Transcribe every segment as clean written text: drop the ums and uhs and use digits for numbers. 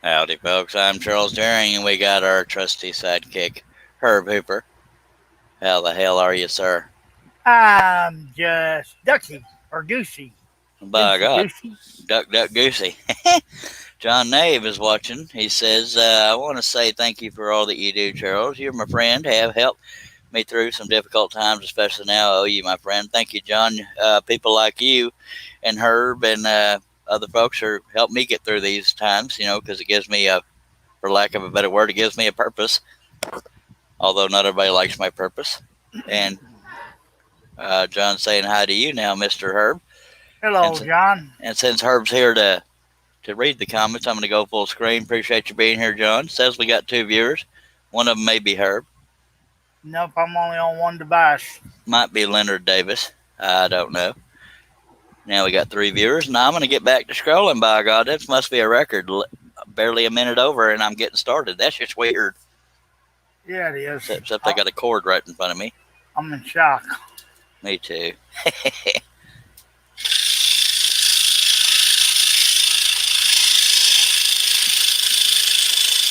Howdy, folks. I'm Charles Daring, and we got our trusty sidekick, Herb Hooper. How the hell are you, sir? I'm just ducky or goosey. By Goosey, God, goosey. duck, duck, goosey. John Nave is watching. He says, I want to say thank you for all that you do, Charles. You're my friend. Have helped me through some difficult times, especially now. I owe you, my friend. Thank you, John. People like you and Herb and other folks are help me get through these times, because it gives me for lack of a better word, it gives me a purpose. Although not everybody likes my purpose. And John's saying hi to you now, Mr. Herb. Hello, And, John. and since Herb's here to read the comments, I'm going to go full screen. Appreciate you being here, John. Says we got 2 viewers. One of them may be Herb. Nope, I'm only on one device. Might be Leonard Davis. I don't know. Now we got 3 viewers. Now I'm going to get back to scrolling, by God. This must be a record. Barely a minute over, and I'm getting started. That's just weird. Yeah, it is. Except I got a cord right in front of me. I'm in shock. Me too.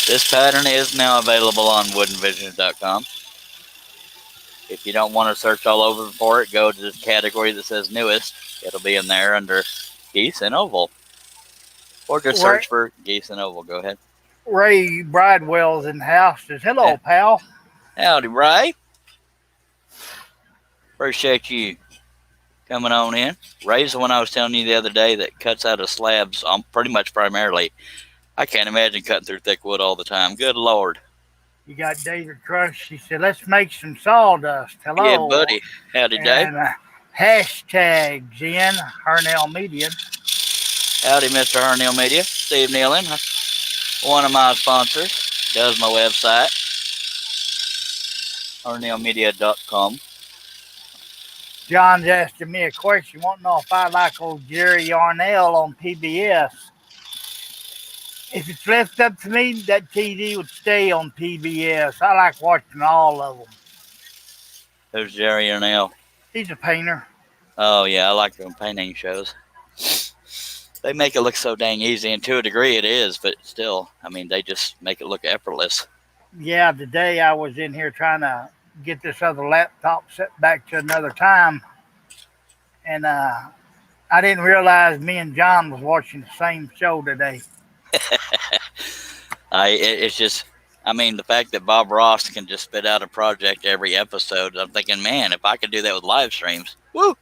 This pattern is now available on woodenvisions.com. If you don't want to search all over for it, go to the category that says newest. It'll be in there under Geese and Oval. Or just search for Geese and Oval. Go ahead. Ray Bridewell's in the house. Says, hello, Yeah. pal. Howdy, Ray. Appreciate you coming on in. Ray's the one I was telling you the other day that cuts out of slabs pretty much primarily. I can't imagine cutting through thick wood all the time. Good Lord. You got David Crush. He said, let's make some sawdust. Hello. Yeah, buddy. Howdy, Dave. And hashtags in Harnell Media. Howdy, Mr. Harnell Media. Steve Nealon, one of my sponsors, does my website, harnellmedia.com. John's asking me a question. Want to know if I like old Jerry Yarnell on PBS. If it's left up to me, that TV would stay on PBS. I like watching all of them. Who's Jerry Yarnell? He's a painter. Oh, yeah, I like them painting shows. They make it look so dang easy, and to a degree it is, but still, I mean, they just make it look effortless. Yeah, today I was in here trying to get this other laptop set back to another time, and I didn't realize me and John was watching the same show today. It's just, I mean, the fact that Bob Ross can just spit out a project every episode, I'm thinking, man, if I could do that with live streams, woo,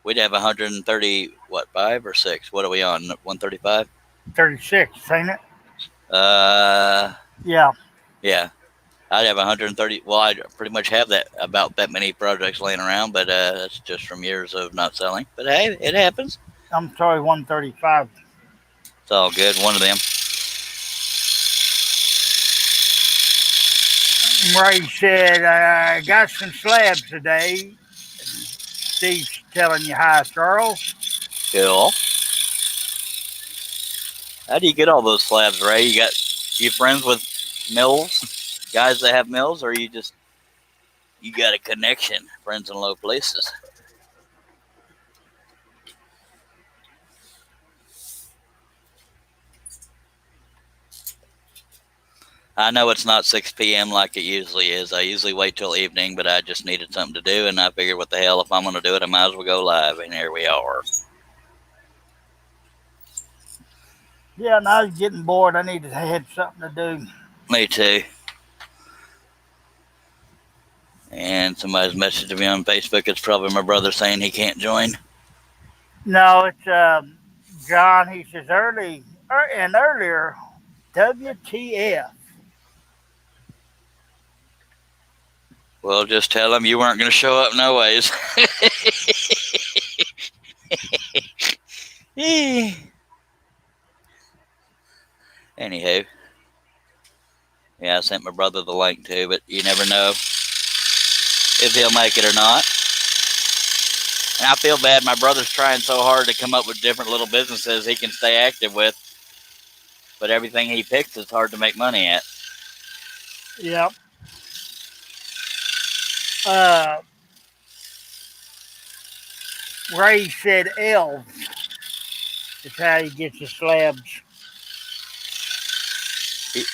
we'd have 130, 5 or 6? What are we on, 135? 36, ain't it? Yeah. I'd have 130. Well, I pretty much have about that many projects laying around, but that's just from years of not selling. But hey, it happens. I'm sorry, 135. It's all good. One of them. Ray said, I got some slabs today. Steve's telling you hi, Charles. Cool. How do you get all those slabs, Ray? You friends with mills? Guys that have mills, or you got a connection? Friends in low places. I know it's not 6 p.m. like it usually is. I usually wait till evening, but I just needed something to do, and I figured, what the hell, if I'm going to do it, I might as well go live, and here we are. Yeah, and I was getting bored. I needed to have something to do. Me too. And somebody's messaged me on Facebook. It's probably my brother saying he can't join. No, it's John. He says earlier, WTF. Well, just tell him you weren't going to show up no ways. Anywho. Yeah, I sent my brother the link too, but you never know if he'll make it or not. And I feel bad. My brother's trying so hard to come up with different little businesses he can stay active with, but everything he picks is hard to make money at. Yep. Ray said elves is how he gets his slabs.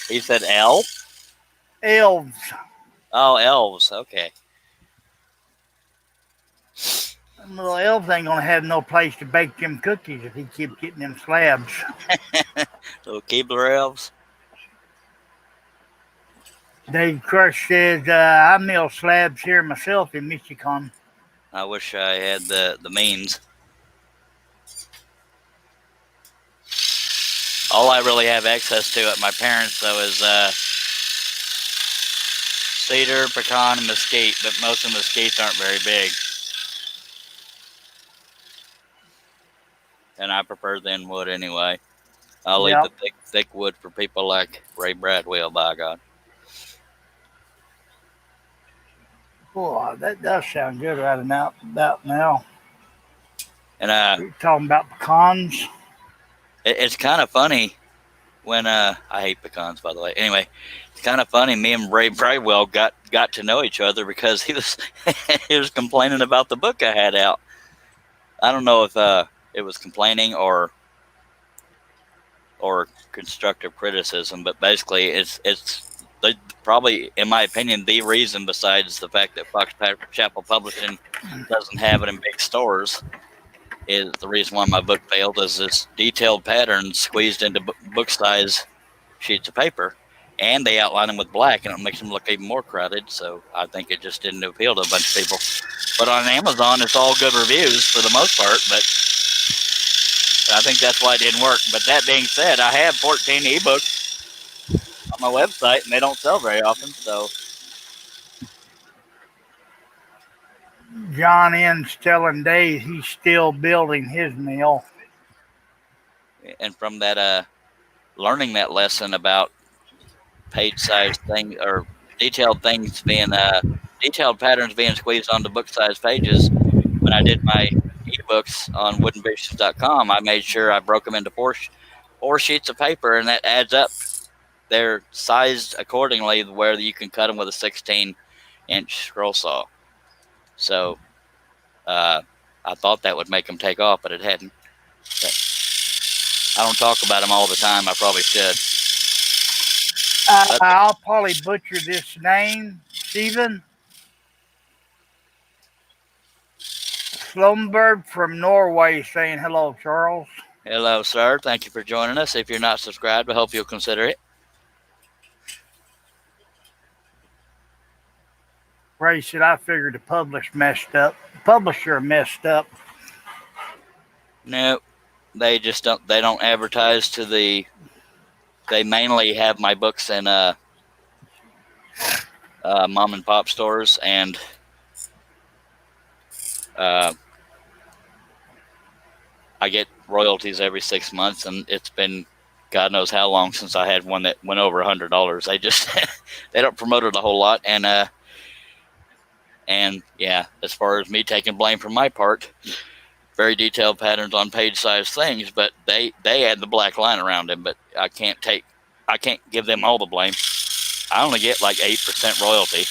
He said L. Elves. Oh, elves. Okay. Them little elves ain't gonna have no place to bake them cookies if he keeps getting them slabs. Little Keebler elves. Dave Crush says, I mill slabs here myself in Michigan. I wish I had the means. All I really have access to at my parents' though is cedar, pecan, and mesquite, but most of the mesquites aren't very big. And I prefer thin wood anyway. I'll leave the Yep. thick wood for people like Ray Bradwell, by God. Boy, that does sound good right about now. And We're talking about pecans. it's kind of funny when I hate pecans, by the way. Anyway, it's kind of funny. Me and Ray Bradwell got to know each other because he was he was complaining about the book I had out. I don't know if it was complaining or constructive criticism, but basically probably, in my opinion, the reason, besides the fact that Fox Chapel Publishing doesn't have it in big stores, is the reason why my book failed is this detailed patterns squeezed into book size sheets of paper, and they outline them with black, and it makes them look even more crowded. So I think it just didn't appeal to a bunch of people. But on Amazon, it's all good reviews for the most part, but I think that's why it didn't work. But that being said, I have 14 ebooks on my website, and they don't sell very often. So John N's telling Dave he's still building his mill. and from that, learning that lesson about page size thing or detailed things being detailed patterns being squeezed onto book size pages, when I did my ebooks on woodenvicious.com, I made sure I broke them into four sheets of paper, and that adds up. They're sized accordingly where you can cut them with a 16-inch scroll saw. So I thought that would make them take off, but it hadn't. But I don't talk about them all the time. I probably should. I'll probably butcher this name. Stephen Slumberg from Norway saying hello, Charles. Hello, sir. Thank you for joining us. If you're not subscribed, I hope you'll consider it. Ray said, I figured the publisher messed up. No, they just don't. They don't advertise to the. They mainly have my books in mom and pop stores, and I get royalties every 6 months, and it's been God knows how long since I had one that went over $100. They just they don't promote it a whole lot, and yeah, as far as me taking blame for my part, very detailed patterns on page size things, but they add the black line around them, but I can't give them all the blame. I only get like 8% royalty,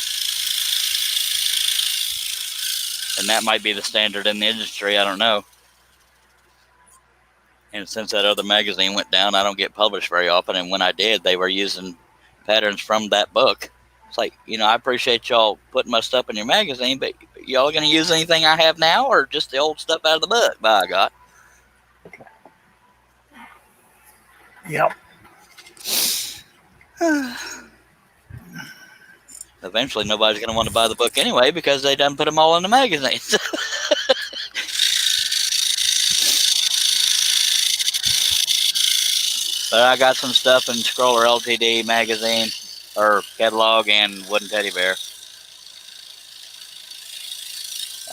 and that might be the standard in the industry. I don't know. And since that other magazine went down, I don't get published very often. And when I did, they were using patterns from that book. It's like, I appreciate y'all putting my stuff in your magazine, but y'all going to use anything I have now, or just the old stuff out of the book? By God. Yep. Eventually, nobody's going to want to buy the book anyway because they done put them all in the magazine. But I got some stuff in Scroller LTD magazine or catalog and Wooden Teddy Bear.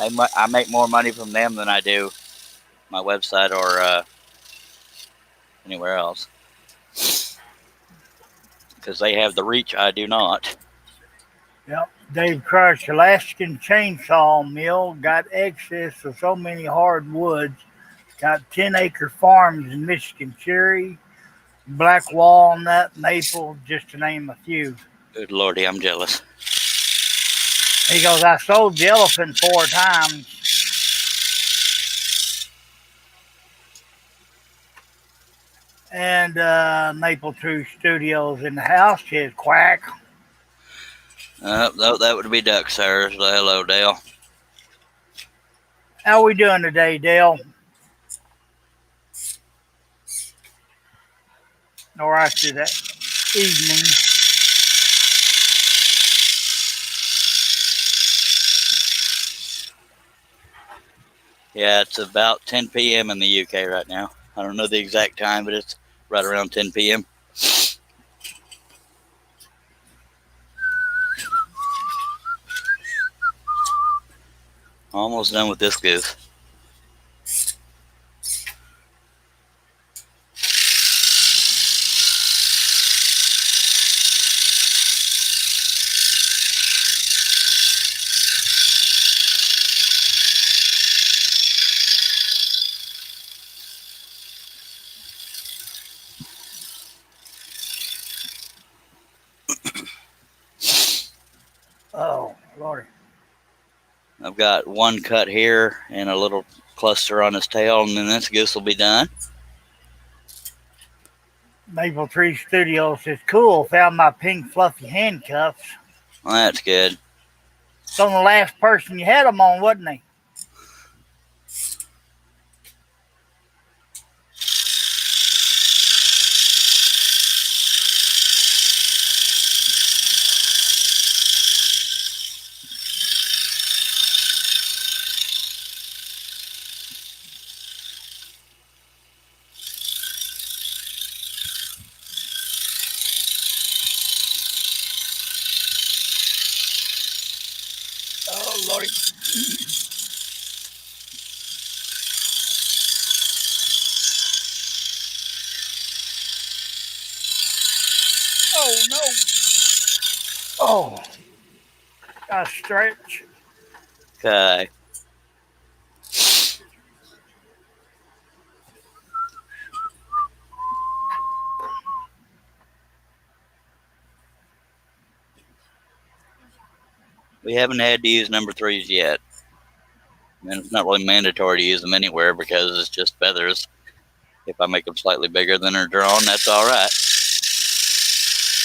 I make more money from them than I do my website or anywhere else because they have the reach I do not. Yep. Dave Crush, Alaskan Chainsaw Mill, got access to so many hardwoods. Got 10-acre farms in Michigan, cherry, black walnut, maple, just to name a few. Good Lordy, I'm jealous. He goes, I sold the elephant 4 times. And Maple Tree Studios in the house says quack. That would be Duck, sir. So hello, Dale. How we doing today, Dale? Or I should evening. Yeah, it's about 10 p.m. in the UK right now. I don't know the exact time, but it's right around 10 p.m. Almost done with this goose. Oh, Lordy. I've got one cut here and a little cluster on his tail, and then this goose will be done. Maple Tree Studios says cool. Found my pink fluffy handcuffs. Well, that's good. It's on the last person you had them on, wasn't he? Oh, Lordy. Oh, no. Oh, got to stretch. Okay. We haven't had to use number 3s yet. And it's not really mandatory to use them anywhere because it's just feathers. If I make them slightly bigger than they're drawn, that's all right.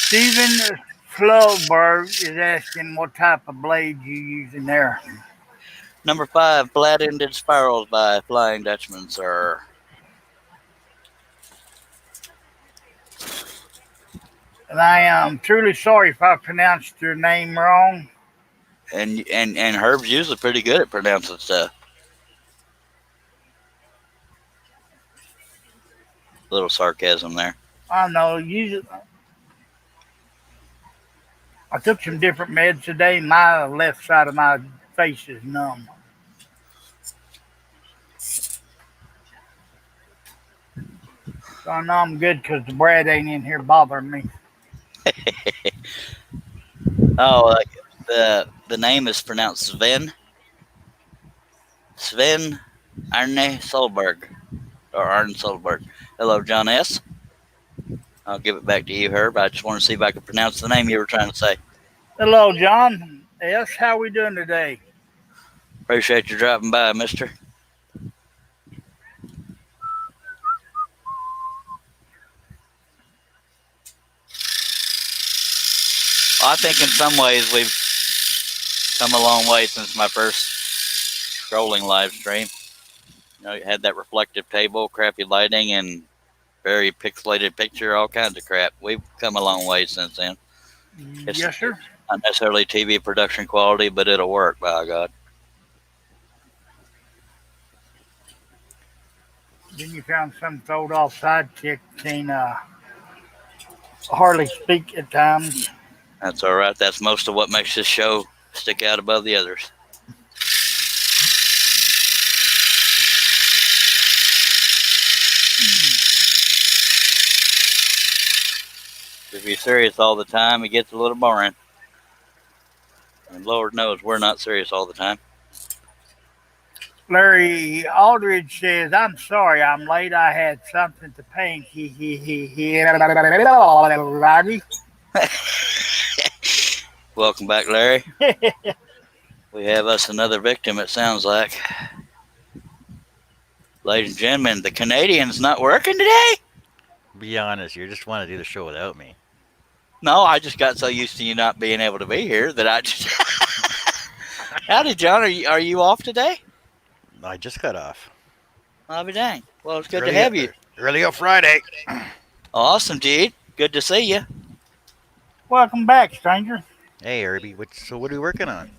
Stephen Slowberg is asking what type of blade you using there. Number 5, flat-ended spirals by Flying Dutchman, sir. And I am truly sorry if I pronounced your name wrong. And Herb's usually pretty good at pronouncing stuff. Little sarcasm there. I know. I took some different meds today. My left side of my face is numb. So I know I'm good because the Brad ain't in here bothering me. Oh, the name is pronounced Sven. Sven Arne Solberg. Or Arne Solberg. Hello, John S. I'll give it back to you, Herb. I just want to see if I can pronounce the name you were trying to say. Hello, John S. How we doing today? Appreciate you dropping by, mister. Well, I think in some ways we've come a long way since my first scrolling live stream. You had that reflective table, crappy lighting, and very pixelated picture, all kinds of crap. We've come a long way since then. Yes, sir. Not necessarily TV production quality, but it'll work, by God. Then you found some throwed off sidekick can hardly speak at times. That's all right. That's most of what makes this show stick out above the others. If you're serious all the time, it gets a little boring. And Lord knows we're not serious all the time. Larry Aldridge says, I'm sorry I'm late. I had something to paint. Welcome back, Larry. We have us another victim, it sounds like. Ladies and gentlemen, the Canadian's not working today? Be honest, you just want to do the show without me. No, I just got so used to you not being able to be here that I just. Howdy, John. Are you off today? I just got off. I'll be dang. Well, it's good to Early, have you. early up Friday. Awesome, dude. Good to see you. Welcome back, stranger. Hey, Herbie. So what are we working on?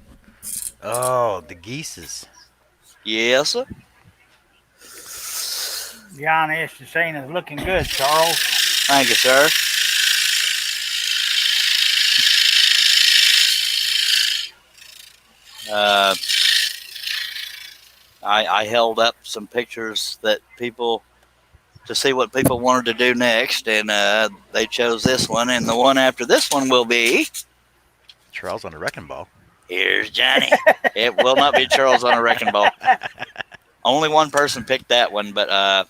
Oh, the geeses. Yes, sir. John S. is saying is looking good, Charles. Thank you, sir. Uh, I held up some pictures that people to see what people wanted to do next, and they chose this one, and the one after this one will be Charles on a wrecking ball. Here's Johnny. It will not be Charles on a wrecking ball. Only one person picked that one, but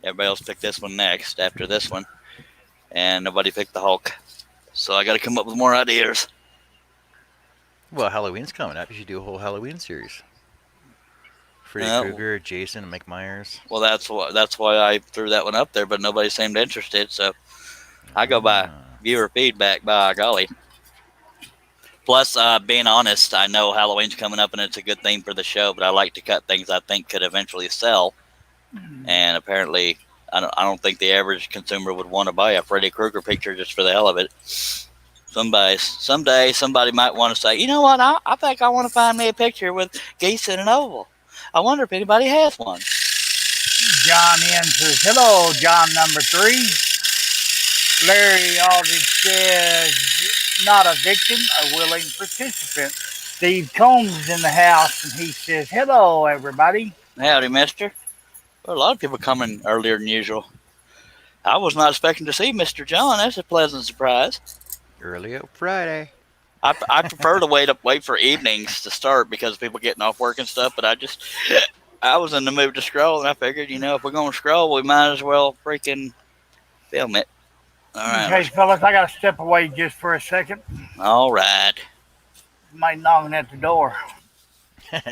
everybody else picked this one next after this one, and nobody picked the Hulk. So I got to come up with more ideas. Well, Halloween's coming up. You should do a whole Halloween series. Freddy Krueger, Jason, and Mike Myers. Well, that's why I threw that one up there, but nobody seemed interested. So I go by viewer feedback. By golly. Plus, being honest, I know Halloween's coming up and it's a good theme for the show, but I like to cut things I think could eventually sell. And apparently, I don't think the average consumer would want to buy a Freddy Krueger picture just for the hell of it. Someday, somebody might want to say, you know what? I think I want to find me a picture with Geese in an oval. I wonder if anybody has one. John N says, hello, John number 3. Larry Aldridge says, not a victim, a willing participant. Steve Combs is in the house, and he says, hello, everybody. Howdy, mister. Well, a lot of people coming earlier than usual. I was not expecting to see Mr. John. That's a pleasant surprise. Early up Friday. I prefer to wait for evenings to start because of people getting off work and stuff, but I was in the mood to scroll, and I figured, if we're going to scroll, we might as well freaking film it. All right. Okay, fellas, I got to step away just for a second. All right. Somebody knocking at the door.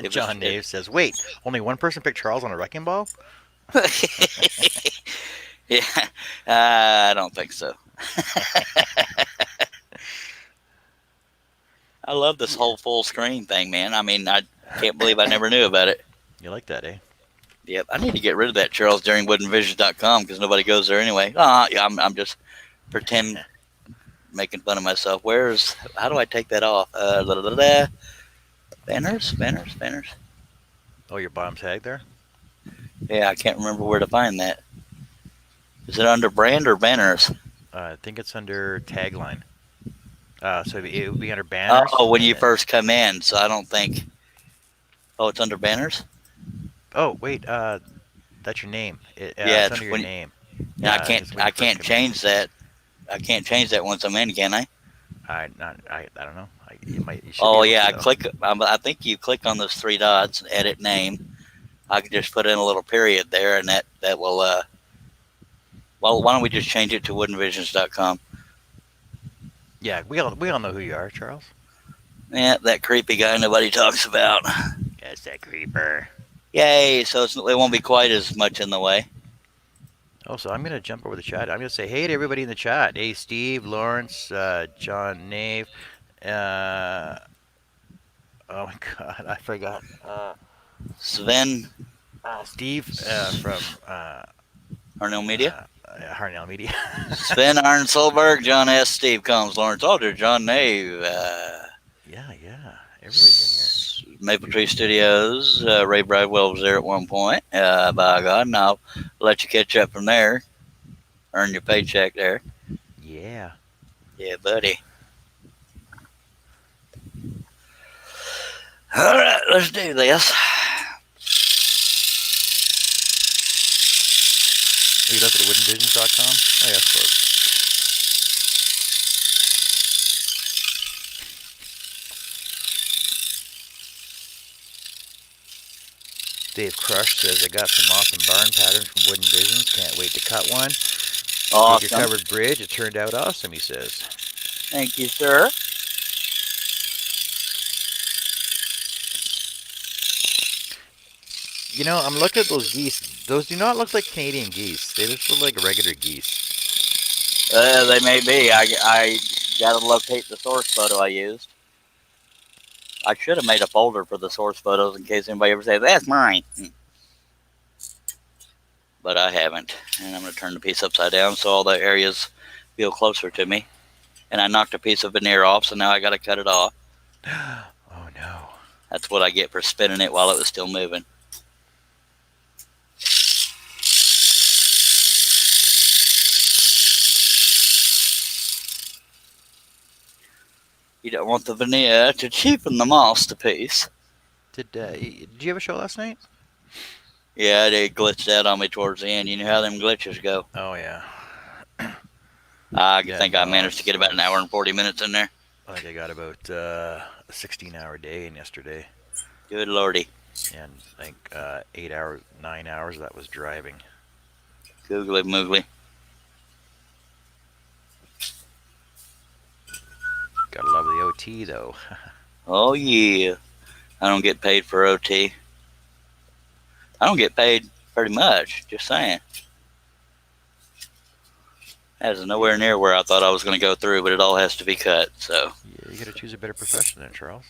John Dave says, wait, only one person picked Charles on a wrecking ball? Yeah, I don't think so. I love this whole full screen thing, man. I mean, I can't believe I never knew about it. You like that, eh? Yep, I need to get rid of that Charles during woodenvisions.com because nobody goes there anyway. Yeah, I'm just pretend making fun of myself. How do I take that off? Banners. Oh, your bottom tag there? Yeah, I can't remember where to find that. Is it under brand or banners? I think it's under tagline. So it would be under banners. Oh, when you first come in. So I don't think. Oh, it's under banners. Oh wait, that's your name. Yeah, it's under your name. Yeah, I can't change that. I can't change that once I'm in, can I? I don't know. You yeah, I think you click on those 3 dots, edit name. I could just put in a little period there, and that will. Well, why don't we just change it to woodenvisions.com? Yeah, we all know who you are, Charles. Yeah, that creepy guy nobody talks about. That's that creeper. Yay! So it won't be quite as much in the way. Oh, so I'm gonna jump over the chat. I'm gonna say hey to everybody in the chat. Hey, Steve, Lawrence, John Nave. Oh my God, I forgot. Sven. Steve from Harnell Media. Harnell Media. Sven Arn Solberg, John S. Steve Combs, Lawrence Alder, John Nave. Yeah, everybody's in here. Maple Tree Studios. Ray Bradwell was there at one point. By God, and I'll let you catch up from there. Earn your paycheck there. Yeah. Yeah, buddy. All right, let's do this. You look at woodenvisions.com? Oh, yeah, I suppose. Dave Crush says, I got some awesome barn patterns from Wooden Visions. Can't wait to cut one. Awesome. Your covered bridge. It turned out awesome, he says. Thank you, sir. I'm looking at those geese. Those do not look like Canadian geese. They just look like regular geese. They may be. I got to locate the source photo I used. I should have made a folder for the source photos in case anybody ever says, that's mine. But I haven't. And I'm going to turn the piece upside down so all the areas feel closer to me. And I knocked a piece of veneer off, so now I got to cut it off. Oh no. That's what I get for spinning it while it was still moving. You don't want the veneer to cheapen the masterpiece. Did you have a show last night? Yeah, it glitched out on me towards the end. You know how them glitches go. Oh yeah. I Yeah, think I managed to get about an hour and 40 minutes in there. I think I got about a 16-hour day in yesterday, Good lordy. and I think 8 hours, 9 hours that was driving. Googly moogly. Gotta love the OT though. Oh, yeah. I don't get paid for OT. I don't get paid pretty much, just saying. That is nowhere near where I thought I was going to go through, but it all has to be cut, so. Yeah, you gotta choose a better profession then, Charles.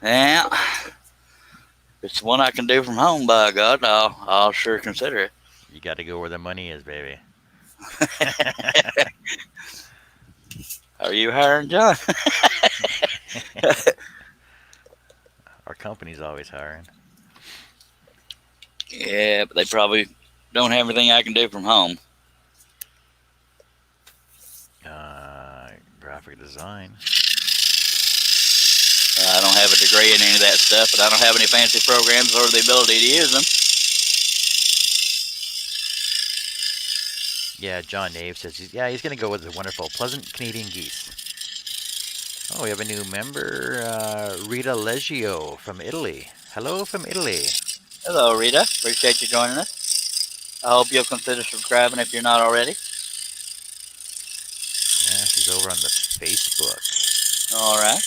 Yeah. If it's one I can do from home, by God, I'll sure consider it. You gotta go where the money is, baby. Are you hiring, John? Our company's always hiring. Yeah, but they probably don't have everything I can do from home. Graphic design. I don't have a degree in any of that stuff, but I don't have any fancy programs or the ability to use them. Yeah, John Nave says he's gonna go with the wonderful, pleasant Canadian geese. Oh, we have a new member, Rita Leggio from Italy. Hello from Italy. Hello, Rita. Appreciate you joining us. I hope you'll consider subscribing if you're not already. Yeah, she's over on the Facebook. All right.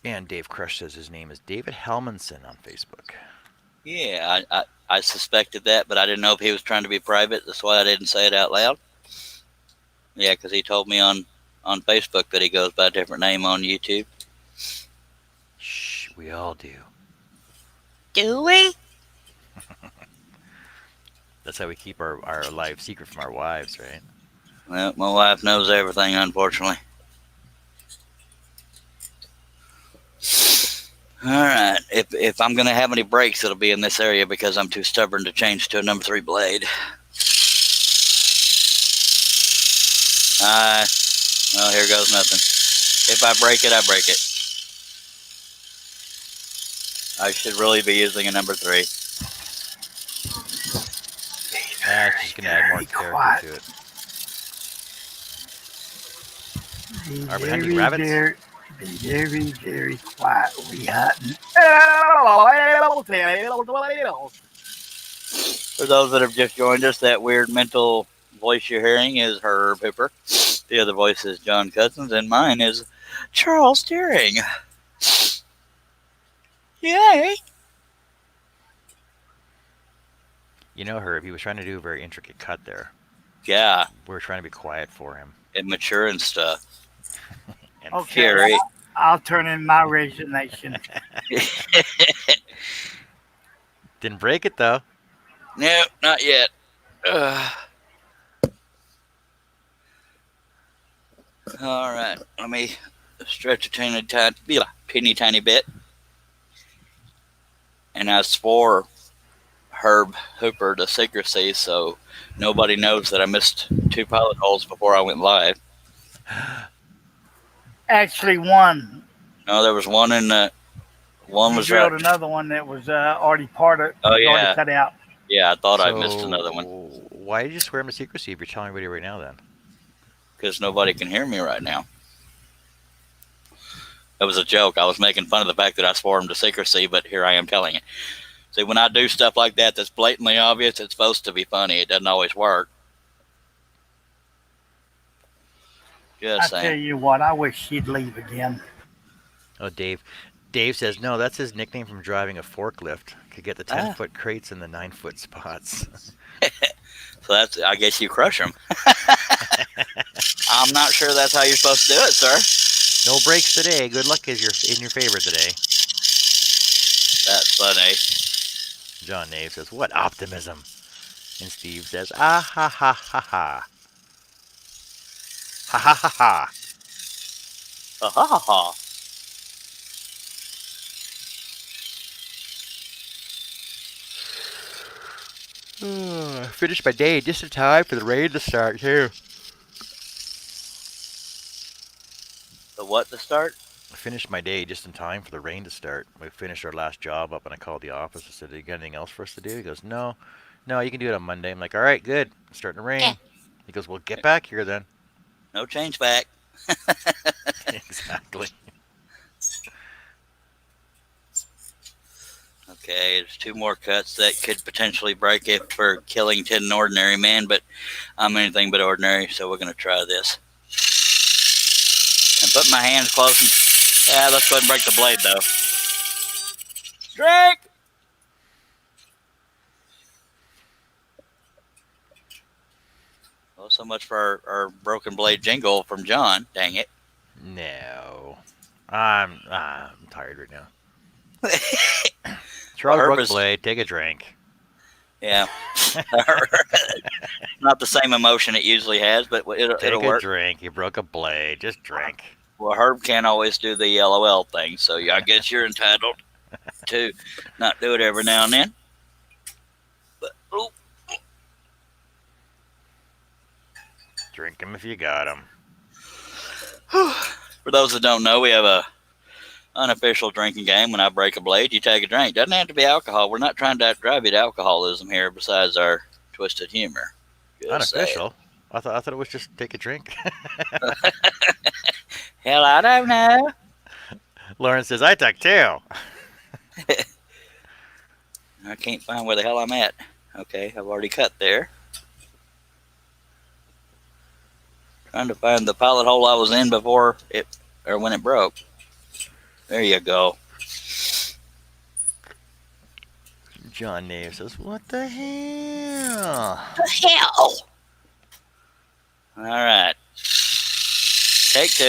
And Dave Crush says his name is David Helmanson on Facebook. Yeah, I suspected that, but I didn't know if he was trying to be private. That's why I didn't say it out loud. Yeah, because he told me on Facebook that he goes by a different name on YouTube. Shh, we all do. Do we? That's how we keep our life secret from our wives, right? Well, my wife knows everything, unfortunately. All right. If I'm going to have any breaks, it'll be in this area because I'm too stubborn to change to a number 3 blade. Well, here goes nothing. If I break it, I break it. I should really be using a number 3. She's going to add more character to it. Are we hunting rabbits? Be very, very quiet. We hunting. For those that have just joined us, that weird mental voice you're hearing is Herb Hooper. The other voice is John Cousins, and mine is Charles Deering. Yay! You know, Herb, he was trying to do a very intricate cut there. Yeah. We were trying to be quiet for him. Immature and stuff. And Okay, Fury. I'll turn in my resignation. Didn't break it, though. No, not yet. All right, let me stretch a teeny tiny bit. And I swore Herb Hooper to secrecy, so nobody knows that I missed 2 pilot holes before I went live. Actually, one. No, there was one in the. One You was drilled right. another one that was already part of. Oh, yeah. Already cut out. Yeah, I thought I missed another one. Why did you swear him to secrecy if you're telling everybody right now, then? Because nobody can hear me right now. That was a joke. I was making fun of the fact that I swore him to secrecy, but here I am telling it. See, when I do stuff like that that's blatantly obvious, it's supposed to be funny. It doesn't always work. Just I tell saying. you what, I wish she'd leave again. Oh, Dave. Dave says no. That's his nickname from driving a forklift. Could get the ten Ah, foot crates and the 9 foot spots. so that's. I guess you crush them. I'm not sure that's how you're supposed to do it, sir. No breaks today. Good luck is in your favor today. That's funny. John Nave says, "What optimism?" And Steve says, "Ah ha ha ha ha ha ha ha ha." Ha ha ha ha. Finished my day just in time for the rain to start too. The what to start? I finished my day just in time for the rain to start. We finished our last job up, and I called the office. I said, "Do you got anything else for us to do?" He goes, "No, no, you can do it on Monday." I'm like, "All right, good. It's starting to rain." He goes, "Well, get back here then." No change back. Exactly. Okay, there's two more cuts that could potentially break it for killing 10 ordinary men, but I'm anything but ordinary, so we're going to try this. And put my hands close. Yeah, let's go ahead and break the blade, though. Drink! Well, so much for our broken blade jingle from John. Dang it. No, I'm tired right now. Well, Charlie Herb broke is, blade. Take a drink. yeah. Not the same emotion it usually has, but it'll Take a work. drink. You broke a blade. Just drink. Well, Herb can't always do the LOL thing, so I guess you're entitled to not do it every now and then. But, ooh. Drink 'em if you got 'em. For those that don't know, we have a unofficial drinking game. When I break a blade, you take a drink. Doesn't have to be alcohol. We're not trying to drive you to alcoholism here. Besides our twisted humor. Just Unofficial. I thought it was just take a drink. Hell, I don't know. Lauren says I took two. I can't find where the hell I'm at. Okay, I've already cut there. Trying to find the pilot hole I was in before it, or when it broke. There you go. John Nave says, "What the hell?" The hell? All right. Take two.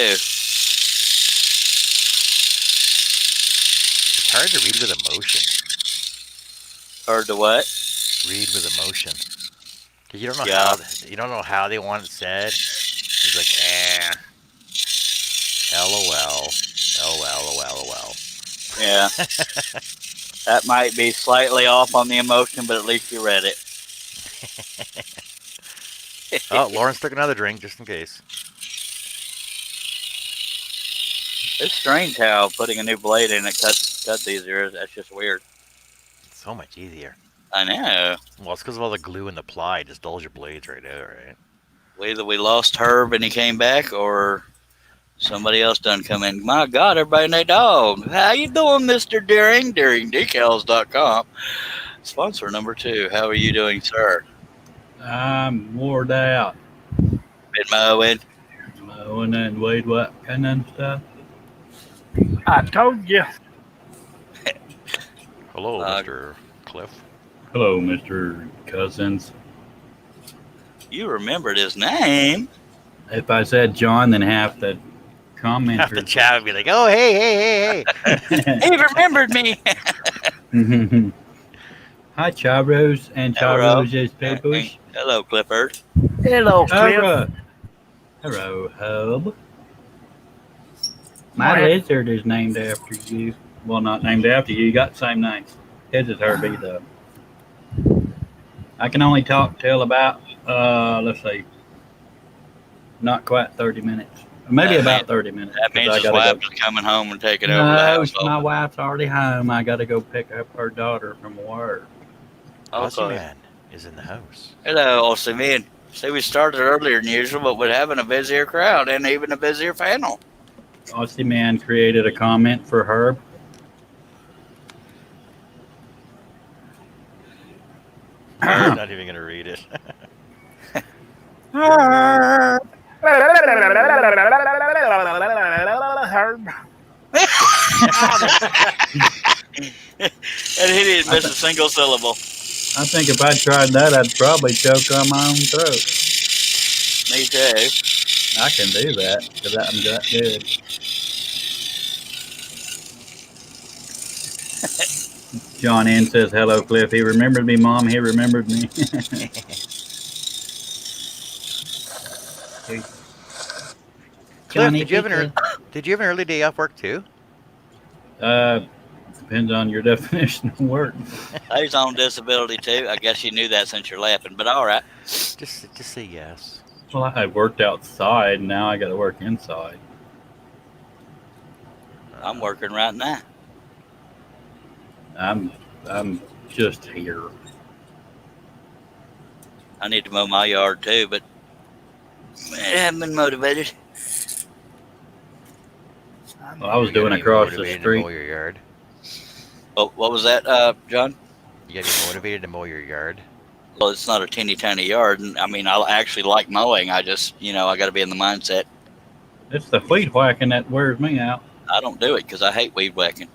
It's hard to read with emotion. Heard to what? Read with emotion. Cause you don't know how they want it said. He's like, LOL, LOL. Yeah. That might be slightly off on the emotion, but at least you read it. Oh, Lawrence took another drink just in case. It's strange how putting a new blade in it cuts easier. That's just weird. It's so much easier. I know. Well, it's because of all the glue and the ply. It just dulls your blades right out, right? Either we lost Herb and he came back, or somebody else done come in. My God, everybody and their dog. How you doing, Mr. Deering? DeeringDecals.com. Sponsor number 2. How are you doing, sir? I'm wore out. Been mowing. Mowing and weed whacking and stuff. I told you. Hello, Mr. Cliff. Hello, Mr. Cousins. You remembered his name. If I said John, then half the commenters. Half the chat would be like, "Oh, hey." He remembered me. Hi, Charros and Hello. Charros' people. Hello, Clifford. Hello, Cliff. Hello, Hub. My Morning. lizard is named after you. Well, not named after you. You got the same name. His is Herbie, though. I can only talk till about, let's see, not quite 30 minutes. Maybe about 30 minutes. That means his wife is coming home and taking over the No, household. my wife's already home. I got to go pick up her daughter from work. Aussie Man is in the house. Hello, Aussie Man. See, we started earlier than usual, but we're having a busier crowd and even a busier panel. Aussie Man created a comment for Herb. I'm not even going to read it. Herb. And he didn't I, miss a th- single syllable. I think if I tried that, I'd probably choke on my own throat. Me too. I can do that because I'm that good. John N says, "Hello, Cliff. He remembered me, Mom. He remembered me." Cliff, Johnny did you have Pizza. an early day off work too? Uh, depends on your definition of work. He's on disability too. I guess you knew that since you're laughing, but all right. Just say yes. Well, I worked outside. Now I got to work inside. I'm working right now. I'm just here. I need to mow my yard too, but I haven't been motivated. Well, I was You gotta doing be across the motivated to street. mow your yard. Oh, what was that, John? You gotta be motivated to mow your yard. Well, it's not a teeny tiny yard, and I mean, I actually like mowing. I just, I got to be in the mindset. It's the weed whacking that wears me out. I don't do it because I hate weed whacking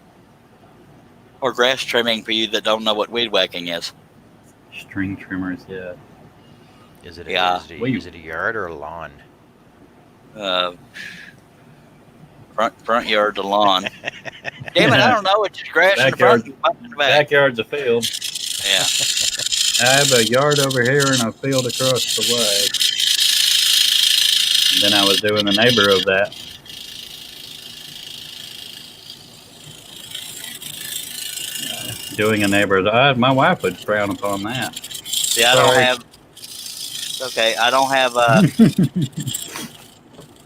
or grass trimming. For you that don't know what weed whacking is, String trimmers, yeah. Is it Yeah. is it a yard or a lawn? uh, front yard to lawn. Damn it, I don't know. It's just grass in the front and mud in the back. Backyard's a field. Yeah. I have a yard over here and a field across the way. And then I was doing the neighbor of that. Doing a neighbor's. My wife would frown upon that. See, I don't Sorry. have. Okay, I don't have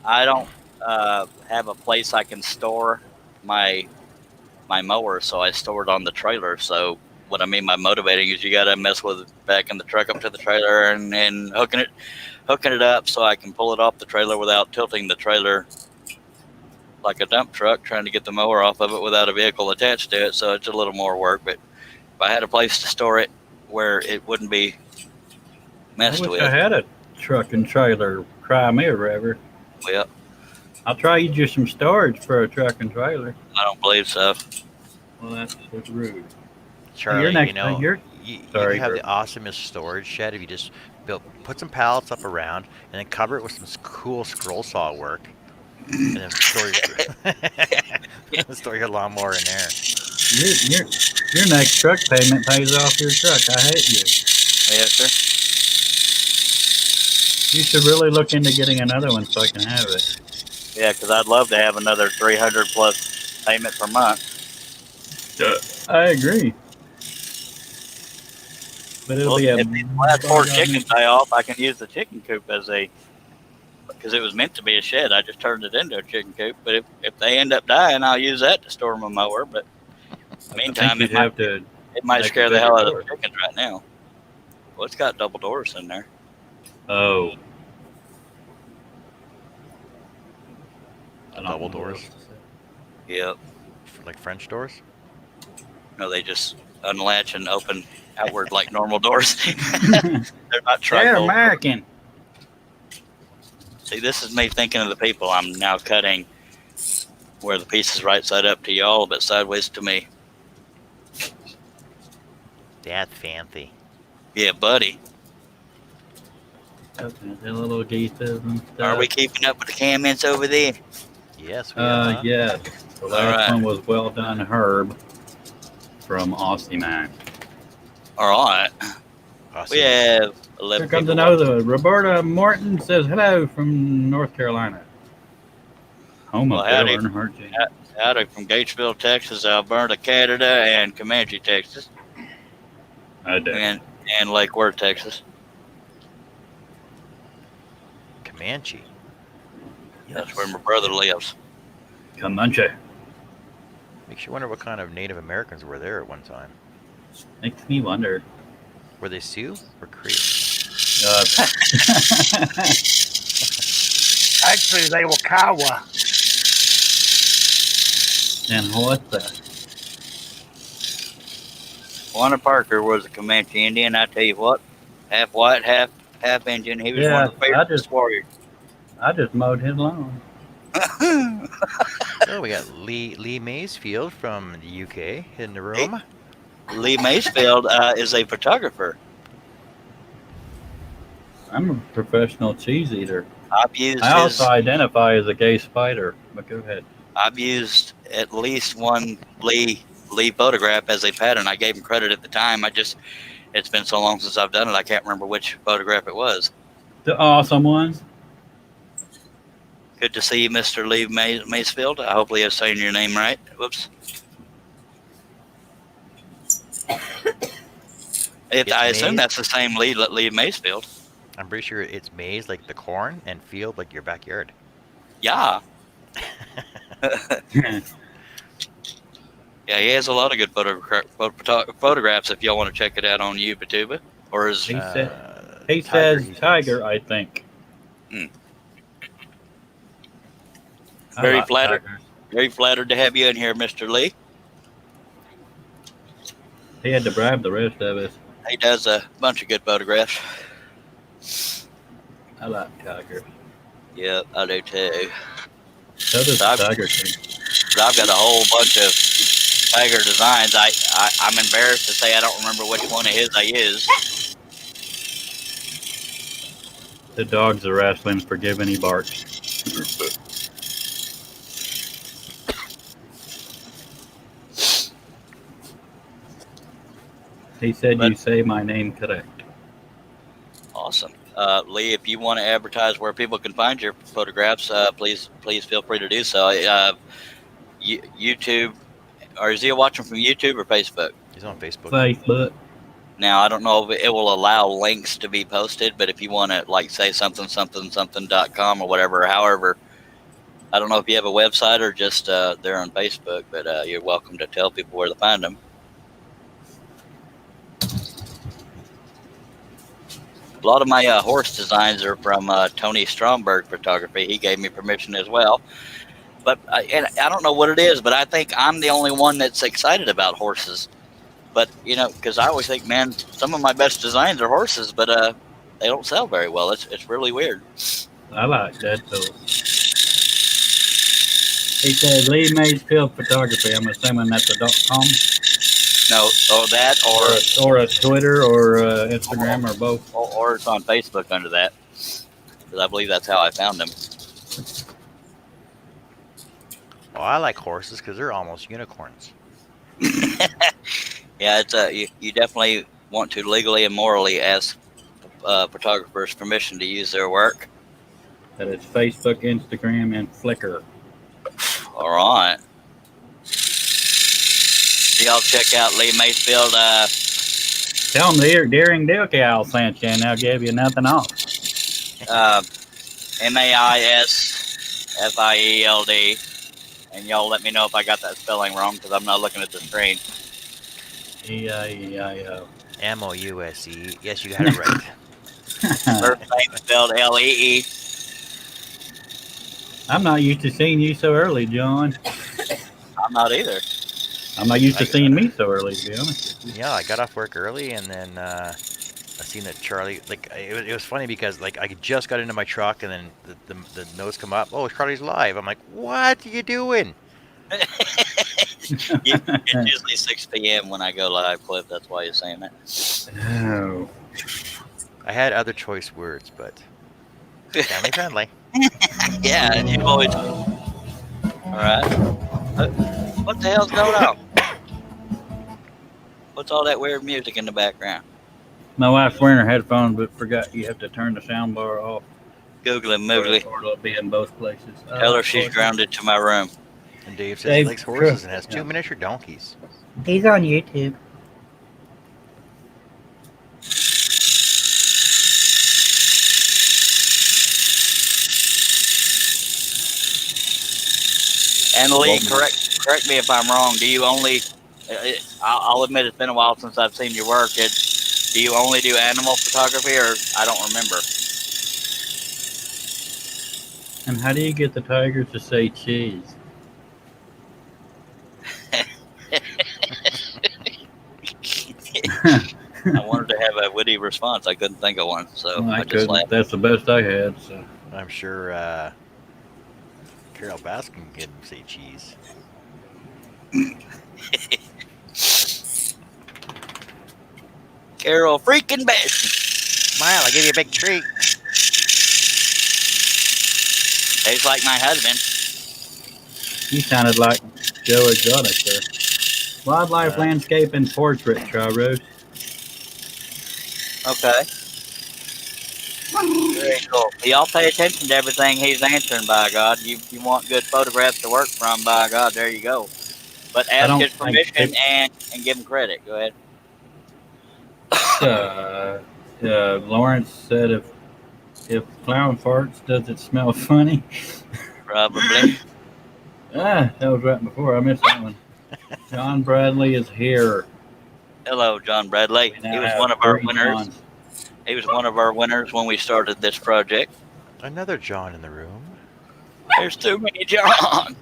I don't have a place I can store my mower, so I store it on the trailer. So what I mean by motivating is you got to mess with backing the truck up to the trailer and hooking it up so I can pull it off the trailer without tilting the trailer like a dump truck, trying to get the mower off of it without a vehicle attached to it. So it's a little more work, but if I had a place to store it where it wouldn't be I messed wish with, I had a truck and trailer. Cry me a river. well, I'll try you just some storage for a truck and trailer. I don't believe so. Well, that's rude. Charlie, You're next. you know, You're you Sorry, could have Bert. the awesomest storage shed if you just put some pallets up around and then cover it with some cool scroll saw work, and then store your lawnmower in there. Your next truck payment pays off your truck. I hate you. Yes, sir. You should really look into getting another one so I can have it. Yeah, because I'd love to have another 300 plus payment per month. I agree. But it'll Well, be a if these last 4 chickens die off, I can use the chicken coop because it was meant to be a shed. I just turned it into a chicken coop. But if they end up dying, I'll use that to store my mower. But meantime, you'd it have to. might make a scare the bigger hell out of door. the chickens right now. Well, it's got double doors in there. Oh. I don't Double know doors? what else to say. Yep. Like French doors. No, they just unlatch and open outward like normal doors. They're not They're truckable. American. See, this is me thinking of the people I'm now cutting, where the piece is right side up to y'all, but sideways to me. That's fancy. Yeah, buddy. Okay, the little geeses and stuff. Are we keeping up with the comments over there? Yes, we are. Yeah. The last right. one was Well Done Herb from Aussie Man. All right. Awesome. We have 11 Here comes people. another. Roberta Morton says hello from North Carolina. Home Well, of Bill howdy. Earnhardt Jr. Howdy from Gatesville, Texas, Alberta, Canada, and Comanche, Texas, I do. and Lake Worth, Texas. Comanche. That's where my brother lives. Comanche. Makes you wonder what kind of Native Americans were there at one time. Makes me wonder. Were they Sioux or Cree? Uh, Actually, they were Kiowa. and what's that? Warner Parker was a Comanche Indian. I tell you what, half white, half Indian. He was one of the Yeah, favorite warriors. I just mowed his lawn. Oh, we got Lee Maysfield from the UK in the room. Lee Maysfield is a photographer. I'm a professional cheese eater. I've used I also identify as a gay spider. But go ahead. I've used at least one Lee photograph as a pattern. I gave him credit at the time. It's been so long since I've done it, I can't remember which photograph it was. The awesome ones. Good to see you, Mr. Lee Maysfield. Hopefully I'm saying your name right. Whoops. I assume that's the same Lee Maysfield. I'm pretty sure it's maize like the corn and field like your backyard. Yeah. Yeah, he has a lot of good photographs if y'all want to check it out on YouTuber. Or is he says tiger, I think. Very flattered. Very flattered to have you in here, Mr. Lee. He had to bribe the rest of us. He does a bunch of good photographs. I like tigers. Yep, I do too. So does Tiger King. But I've got a whole bunch of tiger designs. I'm embarrassed to say I don't remember which one of his I used. The dogs are wrestling. Forgive any barks. He said you say my name correct. Awesome. Lee, if you want to advertise where people can find your photographs, please feel free to do so. YouTube, or is he watching from YouTube or Facebook? He's on Facebook. Facebook. Now, I don't know if it will allow links to be posted, but if you want to, like, say something.com or whatever, however, I don't know if you have a website or just they're on Facebook, but you're welcome to tell people where to find them. A lot of my horse designs are from Tony Stromberg Photography. He gave me permission as well. But and I don't know what it is, but I think I'm the only one that's excited about horses. But, you know, because I always think, man, some of my best designs are horses, but they don't sell very well. It's really weird. I like that, though. He said Lee Maysfield Photography. I'm assuming that's a .com. No, or that, or a Twitter, or Instagram, or both. Or it's on Facebook under that, because I believe that's how I found them. Well, I like horses because they're almost unicorns. Yeah, it's you definitely want to legally and morally ask photographers permission to use their work. That is Facebook, Instagram, and Flickr. All right. Y'all check out Lee Maysfield. Tell them the Daring Dill Cow sent you, and they'll give you nothing off. Maisfield, and y'all let me know if I got that spelling wrong because I'm not looking at the screen. E-I-E-I-O. M-O-U-S-E. Yes, you got it right. First name spelled L-E-E. I'm not used to seeing you so early, John. I'm not either. I'm not used to seeing me so early, to be honest. Yeah, I got off work early, and then I seen that Charlie. Like it was funny because like I just got into my truck, and then the notes come up. Oh, Charlie's live. I'm like, what are you doing? It's usually 6 p.m. when I go live, Cliff. That's why you're saying that. Oh. I had other choice words, but family friendly. Yeah, and you always. All right. What the hell's going on? What's all that weird music in the background? My wife's wearing her headphones, but forgot you have to turn the sound bar off. Googly moogly. Or it'll be in both places. Tell her she's grounded to my room. And Dave says he likes horses and has 2 miniature donkeys. He's on YouTube. And Lee, correct me if I'm wrong. Do you only? I'll admit it's been a while since I've seen your work. Do you only do animal photography, or I don't remember? And how do you get the tigers to say cheese? I wanted to have a witty response. I couldn't think of one, so I just laughed. That's the best I had. So I'm sure Carol Baskin can say cheese. Carol freaking Baskin. Smile, I'll give you a big treat. Tastes like my husband. He sounded like Joe Exotic there. Wildlife, landscape, and portrait, Charros. Okay. Very cool. Y'all pay attention to everything he's answering, by God. You want good photographs to work from, by God, there you go. But I ask don't his think permission and give him credit. Go ahead. Lawrence said if clown farts, does it smell funny? Probably. That was right before. I missed that one. John Bradley is here. Hello, John Bradley. We He now was have one of our 3 winners. Johns. He was one of our winners when we started this project. Another John in the room. There's too many John.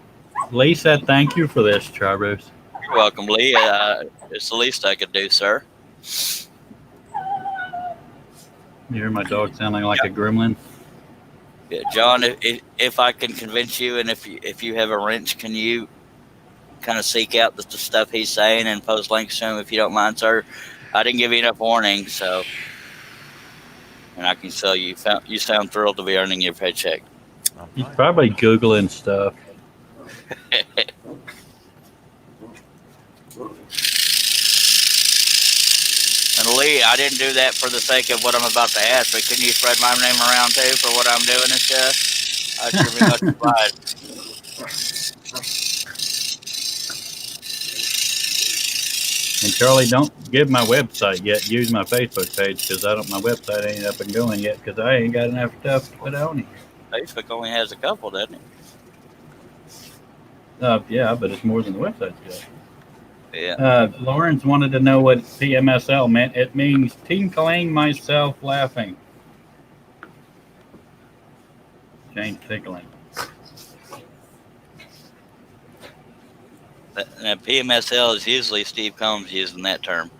Lee said thank you for this, Charros. You're welcome, Lee. It's the least I could do, sir. You hear my dog sounding like a gremlin? Yeah, John, if I can convince you, and if you have a wrench, can you kind of seek out the stuff he's saying and post links to him if you don't mind, sir? I didn't give you enough warning, so, and I can tell you sound thrilled to be earning your paycheck. He's probably Googling stuff. And Lee, I didn't do that for the sake of what I'm about to ask, but can you spread my name around too for what I'm doing and stuff? I'd sure be much obliged. And Charlie, don't give my website yet. Use my Facebook page because my website ain't up and going yet because I ain't got enough stuff to put on it. Facebook only has a couple, doesn't it? Yeah, but it's more than the website's got. Yeah. Lawrence wanted to know what PMSL meant. It means tinkling myself laughing. Jane tickling. Now, PMSL is usually Steve Combs using that term.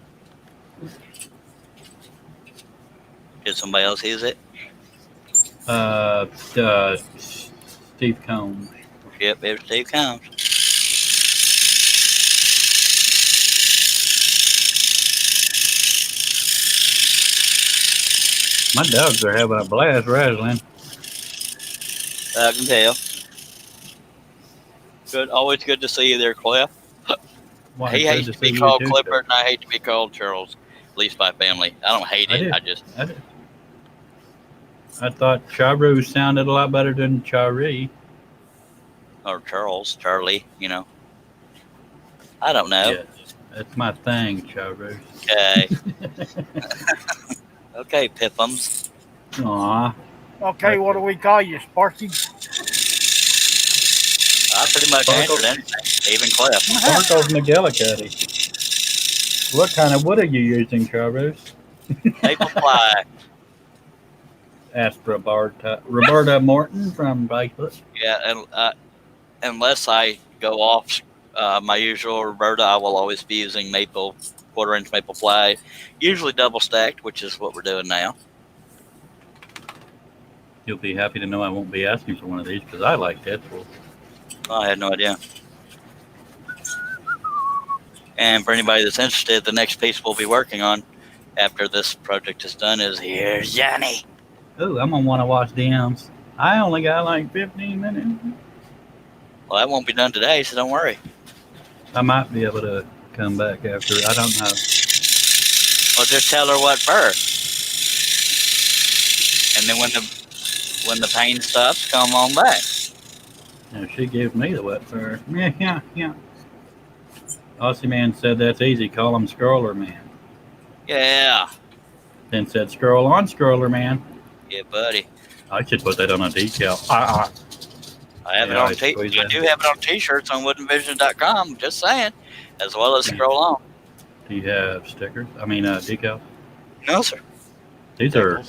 Did somebody else use it? Steve Combs. Yep, it was Steve Combs. My dogs are having a blast rattling. I can tell. Good, always good to see you there, Cliff. Well, He good hates to see be you called too, Clifford, sir. and I hate to be called Charles. At least by family. I don't hate it. I did. I thought Charu sounded a lot better than Chari. Or Charles, Charlie, you know. I don't know. Yeah, that's my thing, Charu. Okay. Okay, Pippums. Aw. Okay, what do we call you, Sparky? I pretty much answered anything, even Cliff. Sparkles McGillicuddy. What kind of wood are you using, Charu? Maple ply. Asked Roberta Morton from Facebook. Yeah, and unless I go off my usual Roberta, I will always be using maple, quarter-inch maple ply, usually double stacked, which is what we're doing now. You'll be happy to know I won't be asking for one of these because I like Deadpool. I had no idea. And for anybody that's interested, the next piece we'll be working on after this project is done is Here's Johnny. Ooh, I'm going to want to watch DMs. I only got like 15 minutes. Well, that won't be done today, so don't worry. I might be able to come back after. I don't know. Well, just tell her what for. And then when the pain stops, come on back. Now, she gives me the wet fur. Yeah. Aussie Man said that's easy. Call him Scroller Man. Yeah. Then said scroll on Scroller Man. Yeah, buddy. I should put that on a decal. I have Yeah, it on I do have it on t-shirts on woodenvision.com, just saying, as well as Scroll On. Do you have stickers? I mean, decals? No, sir. These are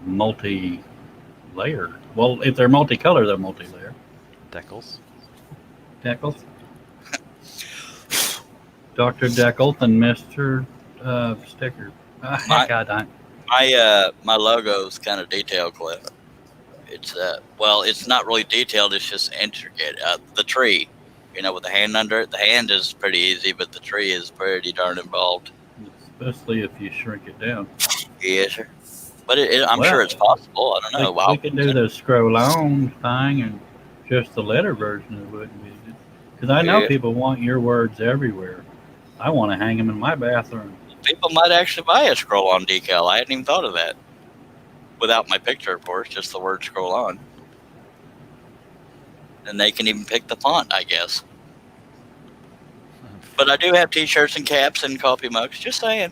multi-layered. Well, if they're multicolor, they're multi-layer. Decals. Decals. Dr. Decals and Mr. Sticker. My logo's kind of detailed, Cliff. It's well, it's not really detailed. It's just intricate. The tree, with the hand under it. The hand is pretty easy, but the tree is pretty darn involved. Especially if you shrink it down. Yes, sir. But I'm sure it's Well, possible. I don't know. we Wow. could do the scroll on thing and just the letter version of wouldn't be it. Because I know Yeah. people want your words everywhere. I want to hang them in my bathroom. People might actually buy a scroll on decal. I hadn't even thought of that. Without my picture, of course, just the word scroll on. And they can even pick the font, I guess. But I do have T-shirts and caps and coffee mugs. Just saying.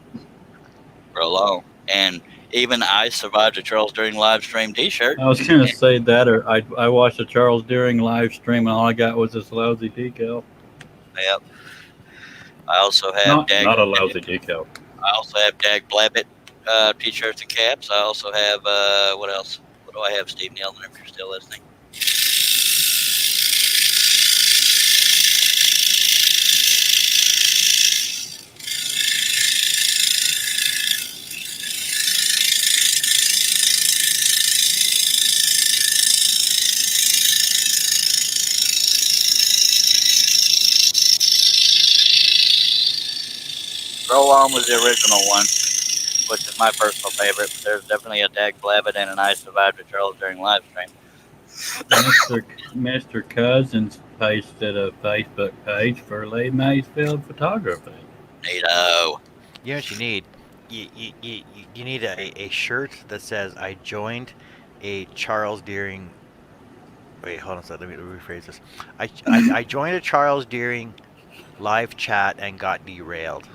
Scroll on. And even I survived a Charles During live stream T-shirt. I was going to say that, or I watched a Charles Deering live stream and all I got was this lousy decal. Yep. I also have Not a lousy decal. I also have Dag Blabbit T-shirts and caps. I also have what else? What do I have, Steve Nealman? If you're still listening. Roll On was the original one, which is my personal favorite. But there's definitely a Dag Blabbit and an I Survived a Charles During live stream. Mr. Cousins posted a Facebook page for Lee Maysfield Photography. Neato. You know what you need? You need a shirt that says I joined a Charles Deering. Wait, hold on a second. Let me rephrase this. I joined a Charles Deering live chat and got derailed.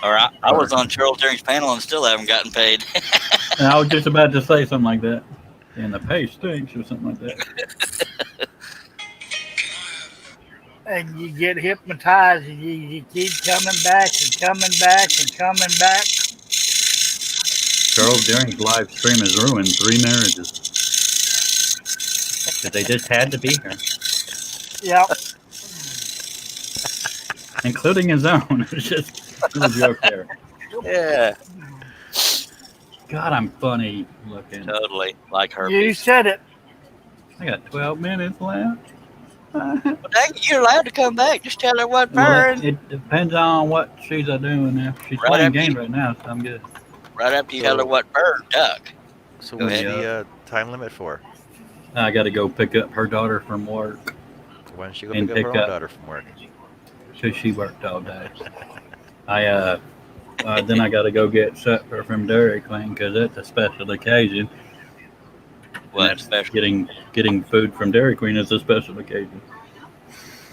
Or I was on Charles During's panel and still haven't gotten paid. And I was just about to say something like that. And the page stinks or something like that. And you get hypnotized and you keep coming back and coming back and coming back. Charles Deering's live stream has ruined 3 marriages. Because they just had to be here. Yep. Including his own. It's just a little joke there. Yeah, God, I'm funny looking. totally. Like You herpes. said it. I got 12 minutes left. Well, dang, you're allowed to come back. Just tell her what Well, burn. it depends on what she's doing now. She's Right playing after games you- right now, so I'm good. Right after you tell her what burn, duck. So Go what's ahead. the time limit for? I got to go pick up her daughter from work. Why don't you go And pick up her pick own up- daughter from work? So she worked all day. Then I got to go get supper from Dairy Queen because it's a special occasion. What That's special? Getting food from Dairy Queen is a special occasion.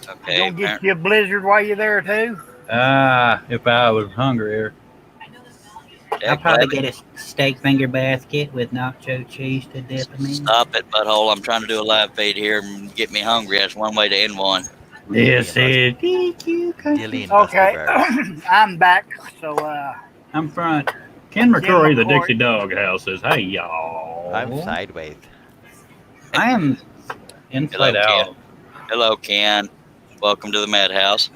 Okay. Don't get you a blizzard while you're there too. If I was hungrier. I'll Dag probably Blabbit. get a steak finger basket with nacho cheese to dip them in. Stop it, butthole. I'm trying to do a live feed here and get me hungry. That's one way to end one. This is Dilly and Okay, Buster Bears. I'm back. So I'm front. Ken McCrory, the McCrory. Dixie Dog House says, "Hey y'all." I'm sideways. I am inside Hello, out. Hello, Ken. Welcome to the Madhouse.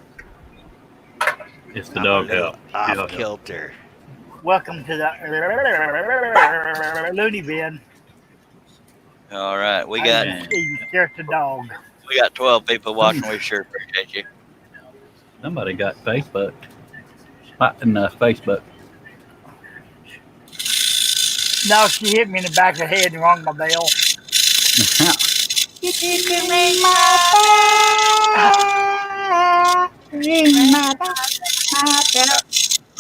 It's the I'm dog a little house. off Yeah. kilter. welcome to the loony bin. All right, we I'm got eating just a dog. 12 people watching. We sure appreciate you. Somebody got Facebook. Spotting Facebook. No, she hit me in the back of the head and rung my bell. You can ring my bell. Ring my bell.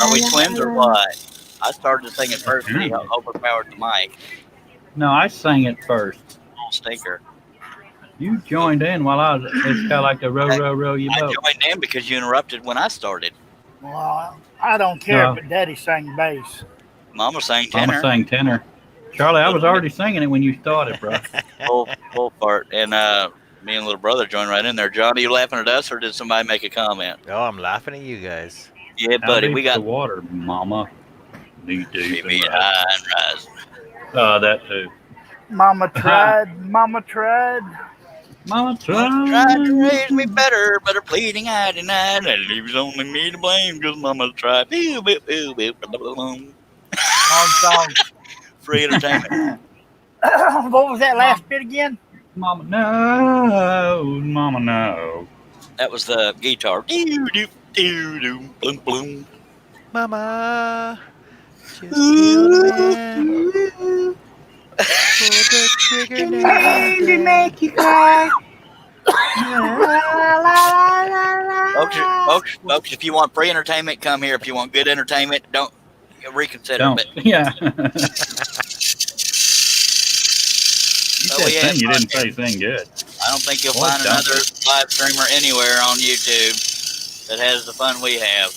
Are we twins or what? I started to sing it first when he overpowered the mic. No, I sang it first. Little stinker. You joined in while I was. It's kind of like the row you I boat. joined in because you interrupted when I started. Well, I don't care No. if Daddy sang bass. Mama sang Mama tenor. sang tenor. Charlie, I was already singing it when you started, bro. Full part. And me and little brother joined right in there. Johnny, you laughing at us or did somebody make a comment? Oh, I'm laughing at you guys. Yeah, How buddy. deep's We got the water, Mama. Knee deep me in the- high and rising. that too. Mama tried. Mama tried. Mama Tried to raise me better, but her pleading I denied. And it was only me to blame because Mama tried. Long song. Free entertainment. What was that last bit again? Mama, no. Mama, no. That was the guitar. Doo doo doo doo boom boom. Mama just killed a man. Pulled the trigger now. He's dead. you cry. Folks, if you want free entertainment, come here. If you want good entertainment, don't reconsider. Don't. But Yeah. You So said we had sing. You fun. didn't say sing good. I don't think you'll Well, find don't. another live streamer anywhere on YouTube that has the fun we have.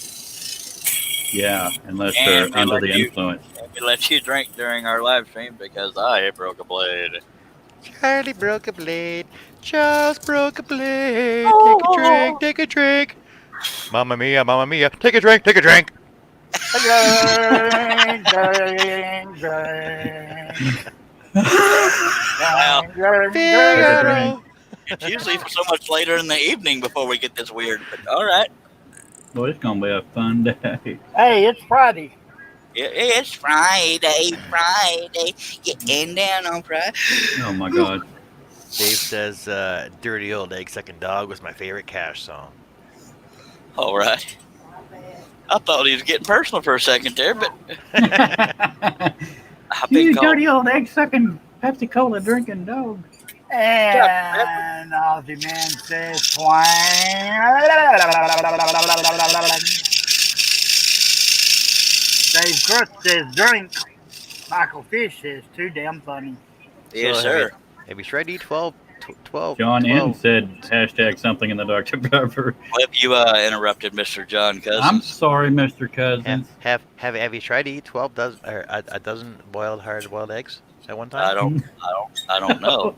Yeah, unless And they're we under let the you- influence. We let you drink during our live stream because I broke a blade. Charlie broke a blade. Charles broke a blade. Take a drink. Take a drink. Mamma mia, mamma mia. Take a drink. Take a drink. Figaro. It's usually so much later in the evening before we get this weird. But all right, Well, it's gonna be a fun day. Hey, it's Friday. it's Friday. Getting down on Friday. Oh my God. Dave says, "Dirty Old Egg Sucking Dog" was my favorite Cash song. All right. I thought he was getting personal for a second there, but I've been You called. dirty old egg sucking Pepsi Cola drinking dog. And Aussie Man says twang. Dave Crutch says drink. Michael Fish says too damn funny. Yes, So, sir. Have you tried E12? 12. John N 12. said hashtag something in the Dr. Pepper. Well, you interrupted Mr. John I'm Cousins. sorry, Mr. Cousins. Have you tried to eat 12 dozen or a dozen hard boiled eggs at one I time? don't know.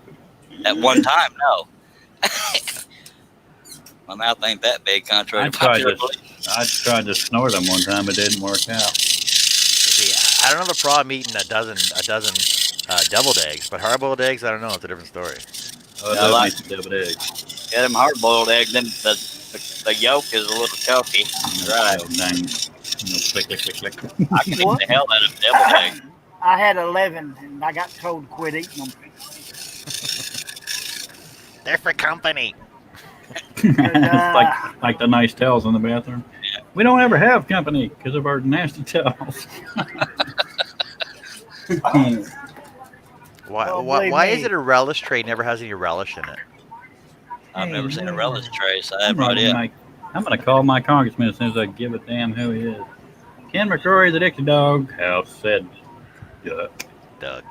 At one time, no. My mouth ain't that big, contrary I to tried popular to, belief. I tried to snort them one time, it didn't work out. See, I don't have a problem eating a dozen deviled eggs, but hard boiled eggs, I don't know. It's a different story. Oh, Yeah, I I love like- me some deviled eggs. Yeah, them hard-boiled eggs, then the yolk is a little chunky. Right. Oh, dang. Click, click, click, click. I can eat What? the hell out of deviled eggs. I had 11 and I got told to quit eating them. They're for company. like the nice towels in the bathroom. Yeah. We don't ever have company because of our nasty towels. Why? Well, why believe why me. is it a relish tray never has any relish in it? I've never seen a relish tray, so I have I'm, no idea. I'm going to call my congressman as soon as I give a damn who he is. Ken McCrory, the Dixie Dog, House said, duck. Doug.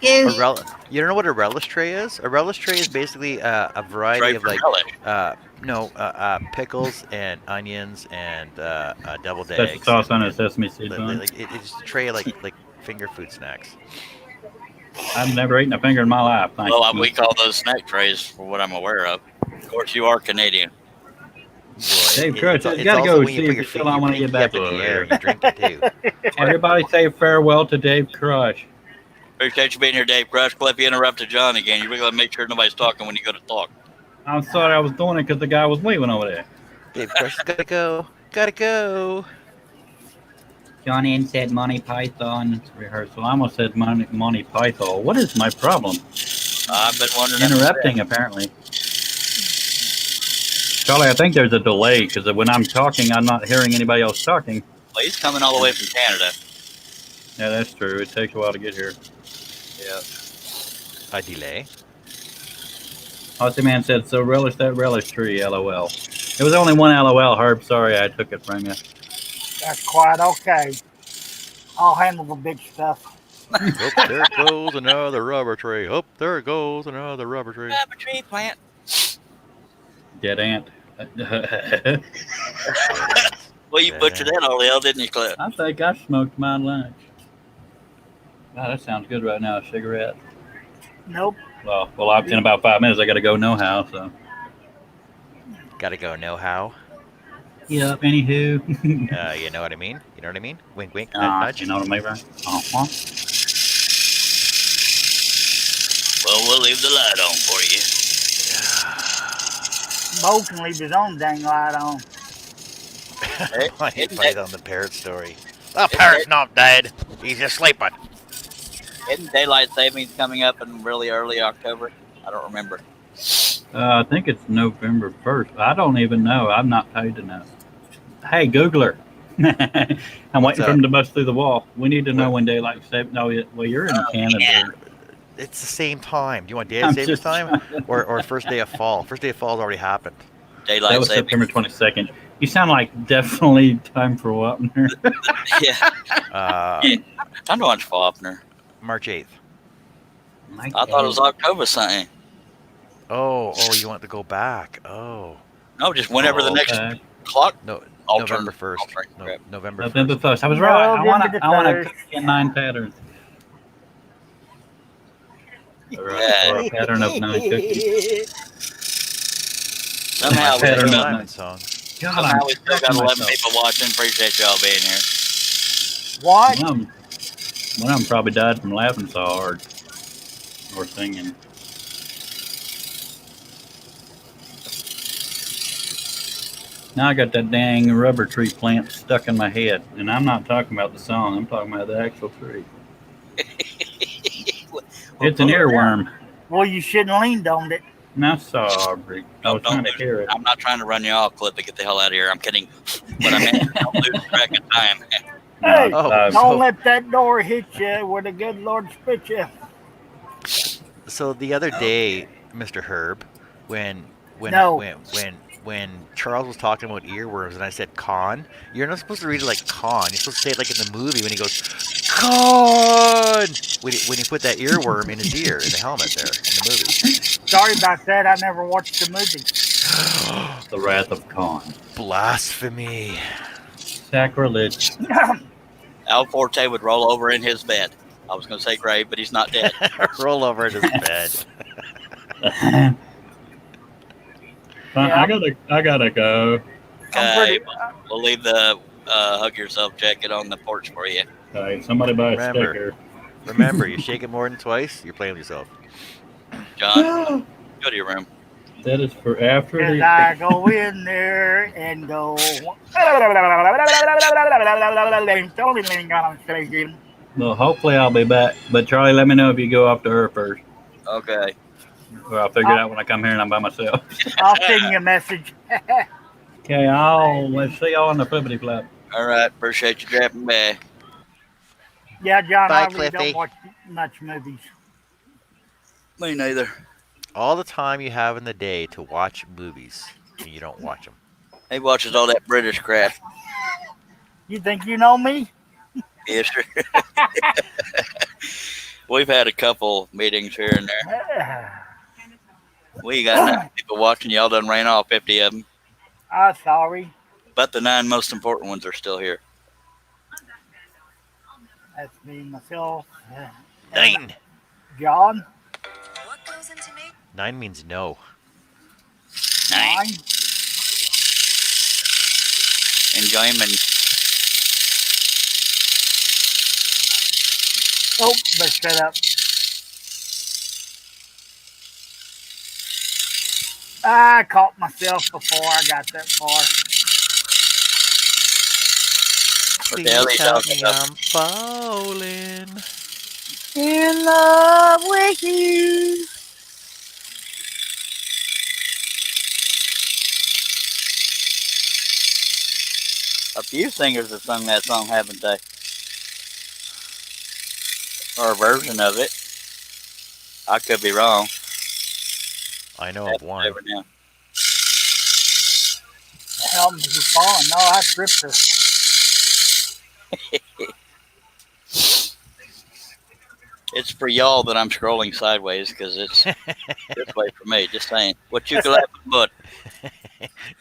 You. You don't know what a relish tray is? A relish tray is basically a variety Tray of for like relish. pickles and onions and deviled Special eggs. sauce on a sesame seed Like, bun. it's a tray like finger food snacks. I've never eaten a finger in my life. Thank Well, you. we call those snack trays, for what I'm aware of. Of course, you are Canadian. Well, Dave Crutch, it's gotta also go when see you if put you your still finger on when I get back up in over the air here. and you drink it too. Everybody say farewell to Dave Crush. Appreciate you being here, Dave Crush. Cliff, you interrupted John again. You really got to make sure nobody's talking when you go to talk. I'm sorry I was doing it because the guy was leaving over there. Dave Crush, gotta go. Gotta go. John N said Monty Python. Rehearsal. I almost said Monty Python. What is my problem? I've been wondering. Interrupting, apparently. Charlie, I think there's a delay because when I'm talking, I'm not hearing anybody else talking. Well, he's coming all the way from Canada. Yeah, that's true. It takes a while to get here. Yeah. A delay. Aussie Man said, so relish that relish tree, LOL. It was only one LOL, Herb. Sorry I took it from you. That's quite okay. I'll handle the big stuff. Oh, there goes another rubber tree. Oh, there goes another rubber tree. Have a tree plant. Dead ant. Well, you butchered that all hell, didn't you, Cliff? I think I smoked my lunch. Wow, that sounds good right now, a cigarette. Nope. Well, in about 5 minutes, I got to go no how, so. Gotta go. Know how? Yep, anywho. You know what I mean? You know what I mean? Wink, wink. You know what I mean, right? Uh-huh. Well, we'll leave the light on for you. Bo can leave his own dang light on. I fight on the parrot story. Parrot's not dead. He's just sleeping. Isn't daylight savings coming up in really early October? I don't remember. I think it's November 1st. I don't even know. I'm not paid to know. Hey, Googler. I'm What's waiting for up? him to bust through the wall. We need to know What? when daylight saving. No, well, you're in Oh, Canada. yeah. It's the same time. Do you want daylight I'm savings just time trying. or first day of fall? First day of fall's already happened. That Daylight was savings. September 22nd. You sound like definitely time for Wapner. Yeah. Uh, Yeah. Time to watch Faulkner. March 8th. I thought it was October something. Oh, you want to go back? Oh, No, just whenever the oh, next clock no, alternate. November 1st. No, Crap. November November 1st. 1st. I was right. November the I want to 1st. cook in 9 patterns. Or Yeah. a pattern of 9 cookies. Somehow we Pattern still of got, 9. God, somehow I'm we still got cracking 11 myself. people watching. Appreciate y'all being here. What? One of them probably died from laughing so hard or singing. Now I got that dang rubber tree plant stuck in my head, and I'm not talking about the song. I'm talking about the actual tree. It's an earworm. Well, you shouldn't have leaned on it. No, sorry. I was trying to hear it. I'm not trying to run you off, Clip, and get the hell out of here. I'm kidding. But I meant don't lose track of time. Hey, Oh, don't so let that door hit you where the good Lord spit you. so the other day, Mr. Herb, when No. Charles was talking about earworms and I said con, you're not supposed to read it like con. You're supposed to say it like in the movie when he goes con when he put that earworm in his ear in the helmet there in the movie. Sorry about that. I never watched the movie. The Wrath of Khan. Blasphemy. Sacrilege. Al Forte would roll over in his bed. I was going to say grave, but he's not dead. Roll over in his bed. I gotta go. Okay, we'll leave the hug yourself jacket on the porch for you. Okay, somebody buy a Remember. sticker. Remember, you shake it more than twice, you're playing with yourself. John, go to your room. That is for after Cause the. I go in there and go. Well, hopefully I'll be back. But Charlie, let me know if you go off to her first. Okay. Or I'll figure it out when I come here and I'm by myself. I'll send you a message. Okay, let's see y'all on the flippity flap. All right. Appreciate you dropping by. Yeah, John, Bye, I really Cliffy. don't watch much movies. Me neither. All the time you have in the day to watch movies, and you don't watch them. He watches all that British crap. You think you know me? Yes, sir. We've had a couple meetings here and there. We got 9 people watching. Y'all done ran off 50 of them. I'm sorry. But the 9 most important ones are still here. That's me, myself. 9. John. 9 means no. 9. Enjoyment. Oh, better shut up. I caught myself before I got that far. What the hell are you tell talking me about? I'm falling. In love with you. A few singers have sung that song, haven't they? Or a version of it. I could be wrong. I know of one. Never know. Help me, she's falling. No, I tripped her. It's for y'all that I'm scrolling sideways because it's this way for me. Just saying. What you can laugh but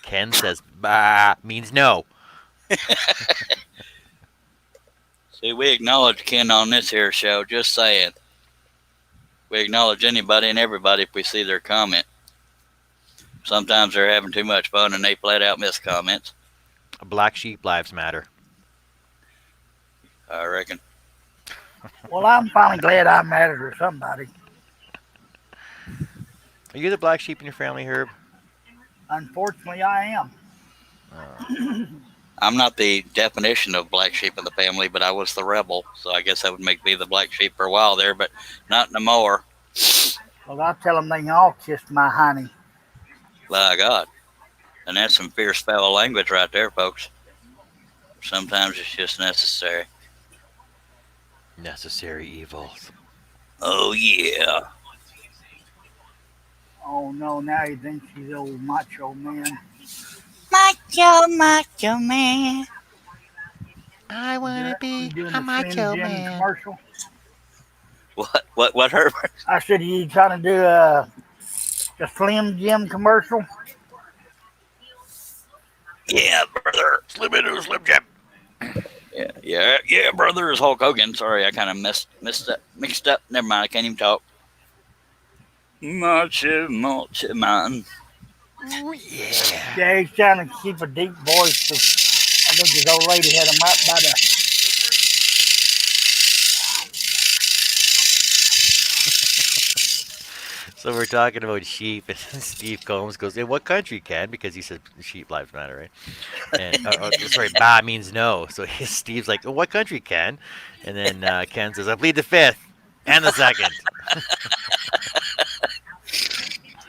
Ken says bah means no. see, we acknowledge Ken on this here show. Just saying. We acknowledge anybody and everybody if we see their comment. Sometimes they're having too much fun and they flat out miss comments. Black sheep lives matter. I reckon. Well, I'm finally glad I mattered to somebody. Are you the black sheep in your family, Herb? Unfortunately, I am. I'm not the definition of black sheep of the family, but I was the rebel, so I guess that would make me the black sheep for a while there, but not no more. Well, I tell them they can all kiss my honey. By God. And that's some fierce foul language right there, folks. Sometimes it's just necessary. Necessary evils. Oh, yeah. Oh no, now he thinks he's old macho man. Macho, macho man. I wanna You be doing a the Slim macho Jim man. commercial? What, Herbert? I said you trying to do a Slim Jim commercial? Yeah, brother. Slip into a Slim Jim. Yeah, brother is Hulk Hogan. Sorry, I kind of mixed up. Never mind, I can't even talk. Macho man. Ooh, yeah. Yeah, he's trying to keep a deep voice. I think his old lady had him up by the. So we're talking about sheep, and Steve Combs goes, "In what country, Ken?" Because he said sheep lives matter, right? And sorry, "ba" means no. So Steve's like, "Oh, what country, Ken?" And then Ken says, "I plead the fifth and the second."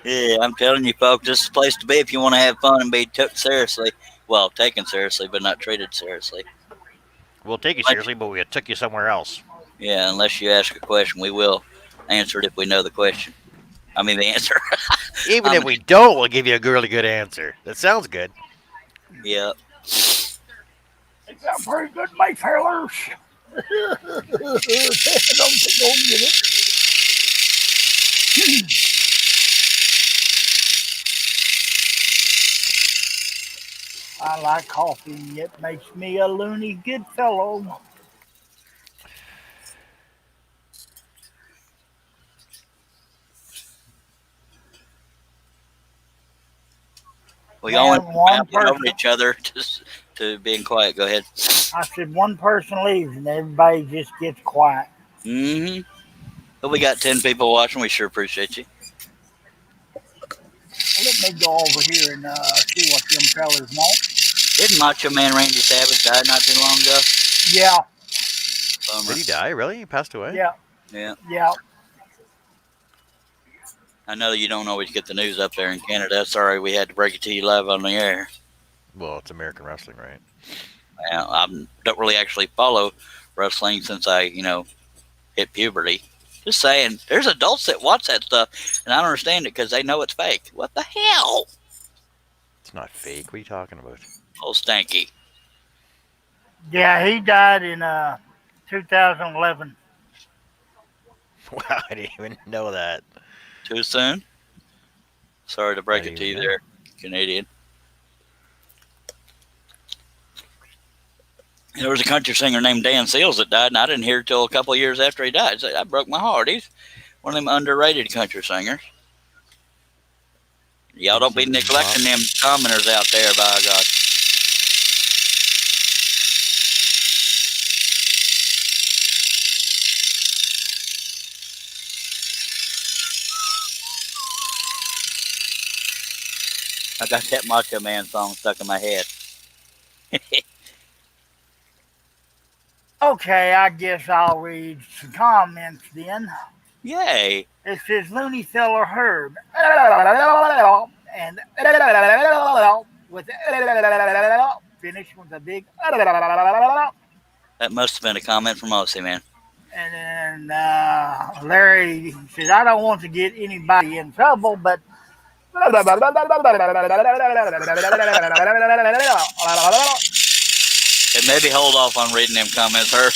Yeah, I'm telling you, folks, this is the place to be if you want to have fun and be took seriously. Well, taken seriously, but not treated seriously. We'll take you Unless, seriously, but we took you somewhere else. yeah, unless you ask a question, we will answer it if we know the question. I mean, the answer. Even I if mean, we don't, we'll give you a really good answer. That sounds good. yeah. It got pretty good, my fellas. Don't get it. I like coffee. It makes me a loony good fellow. We all Man, went from one babbling over person. each other to being quiet. Go ahead. I said one person leaves and everybody just gets quiet. Mm-hmm. But we got 10 people watching. We sure appreciate you. Let me go over here and see what them fellas want. Didn't Macho Man Randy Savage die not too long ago? Yeah, Did Bummer. he die? Really? He passed away? yeah, Yeah. yeah. I know you don't always get the news up there in Canada. Sorry, we had to break it to you live on the air. Well, it's American wrestling, right? I don't really actually follow wrestling since I, hit puberty. Just saying, there's adults that watch that stuff, and I don't understand it because they know it's fake. What the hell? It's not fake. What are you talking about? Oh, stanky. Yeah, he died in 2011. Wow, I didn't even know that. Too soon? Sorry to I break didn't it to even you know. there, Canadian. There was a country singer named Dan Seals that died, and I didn't hear it till a couple of years after he died. So that broke my heart. He's one of them underrated country singers. Y'all don't be Vincent Pop. neglecting them commoners out there, by God. I got that Macho Man song stuck in my head. Okay, I guess I'll read some comments then. Yay. It says Looney Feller Herb. And with finish with a big. That must have been a comment from Ossie, man. And then Larry says, I don't want to get anybody in trouble, but. And maybe hold off on reading them comments, her.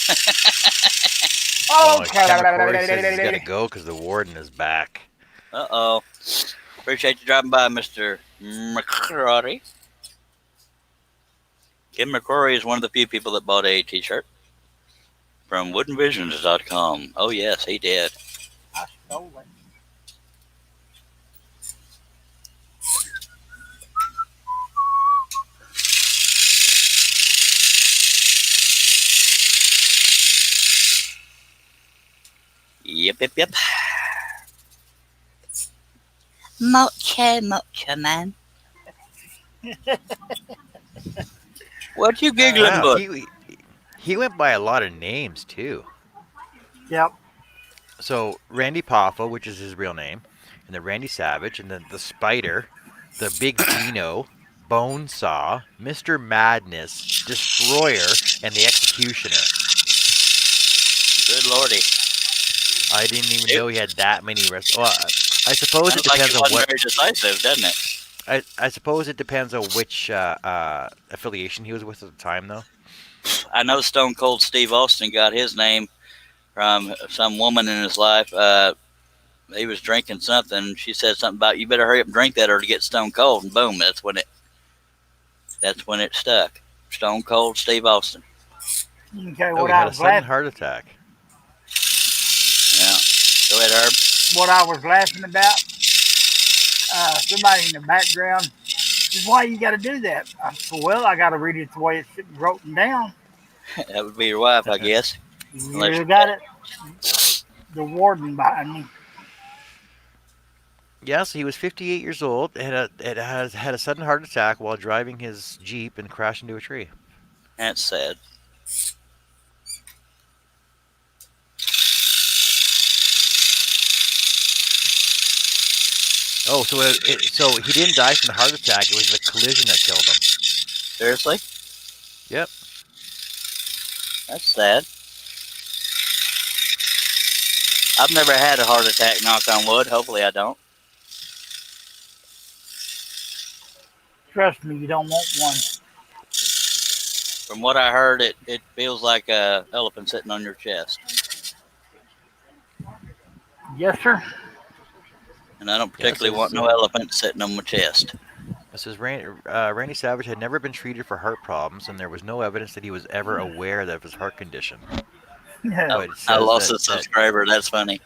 Oh, Ken McCrory says he's got to go because the warden is back. Uh-oh. Appreciate you dropping by, Mr. McCrory. Kim McCrory is one of the few people that bought a t-shirt from woodenvisions.com. Oh, yes, he did. I stole it. Yep. Mocha man. What you giggling, Wow, bud? he went by a lot of names too. Yep. So Randy Poffo, which is his real name, and then Randy Savage, and then the Spider, the Big Dino, Bone Saw, Mr. Madness, Destroyer, and the Executioner. Good lordy. I didn't even It know he had that many Well, I suppose it sounds like depends it on wasn't what. very decisive, doesn't it? I suppose it depends on which affiliation he was with at the time, though. I know Stone Cold Steve Austin got his name from some woman in his life. He was drinking something. She said something about you better hurry up and drink that or to get stone cold, and boom, that's when it stuck. Stone Cold Steve Austin. Okay, Oh, what he I had a was sudden laughing, heart attack. Yeah. Go ahead, Herb. what I was laughing about, somebody in the background says, "Why you got to do that?" I said, "Well, I got to read it the way it's written down. That would be your wife, I guess. Unless You got it, the warden behind me." Yes, he was 58 years old. Had a sudden heart attack while driving his Jeep and crashed into a tree. that's sad. Oh, so he didn't die from the heart attack. It was the collision that killed him. Seriously, Yep. that's sad. I've never had a heart attack. Knock on wood. Hopefully, I don't. Trust me, you don't want one. From what I heard, it feels like a elephant sitting on your chest, Yes, sir. and I don't Yes, particularly want no elephant sitting on my chest. it says Randy Savage had never been treated for heart problems, and there was no evidence that he was ever aware of his heart condition. Yeah. But it I says lost a that subscriber. That's funny.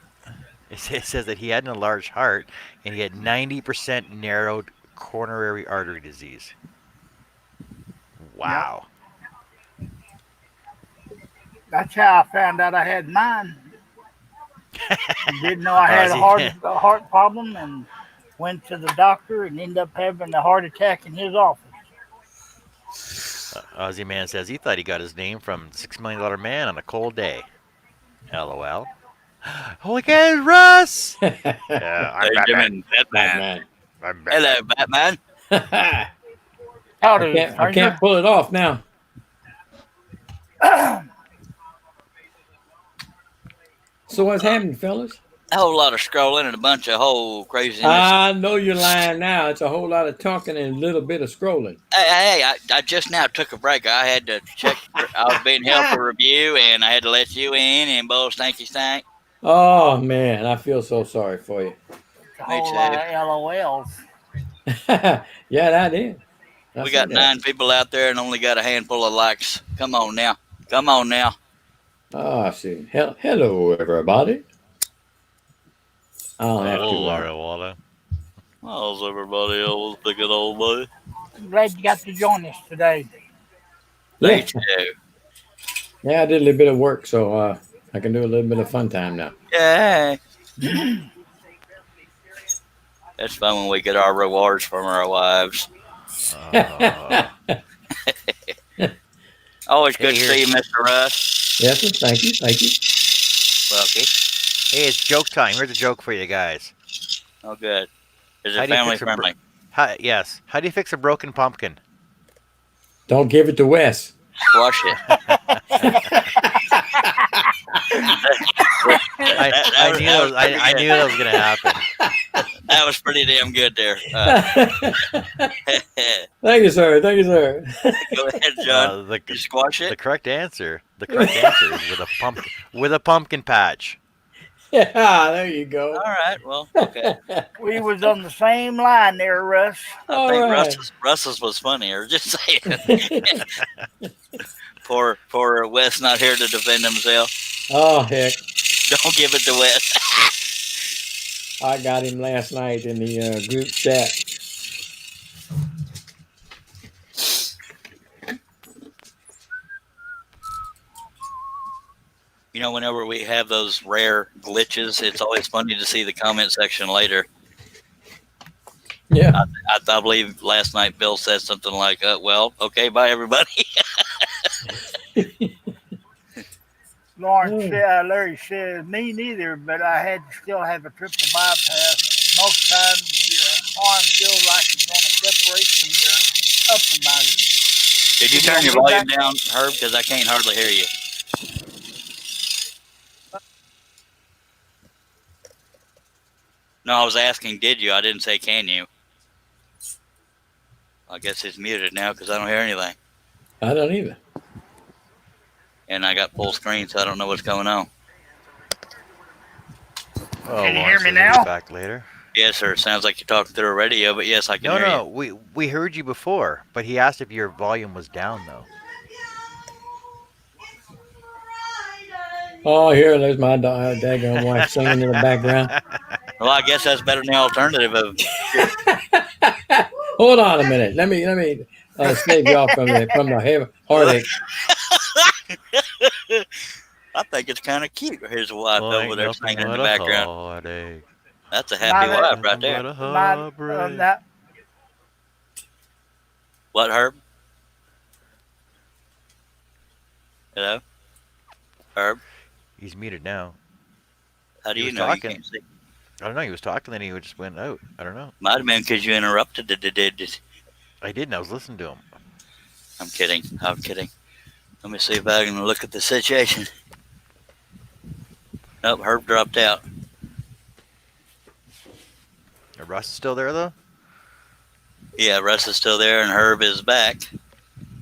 it says that he had an enlarged heart and he had 90% narrowed coronary artery disease. Wow. That's how I found out I had mine. Didn't know I had a heart problem and went to the doctor and ended up having a heart attack in his office. Aussie Man says he thought he got his name from $6 Million Man on a cold day. LOL. Holy cow, Russ! Yeah, I'm Batman. Batman. I'm Batman. Hello, Batman. Howdy, I can't pull it off now. So what's happening, fellas? A whole lot of scrolling and a bunch of whole craziness. I know you're lying now. It's a whole lot of talking and a little bit of scrolling. Hey, I just now took a break. I had to check. I was being held for review, and I had to let you in. And bull stanky stank. Oh man, I feel so sorry for you. It's a whole lot of LOLs. Yeah, that is. We got 9 people out there and only got a handful of likes. Come on now. Come on now. Oh, I see. Hello, everybody. I'll have Hello, to. How's everybody else thinking, old boy? I'm glad you got to join us today. Yeah, too. yeah, I did a little bit of work, so I can do a little bit of fun time now. Yeah. It's fun when we get our rewards from our wives. Always good to see you, Mr. Russ. Yes, sir. Thank you. Thank you. Lucky. Hey, it's joke time. Here's a joke for you guys. Oh, good. Is How it do you family fix a friendly? Yes. How do you fix a broken pumpkin? Don't give it to Wes. Squash it. I knew that was going to happen. That was pretty damn good there. Thank you, sir. Thank you, sir. Go ahead, John. You squash The it? correct answer is with a pumpkin patch. Yeah, there you go. All right. Well, okay. We was on the same line there, Russ. I think Russ's was funnier. Just saying. Poor Wes not here to defend himself. Oh, heck. Don't give it to Wes. I got him last night in the group chat. You know, whenever we have those rare glitches, it's always funny to see the comment section later. Yeah. I believe last night Bill said something like, "Well, okay, bye everybody." Lawrence, Larry says, me neither, but I had to still have a triple bypass. Most times your arm feels like it's going to separate from your upper body. Did you Did you turn want your me volume back? down, Herb? Because I can't hardly hear you. No, I was asking, did you? I didn't say, can you? I guess it's muted now because I don't hear anything. I don't either. And I got full screen, so I don't know what's going on. Oh, Can you hear Lawrence me says he'll be now? back later. Yes, sir. It sounds like you're talking through a radio, but yes, I can No, hear you. no, we heard you before, but he asked if your volume was down though. Oh, here, there's my daggone wife singing in the background. Well, I guess that's better than the alternative of. Hold on a minute. Let me save y'all from the heartache. I think it's kind of cute. His wife Well, over ain't there nothing singing in but the a background. heartache. That's a happy My, wife right Nothing there. but a my, heartbreak. that, What, Herb? Hello? Herb? He's muted now. How do He you was know you talking. can't see? I don't know. He was talking, then he just went out. I don't know. Might have been because you interrupted it. I didn't. I was listening to him. I'm kidding. I'm kidding. Let me see if I can look at the situation. Nope, Herb dropped out. Russ is still there though. Yeah, Russ is still there and Herb is back.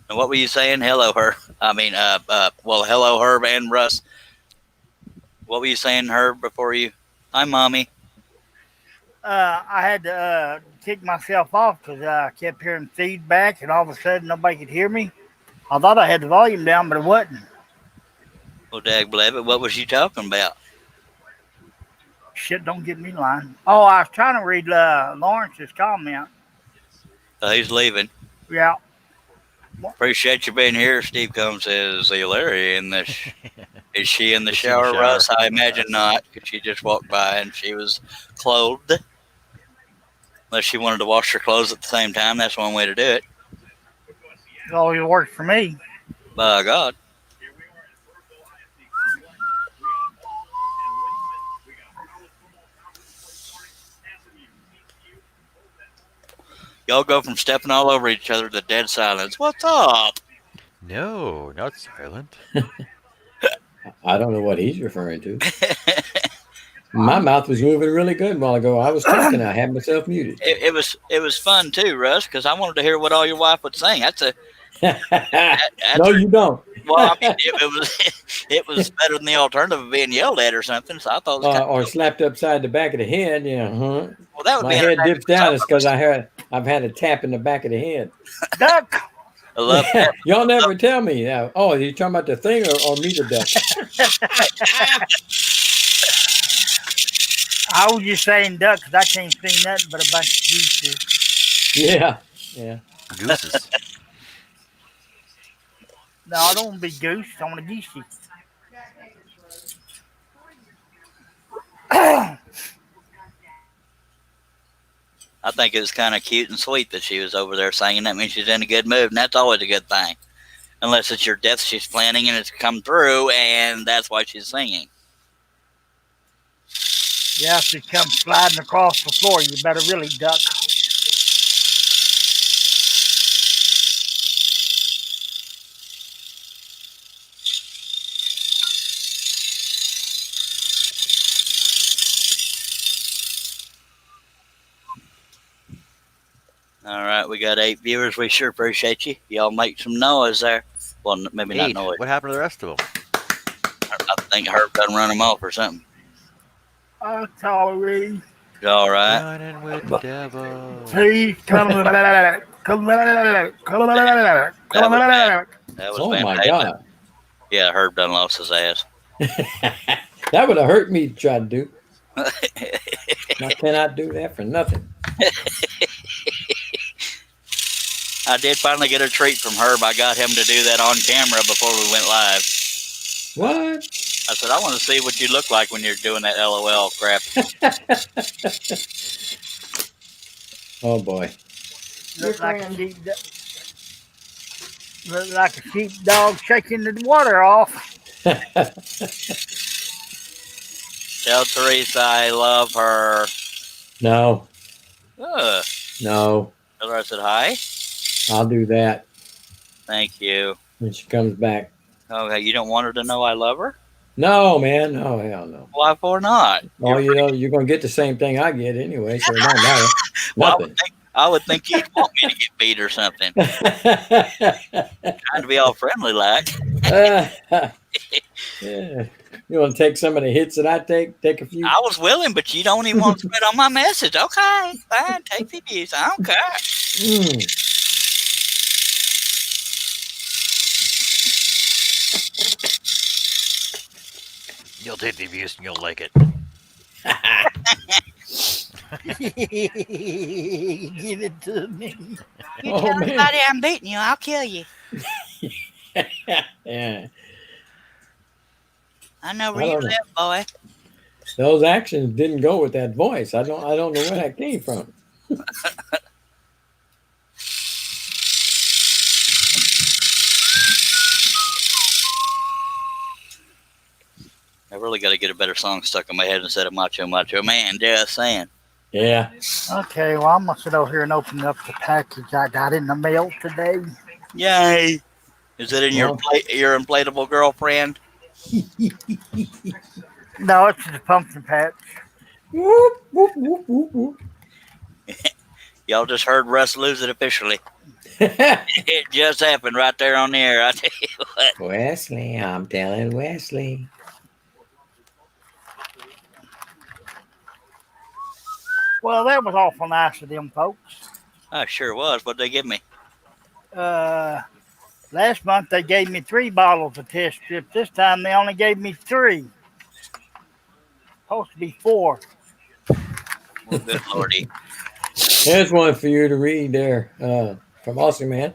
And what were you saying? Hello, Herb. Hello, Herb and Russ. What were you saying, Herb, before you? Hi, Mommy. I had to kick myself off because I kept hearing feedback, and all of a sudden nobody could hear me. I thought I had the volume down, but it wasn't. Well, dag blab it. What was you talking about? Shit, don't get me lying. Oh, I was trying to read Lawrence's comment. He's leaving. Yeah. Appreciate you being here. Steve Combs says, "Hey, Larry, is she in the Is she in the shower, shower? Russ?" I imagine not, because she just walked by and she was clothed. Unless she wanted to wash her clothes at the same time, that's one way to do it. It always works for me. By God. Y'all go from stepping all over each other to dead silence. What's up? No, not silent. I don't know what he's referring to. My mouth was moving really good a while ago. I was talking. I had myself muted. It was fun too, Russ, because I wanted to hear what all your wife would sing. No, you don't. Well, I mean, it was better than the alternative of being yelled at or something. So I thought it was kind of Or cool. slapped upside the back of the head. Yeah. Well, that would My be head entertaining dips for some down. It's of because us. I've had a tap in the back of the head. Duck. I love that. Y'all never tell me. Oh, you talking about the thing or me, the duck? I was just saying duck because I can't see nothing but a bunch of geese. Yeah. Gooses. No, I don't want to be goose. I want a geese. I think it was kind of cute and sweet that she was over there singing. That means she's in a good mood, and that's always a good thing. Unless it's your death she's planning and it's come through, and that's why she's singing. Yeah, if it comes sliding across the floor, you better really duck. All right, we got 8 viewers. We sure appreciate you. Y'all make some noise there. Well, maybe not 8. noise. What happened to the rest of them? I think Herb done run them off or something. Oh, sorry. All right. Running with the devil. Please come. That was Oh Van my Halen. God. Yeah, Herb done lost his ass. That would have hurt me to try to do. I cannot do that for nothing. I did finally get a treat from Herb. I got him to do that on camera before we went live. What? I said, I want to see what you look like when you're doing that LOL crap. Oh boy. Look like a sheepdog shaking the water off. Tell Teresa I love her. No, Ugh. no. Tell her I said hi. I'll do that Thank you. when she comes back. Okay, you don't want her to know I love her? No, man. No, hell no. Why for not? Oh, you know, you're gonna get the same thing I get anyway, so it don't matter. Well, Nothing. I would think you'd want me to get beat or something. Trying to be all friendly like. Yeah. You want to take some of the hits that I take? Take a few. I was willing, but you don't even want to spread on my message. Okay, fine, take the abuse. I don't care. Mm. You'll take the abuse and you'll like it. Give it to me. You Oh, tell man. anybody I'm beating you, I'll kill you. Yeah. I know where I you don't know. live, boy. Those actions didn't go with that voice. I don't know where that came from. I really got to get a better song stuck in my head instead of Macho Macho Man. Just saying. Yeah. Okay, well, I'm going to sit over here and open up the package I got in the mail today. Yay! Is it in Well. your inflatable girlfriend? No, it's the pumpkin patch. Whoop, whoop, whoop, whoop, whoop. Y'all just heard Russ lose it officially. It just happened right there on the air. I tell you what. Wesley, I'm telling Wesley. Well, that was awful nice of them folks. I sure was. What'd they give me? Last month they gave me 3 bottles of test strips. This time they only gave me 3. Supposed to be 4. Well, good lordy. Here's one for you to read there from Austin, man.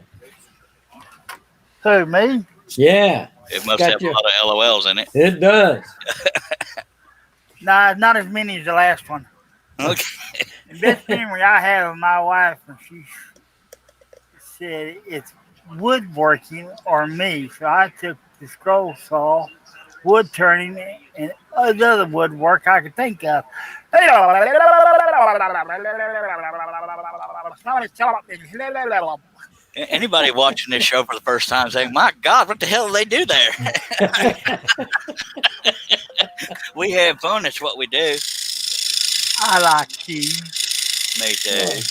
Who, me? Yeah. It must Got have you. a lot of LOLs in it. It does. Nah, not as many as the last one. Okay. The best memory I have of my wife when she said it's woodworking or me. So I took the scroll saw, wood turning, and other woodwork I could think of. Anybody watching this show for the first time saying, my God, what the hell do they do there? We have fun. That's what we do. I like cheese. Me too.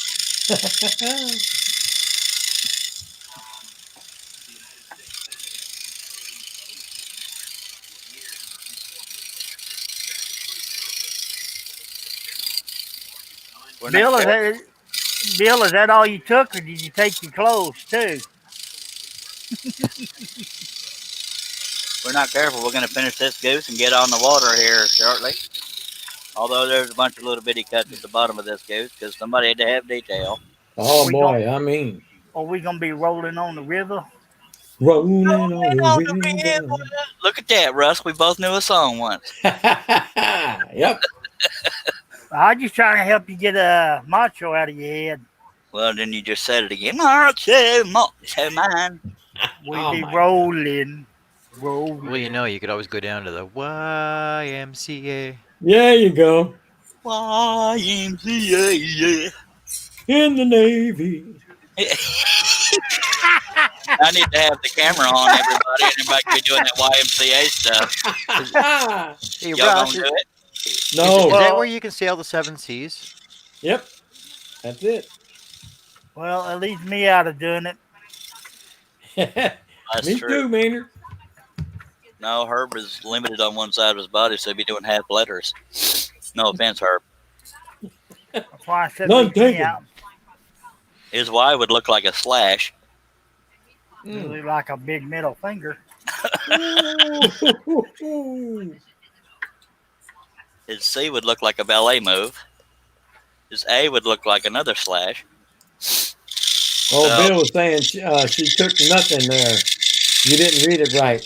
We're Bill, not, is that all you took, or did you take your clothes too? we're not careful. We're going to finish this goose and get on the water here shortly. Although there's a bunch of little bitty cuts at the bottom of this goose because somebody had to have detail. Oh, We boy. I mean, Are we gonna be rolling on the river? rolling on the river. Look at that, Russ. We both knew a song once. Yep. I just trying to help you get a macho out of your head. Well, then you just said it again. Macho man. We Oh, be my rolling. Well, you know, you could always go down to the YMCA. There you go. YMCA, yeah. In the Navy. I need to have the camera on everybody, and everybody can be doing that YMCA stuff. Hey, Y'all gonna Ross, do it? No. is that where you can sail the 7 seas? Yep. That's it. Well, it leaves me out of doing it. That's Me true. too, Maynard. No, Herb is limited on one side of his body, so he'd be doing half letters. No offense, Herb. That's why I said None leave me taken. out. His Y would look like a slash. It look like a big middle finger. His C would look like a ballet move. His A would look like another slash. Oh, Bill was saying she took nothing there. You didn't read it right,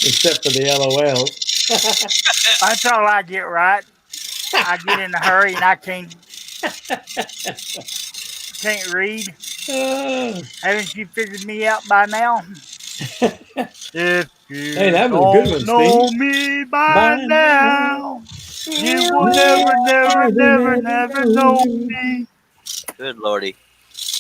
except for the LOLs. That's all I get right. I get in a hurry and I can't can't read. Uh, Haven't you figured me out by now? If hey, you that was a good don't one, know Steve. me by By now, now, you you will never, never, never, never, never never know know me. me. Good lordy.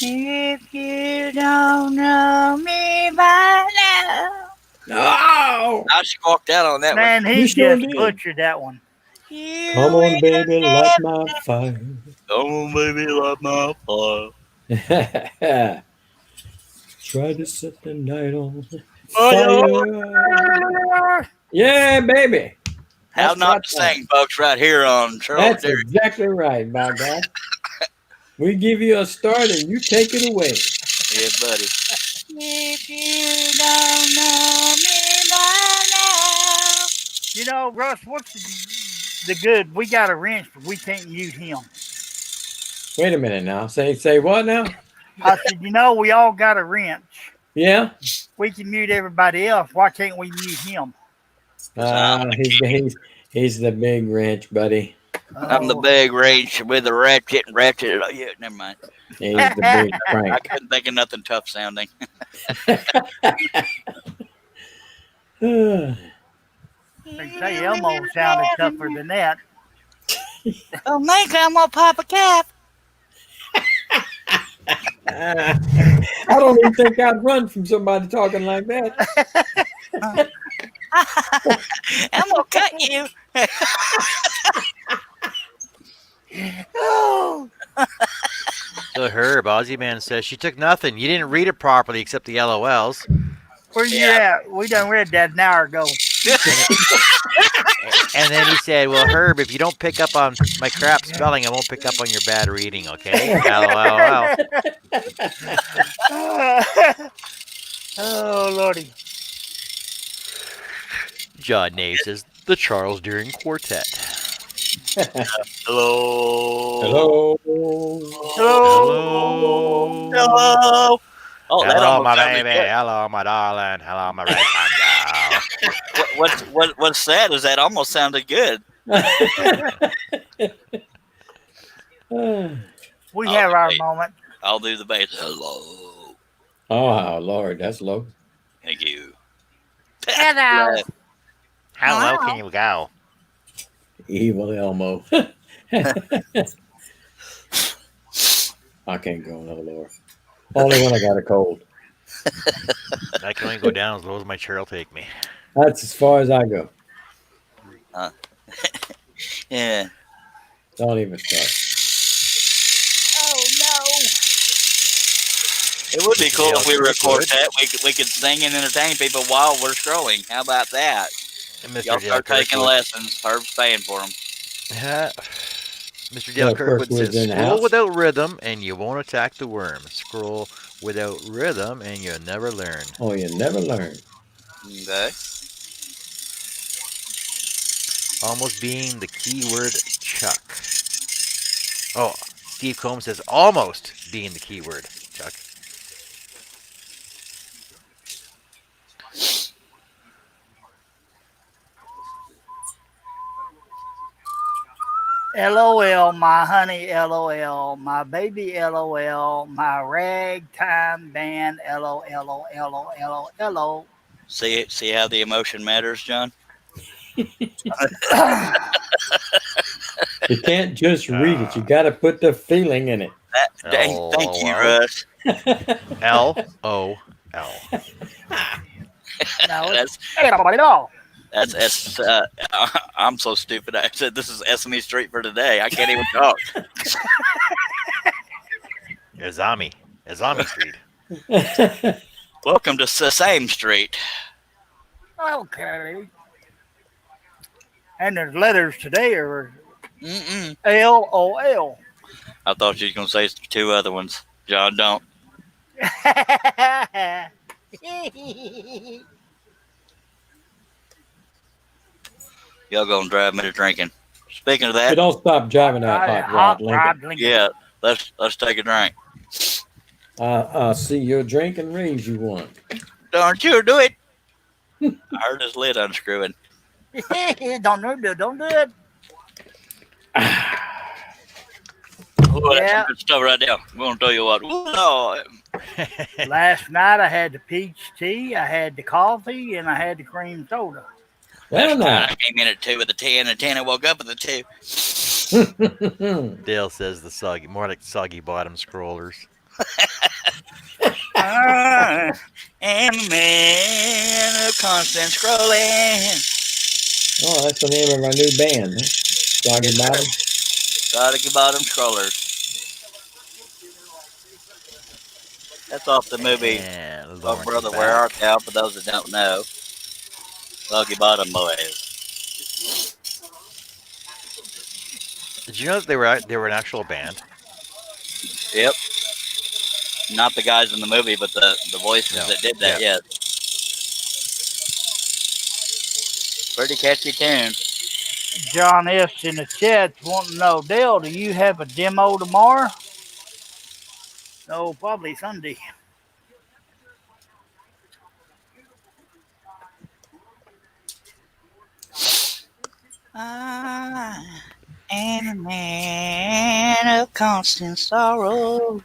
If you don't know me by now. No, I squawked out on that one. Man, you he sure just did. butchered that one. Come You on, baby, will light my fire. Come on, baby, light my fire. Try to set the night on Fire. fire. Yeah, baby. How That's not right to there. sing, folks, right here on Charles That's Dairy. exactly right, by God. We give you a start and you take it away. Yeah, buddy. If you don't know me by now. You know, Russ, what's the good? We got a wrench, but we can't mute him. Wait a minute now. Say what now? I said, you know, we all got a wrench. Yeah. We can mute everybody else. Why can't we mute him? 'Cause I'm the king. He's the big wrench, buddy. I'm the Oh. big range with the ratchet and ratchet. Oh, yeah, never mind. He's the big I crank. couldn't think of nothing tough sounding. I can tell you, Elmo sounded tougher than that. Oh, Mike, I'm gonna pop a cap. I don't even think I'd run from somebody talking like that. I'm gonna cut you. Oh. So Herb, Aussie Man says she took nothing. You didn't read it properly except the LOLs. Where you at? We done read that an hour ago. And then he said, well, Herb, if you don't pick up on my crap spelling, I won't pick up on your bad reading, okay? LOL. Oh, Lordy. John Nave says, the Charles Deering Quartet. Hello. Hello. Hello. Hello. Oh, that Hello, almost my sounded baby. good. Hello, my darling. Hello, my red girl. What's sad is that almost sounded good. We Oh, have our wait. moment. I'll do the bass. Hello. Oh, Lord, that's low. Thank you. Hello. How low Wow. can you go? Evil Elmo. I can't go no lower. Only when I got a cold. I can only go down as low as my chair will take me. That's as far as I go. Yeah. Don't even start. Oh, no. It would be cool if we were a Would. quartet. We could sing and entertain people while we're scrolling. How about that? And Mr. Y'all Dale start taking Kirkwood. lessons. Herb's paying for them. Mr. Dale Dale Kirkwood Kirkwood's says, in the scroll house. without rhythm and you won't attack the worm. Scroll without rhythm and you'll never learn. Oh, you never learn. Okay. Almost being the keyword Chuck. Oh, Steve Combs says, almost being the keyword Chuck. LOL, my honey, LOL, my baby, LOL, my ragtime band, LOL. See how the emotion matters, John? You can't just read it. You got to put the feeling in it. Thank you, LOL. Russ. LOL. No, That's it's that's S. I'm so stupid. I said this is Sesame Street for today. I can't even talk. Azami Street. Welcome to Sesame Street. okay. And there's letters today are Mm-mm. LOL. I thought you was gonna say two other ones. John, don't. Y'all gonna drive me to drinking. Speaking of But that, don't stop driving that hot rod, Lincoln. yeah, let's take a drink. I see your drink and raise you one. Don't you do it. I heard his lid unscrewing. Don't do it. Oh, that's some Yeah. good stuff right there. I'm gonna tell you what. Ooh, Lord. Last night I had the peach tea, I had the coffee, and I had the cream soda. That's Well, right. now. I came in at 2 with a 10, and 10 I woke up with a 2. Dale says the soggy, more like soggy bottom scrollers. I am a man of constant scrolling. Oh, that's the name of our new band, huh? Soggy Yes, Bottom. Soggy bottom scrollers. That's off the movie And Oh Lawrence is Brother, Where Art back. Thou? For those that don't know, Soggy Bottom Boys. Did you know that they were an actual band? Yep. Not the guys in the movie, but the voices No. that did that, Yeah. yes. Pretty catchy tune. John S. in the chat's wanting to know, Dale, do you have a demo tomorrow? No, probably Sunday. I am a man of constant sorrow.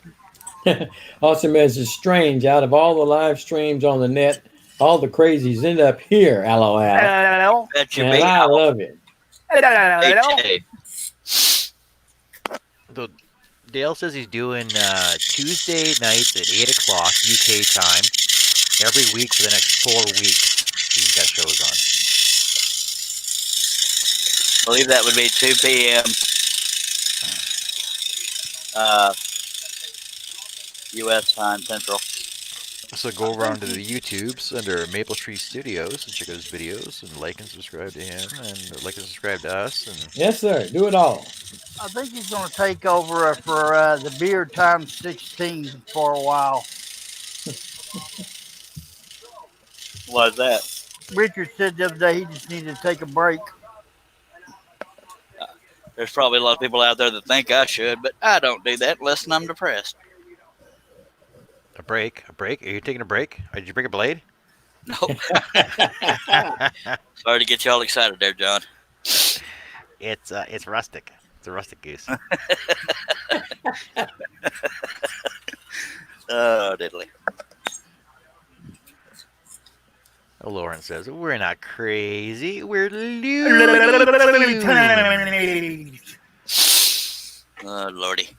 Awesome as it's strange. Out of all the live streams on the net, all the crazies end up here, LOL. Hello. Bet you And be I out. love it. Hey, So Dale says he's doing Tuesday nights at 8 o'clock UK time every week for the next 4 weeks. He's got shows on. I believe that would be 2 p.m. U.S. time Central. So go over onto the YouTubes under Maple Tree Studios and check out his videos and like and subscribe to him and like and subscribe to us. And Yes, sir. Do it all. I think he's going to take over for the Beard Times 16 for a while. What's that? Richard said the other day he just needed to take a break. There's probably a lot of people out there that think I should, but I don't do that unless I'm depressed. a break. Are you taking a break? Did you break a blade? Nope. Sorry to get y'all excited there, John. It's rustic. It's a rustic goose. Oh, diddly. Lawrence says, we're not crazy. We're loose. Oh, Lordy.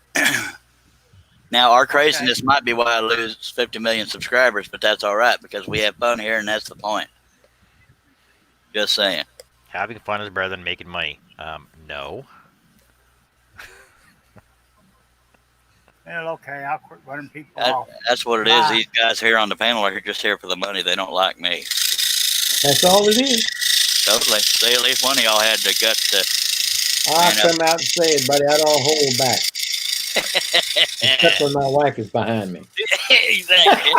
Now, our craziness might be why I lose 50 million subscribers, but that's all right because we have fun here, and that's the point. Just saying. Having fun is better than making money. No. Well, okay, I'll quit running people off. That's what it is. Bye. These guys here on the panel are just here for the money. They don't like me. That's all it is. Totally. See, at least one of y'all had the guts to. I'll come out and say it, buddy. I don't hold back. Except when my wife is behind me. Exactly.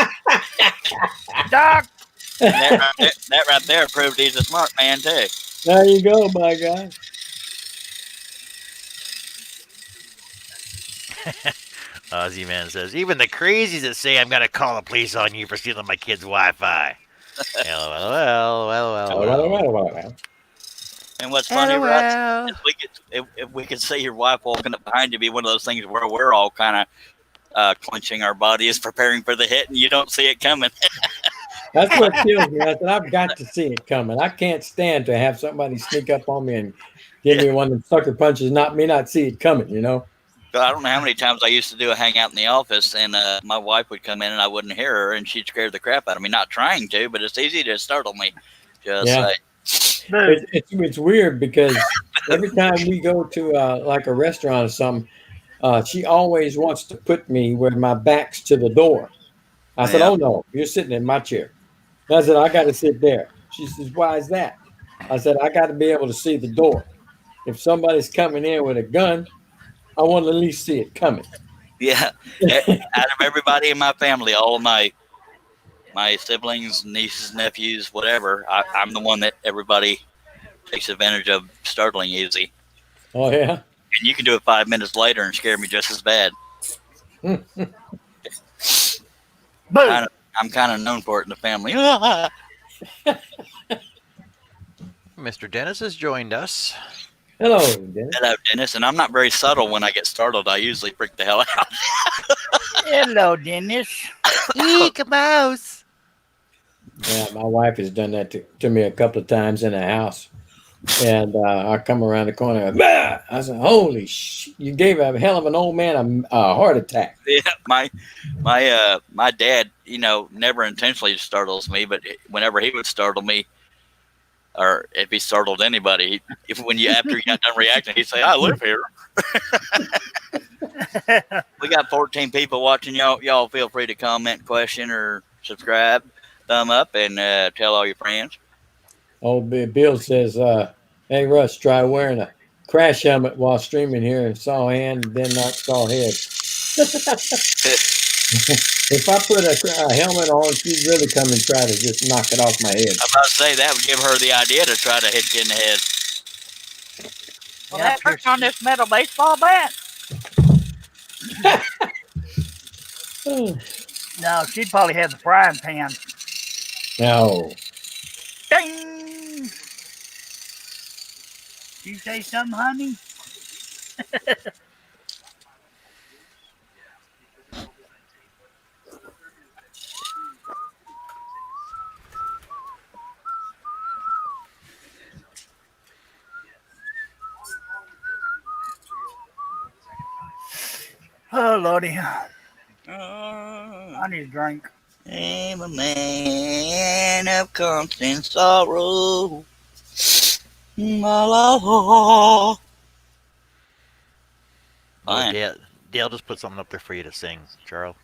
Doc! That right there proved he's a smart man, too. There you go, my guy. Ozzy Man says, even the crazies that say I'm going to call the police on you for stealing my kid's Wi-Fi. Well. And what's funny, Russ, is if we could see your wife walking up behind you, be one of those things where we're all kind of clenching our bodies, preparing for the hit, and you don't see it coming. That's what kills me. I said, I've got to see it coming. I can't stand to have somebody sneak up on me and give me one of the sucker punches, not see it coming, you know? I don't know how many times I used to do a hangout in the office, and my wife would come in, and I wouldn't hear her, and she'd scare the crap out of me. Not trying to, but it's easy to startle me. Just Yeah. It's weird because every time we go to like a restaurant or something, she always wants to put me where my back's to the door. I said, Yeah. oh, no, you're sitting in my chair. I said, I got to sit there. She says, why is that? I said, I got to be able to see the door. If somebody's coming in with a gun, I want to at least see it coming. Yeah. Out of everybody in my family, all of my siblings, nieces, nephews, whatever, I'm the one that everybody takes advantage of startling easy. Oh, yeah? And you can do it 5 minutes later and scare me just as bad. I'm kind of known for it in the family. Mr. Dennis has joined us. Hello, Dennis. Hello, Dennis. And I'm not very subtle when I get startled. I usually freak the hell out. Hello, Dennis. Eek a mouse. Yeah, my wife has done that to me a couple of times in the house. And I come around the corner. Bah! I said, "Holy shit! You gave a hell of an old man a heart attack." Yeah, my dad, never intentionally startles me, but whenever he would startle me, or if he startled anybody, after he got done reacting, he'd say, "I live here." We got 14 people watching. Y'all feel free to comment, question, or subscribe, thumb up, and tell all your friends. Old Bill says, "Hey Russ, try wearing a crash helmet while streaming here and saw hand, then not saw head." If I put a helmet on, she'd really come and try to just knock it off my head. I'm about to say that would give her the idea to try to hit you in the head. Well, that hurts on this metal baseball bat. No, she'd probably have the frying pan. No. Ding! You say something, honey? Oh, Lordy. I need a drink. I'm a man of constant sorrow. La, la, la. Fine. Dale just put something up there for you to sing, Charles.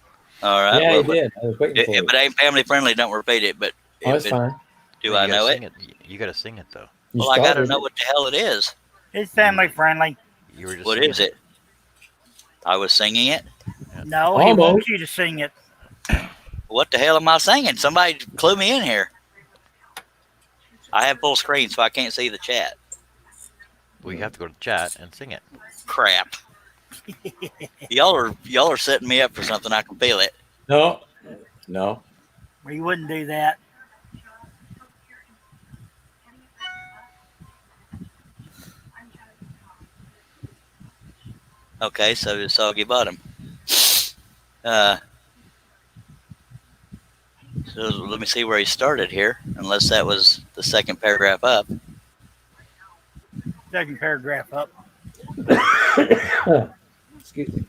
All right. Yeah, well, he did. I was waiting for if it. it ain't family friendly, don't repeat it. But Oh, if it's it, fine. do I know it? You got to sing it though. You Well, I got to started know it. what the hell it is. It's family friendly. You were just. What singing is it? I was singing it. No, he Almost. wants you to sing it. What the hell am I singing? Somebody clue me in here. I have full screen, so I can't see the chat. Well, you have to go to the chat and sing it. Crap. y'all are setting me up for something. I can feel it. No. We wouldn't do that. Okay, so it's Soggy Bottom. So let me see where he started here, unless that was the second paragraph up. Second paragraph up. Excuse me.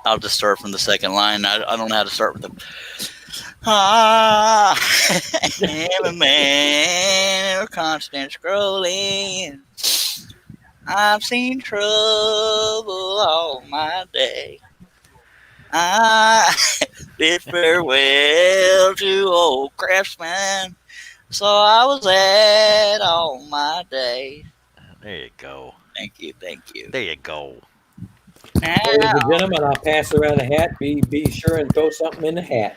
I'll just start from the second line. I don't know how to start with them. I am a man of constant scrolling. I've seen trouble all my day. I bid farewell to old craftsman, so I was at all my days. There you go. Thank you. There you go. Ladies and gentlemen, I'll pass around a hat. Be sure and throw something in the hat.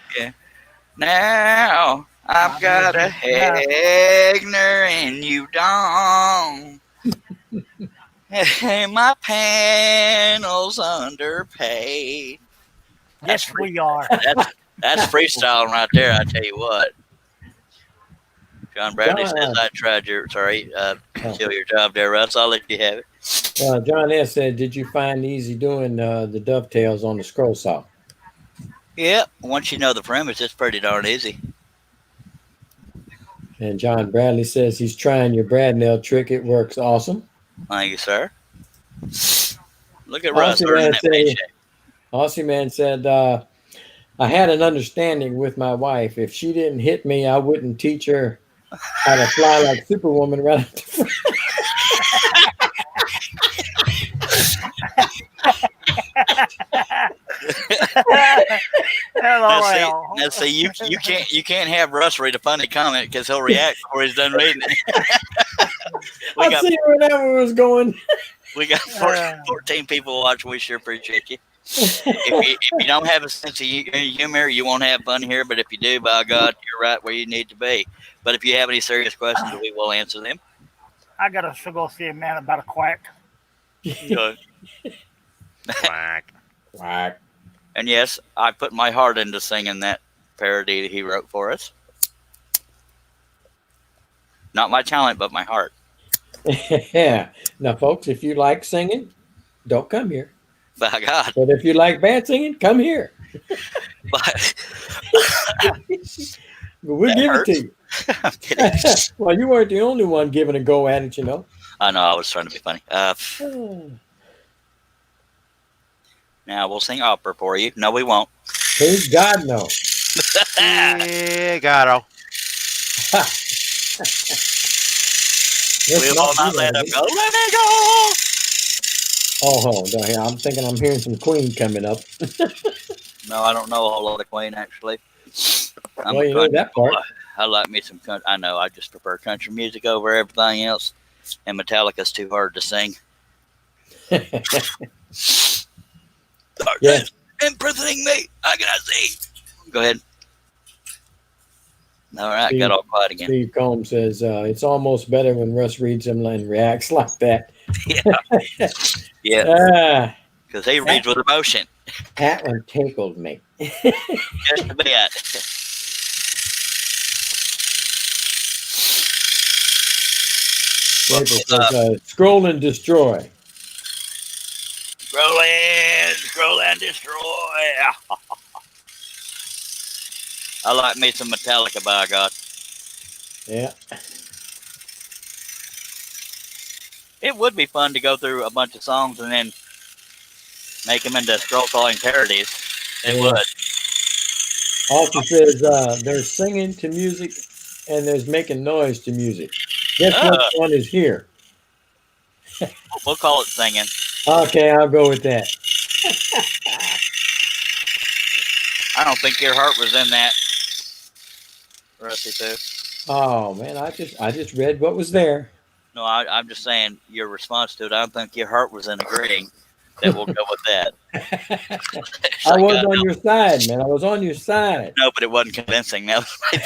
Now I've got a Hagner and you don't. Hey, my panel's underpaid. Yes, we are. That's freestyling right there. I tell you what. John Bradley says I tried kill your job there, Russ. I'll let you have it. John S. said, "Did you find easy doing the dovetails on the scroll saw?" Yeah, once you know the premise, it's pretty darn easy. And John Bradley says he's trying your brad nail trick. It works awesome. Thank you, sir. Look at Russ earning that paycheck. Aussie Man said, "I had an understanding with my wife. If she didn't hit me, I wouldn't teach her how to fly like Superwoman right up the front." Now see, you can't have Russ read a funny comment because he'll react before he's done reading it. I see where that one was going. We got 14 people watching. We sure appreciate you. If you don't have a sense of humor, you won't have fun here. But if you do, by God, you're right where you need to be. But if you have any serious questions, we will answer them. I got to go see a man about a quack. Quack. Quack. And yes, I put my heart into singing that parody that he wrote for us. Not my talent, but my heart. Yeah. Now, folks, if you like singing, don't come here. By God. But if you like bad singing, come here. But We'll that give it to hurts. you. I'm kidding. Well, you weren't the only one giving a go at it, you know. I know, I was trying to be funny. Oh, Now we'll sing opera for you. No, we won't. please God, no. Figaro. We Let's will not do not let that him again. go. Let me go. Oh, hold on here. I'm thinking I'm hearing some Queen coming up. No, I don't know a whole lot of Queen, actually. I'm Well, a you know country that boy. part. I like me some country. I know, I just prefer country music over everything else. And Metallica's too hard to sing. Darkness Yeah. imprisoning me. I cannot see. Go ahead. All right, got Steve, all quiet again. Steve Combs says it's almost better when Russ reads them and reacts like that. Yeah, yeah, Ah, because he reads with emotion. that one tickled me. Just a bit. April says, scroll and destroy. Scroll and destroy. I like me some Metallica, by God. Yeah. It would be fun to go through a bunch of songs and then make them into scroll calling parodies. It would. Also says there's singing to music and there's making noise to music. Guess what one is here? We'll call it singing. Okay, I'll go with that. I don't think your heart was in that, Rusty, too. Oh man, I just read what was there. No, I'm just saying your response to it. I don't think your heart was in agreeing that we'll go with that. I was on your side, man. I was on your side. No, but it wasn't convincing. That was my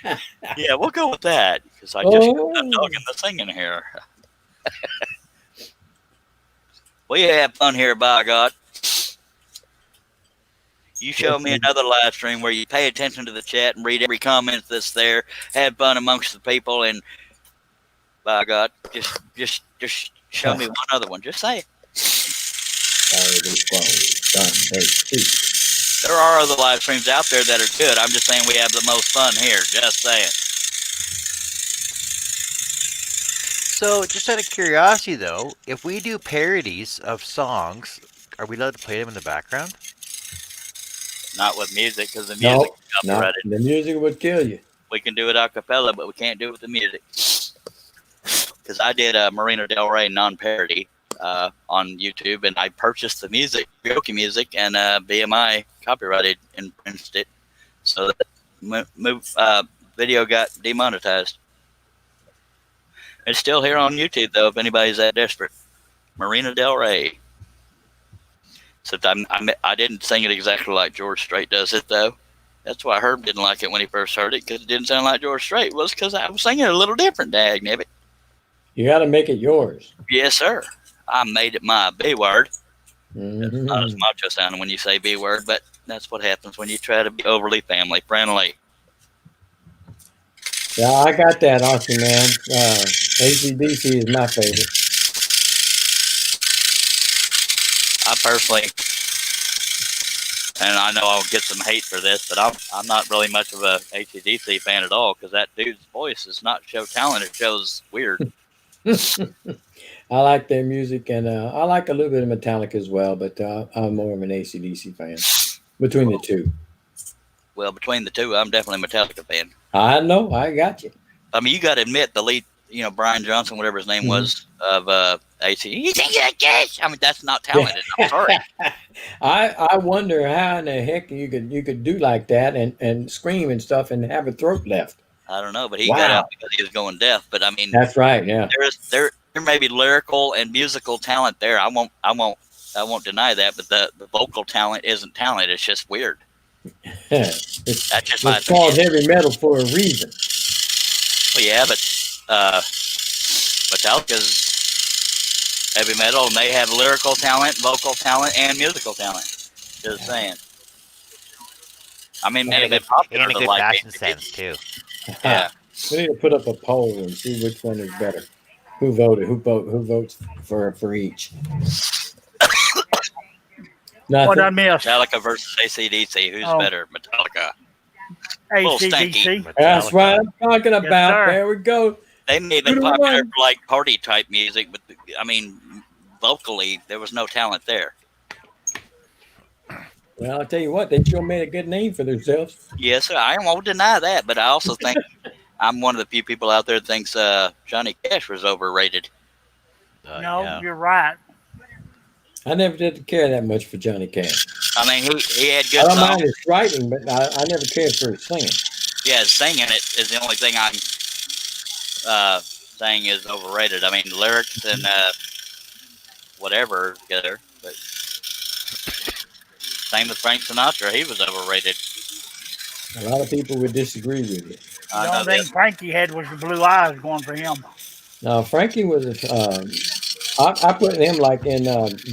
point. Yeah, we'll go with that because I just I'm dogging the singing here. We have fun here, by God. You show me another live stream where you pay attention to the chat and read every comment that's there, have fun amongst the people, and by God, just show me one other one. Just say it. There are other live streams out there that are good. I'm just saying we have the most fun here. Just saying. So, just out of curiosity, though, if we do parodies of songs, are we allowed to play them in the background? Not with music, because the music is copyrighted. The music would kill you. We can do it a cappella, but we can't do it with the music. Because I did a Marina Del Rey non-parody on YouTube, and I purchased the music, karaoke music, and BMI copyrighted and printed it, so that video got demonetized. It's still here on YouTube, though, if anybody's that desperate. Marina Del Rey. Except I didn't sing it exactly like George Strait does it, though. That's why Herb didn't like it when he first heard it, because it didn't sound like George Strait. It was because I was singing it a little different, dagnabbit. You got to make it yours. Yes, sir. I made it my B word. It's not as macho sounding when you say B word, but that's what happens when you try to be overly family friendly. Yeah, I got that, Austin, man. AC/DC is my favorite. I personally, and I know I'll get some hate for this, but I'm not really much of a AC/DC fan at all, because that dude's voice does not show talent; it shows weird. I like their music, and I like a little bit of Metallica as well, but I'm more of an AC/DC fan between the two. Well, between the two, I'm definitely a Metallica fan. I know, I got you. I mean, you got to admit, the lead, Brian Johnson, whatever his name was, of AC, he sings like this. I mean, that's not talented. I'm sorry. I wonder how in the heck you could do like that and scream and stuff and have a throat left. I don't know, but he got out because he was going deaf. But I mean, that's right. Yeah, there may be lyrical and musical talent there. I won't deny that. But the vocal talent isn't talent. It's just weird. That's just my it's called heavy metal for a reason. Well, yeah, but Metallica's heavy metal, and they have lyrical talent, vocal talent, and musical talent. Just saying. I mean, maybe they're popular in a good fashion sense too. Yeah. We need to put up a poll and see which one is better. Who voted? Who votes for each? What I Nothing. missed? Metallica versus ACDC. Who's Oh, better? Metallica. A little stinky. ACDC. That's what I'm talking Yes, about. sir. There we go. They made them 2 to popular 1. for like party type music, but I mean, vocally, there was no talent there. Well, I'll tell you what, they sure made a good name for themselves. Yes, sir. I won't deny that, but I also think I'm one of the few people out there that thinks Johnny Cash was overrated. No, Yeah. you're right. I never did care that much for Johnny Cash. I mean, he had I good don't mind songs. his writing, but I never cared for his singing. Yeah, singing it is the only thing I'm saying is overrated. I mean, lyrics and whatever together, but same with Frank Sinatra. He was overrated. A lot of people would disagree with you. I The know only thing that. Frankie had was the blue eyes going for him. Now, Frankie was, I put him like in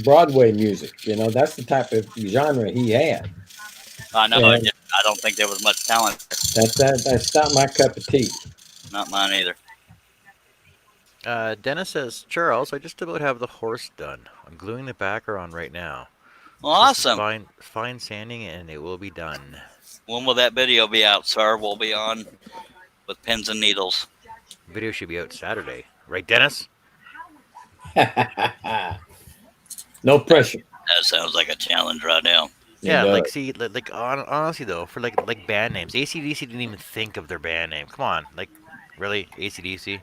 Broadway music. You know, that's the type of genre he had. I know. And I don't think there was much talent. that's not my cup of tea. Not mine either. Dennis says, Charles, I just about have the horse done. I'm gluing the backer on right now. Well, Just awesome. fine sanding and it will be done. When will that video be out, sir? We'll be on with pins and needles. Video should be out Saturday. Right, Dennis? No pressure. That sounds like a challenge right now. Yeah, It like does. see, honestly though, for like band names, ACDC didn't even think of their band name. Come on, like really, ACDC?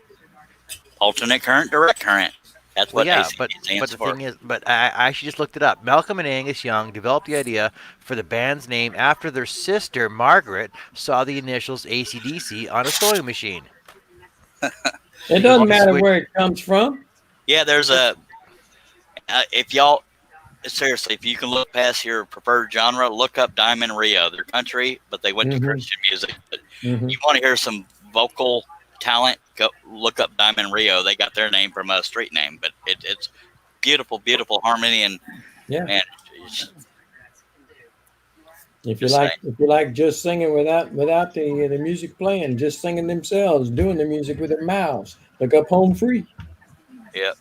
Alternate current, direct current. That's Well, what yeah, ACD but stands the for. thing is, but I actually just looked it up. Malcolm and Angus Young developed the idea for the band's name after their sister Margaret saw the initials ACDC on a sewing machine. It doesn't matter switch- where it comes from. Yeah, there's a. If y'all seriously, if you can look past your preferred genre, look up Diamond Rio. They're country, but they went to Christian music. But Mhm. you want to hear some vocal talent? Go look up Diamond Rio. They got their name from a street name, but it's beautiful, beautiful harmony and Yeah. man, it's- If you Just like just singing without the music playing, just singing themselves, doing the music with their mouths. Look up Home Free.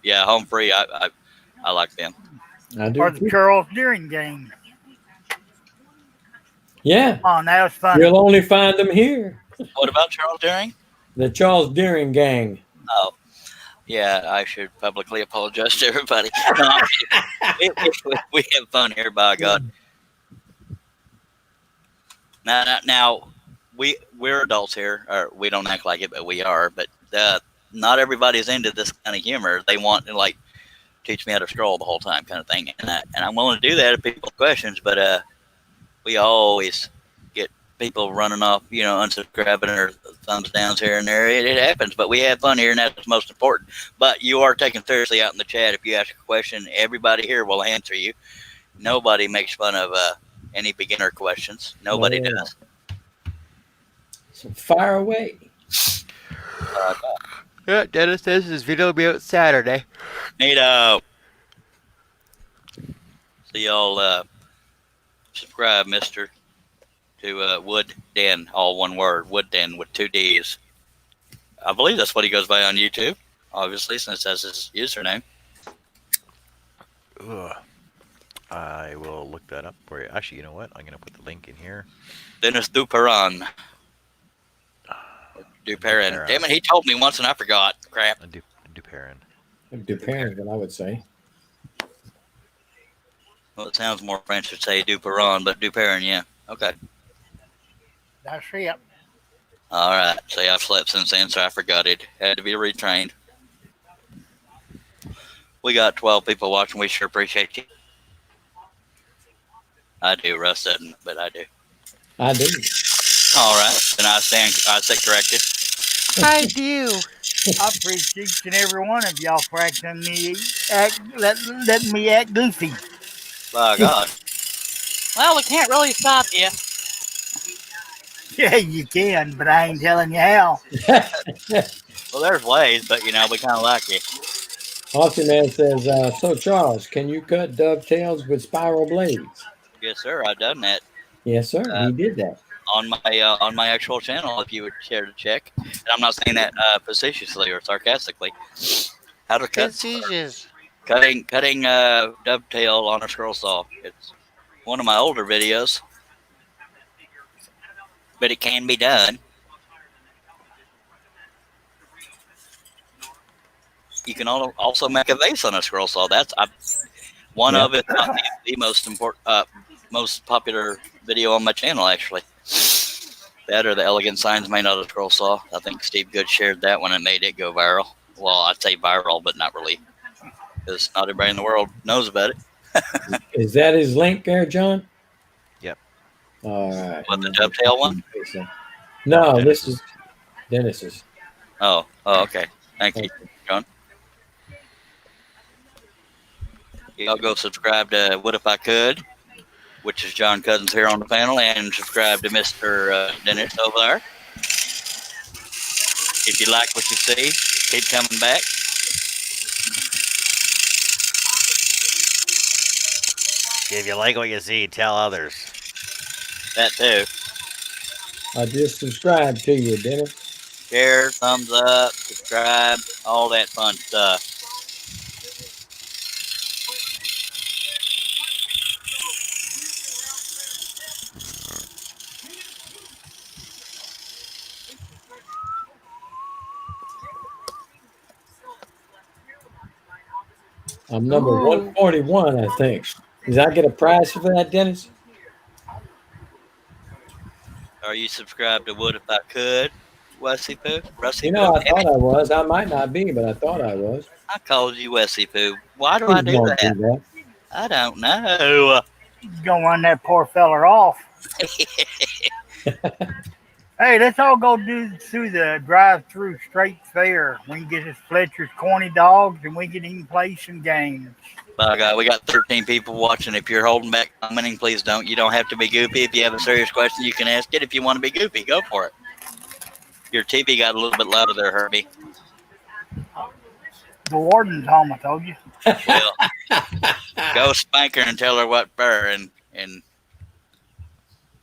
yeah, Home Free. I like them. I do. Or the too. Charles Deering game. Yeah. Oh, that was funny. You'll only find them here. What about Charles Deering? The Charles Deering Gang. Oh, yeah, I should publicly apologize to everybody. No, we have fun here, by God. Now we're adults here, or we don't act like it, but we are. But not everybody's into this kind of humor. They want to like teach me how to scroll the whole time, kind of thing. And I'm willing to do that if people have questions. But we always get people running off, unsubscribing or thumbs downs here and there. It happens, but we have fun here, and that's what's most important. But you are taken seriously out in the chat. If you ask a question, everybody here will answer you. Nobody makes fun of any beginner questions. Nobody Yeah. does. So fire away. Yeah, Dennis says his video will be out Saturday. Neato. So y'all subscribe, mister, to Wood Den, all one word, Wood Den with 2 D's. I believe that's what he goes by on YouTube, obviously, since that's his username. Ugh. I will look that up for you. Actually, you know what? I'm going to put the link in here. Dennis Duperon. Duperon. Damn it, he told me once and I forgot. Crap. Duperin. Depends what I would say. Well, it sounds more French to say Duperon, but Duperon, yeah. Okay. That's it. All right. See, I've slept since then, so I forgot it. Had to be retrained. We got 12 people watching. We sure appreciate you. I do. Russ doesn't, but I do. I do. All right. Then I say corrected. I do. I appreciate each and every one of y'all for letting me act goofy. By God. Well, we can't really stop you. Yeah, you can, but I ain't telling you how. Well, there's ways, but, we kind of like you. Austin Man says, so Charles, can you cut dovetails with spiral blades? Yes, sir. I've done that. Yes, sir. He did that. on my actual channel if you would care to check. And I'm not saying that facetiously or sarcastically. How to cut Conceitions. cutting dovetail on a scroll saw. It's one of my older videos, but it can be done. You can also make a vase on a scroll saw. One Yeah. of it, not the most important, most popular video on my channel actually. That or the elegant signs made out of scroll saw. I think Steve Good shared that one and made it go viral. Well, I'd say viral, but not really, because not everybody in the world knows about it. Is that his link there, John? Yep. All right. What, the dovetail one? No, this Dennis's. is Dennis's. Oh, okay. Thank you, John. Y'all go subscribe to What If I Could, which is John Cousins here on the panel, and subscribe to Mr. Dennis over there. If you like what you see, keep coming back. If you like what you see, tell others. That too. I just subscribed to you, Dennis. Share, thumbs up, subscribe, all that fun stuff. I'm number 141, I think. Does I get a prize for that, Dennis? Are you subscribed to What If I Could, Wessie Poo? Russie You know, Poo? I thought I was. I might not be, but I thought I was. I called you Wessie Poo. Why do I Please do don't that? do that. I don't know. Gonna run that poor feller off. Hey, let's all go through the drive-through straight fair. We can get us Fletcher's corny dogs, and we can even play some games. By God, we got 13 people watching. If you're holding back commenting, please don't. You don't have to be goofy. If you have a serious question, you can ask it. If you want to be goofy, go for it. Your TV got a little bit louder there, Herbie. The warden's home, I told you. Well, go spank her and tell her what for. And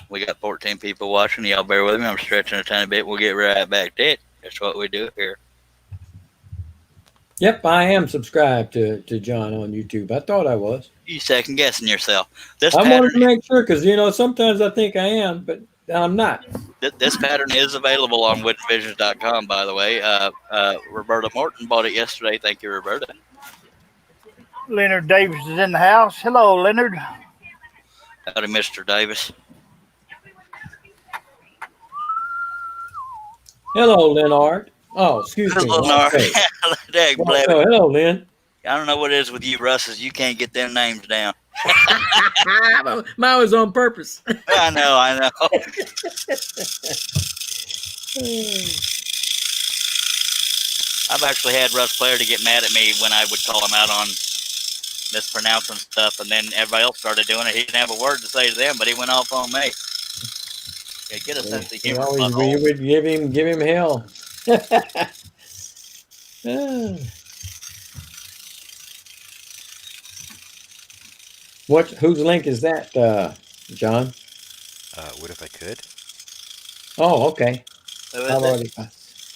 we got 14 people watching. Y'all bear with me. I'm stretching a tiny bit. We'll get right back to it. That's what we do here. Yep, I am subscribed to John on YouTube. I thought I was. You second guessing yourself. This I wanted to pattern, make sure because, sometimes I think I am, but I'm not. this pattern is available on woodenvisions.com, by the way. Roberta Morton bought it yesterday. Thank you, Roberta. Leonard Davis is in the house. Hello, Leonard. Howdy, Mr. Davis. Hello, Leonard. Oh, excuse me. Hello, Wrong face. Dag, Oh, blab. hello, Lynn. I don't know what it is with you, Russes. You can't get them names down. Mine was on purpose. I know. I've actually had Russ Flair to get mad at me when I would call him out on mispronouncing stuff, and then everybody else started doing it. He didn't have a word to say to them, but he went off on me. Yeah, get a sense of You humor. always we would give him hell. Whose link is that, John? What if I could? Oh, okay. Who I've is it? already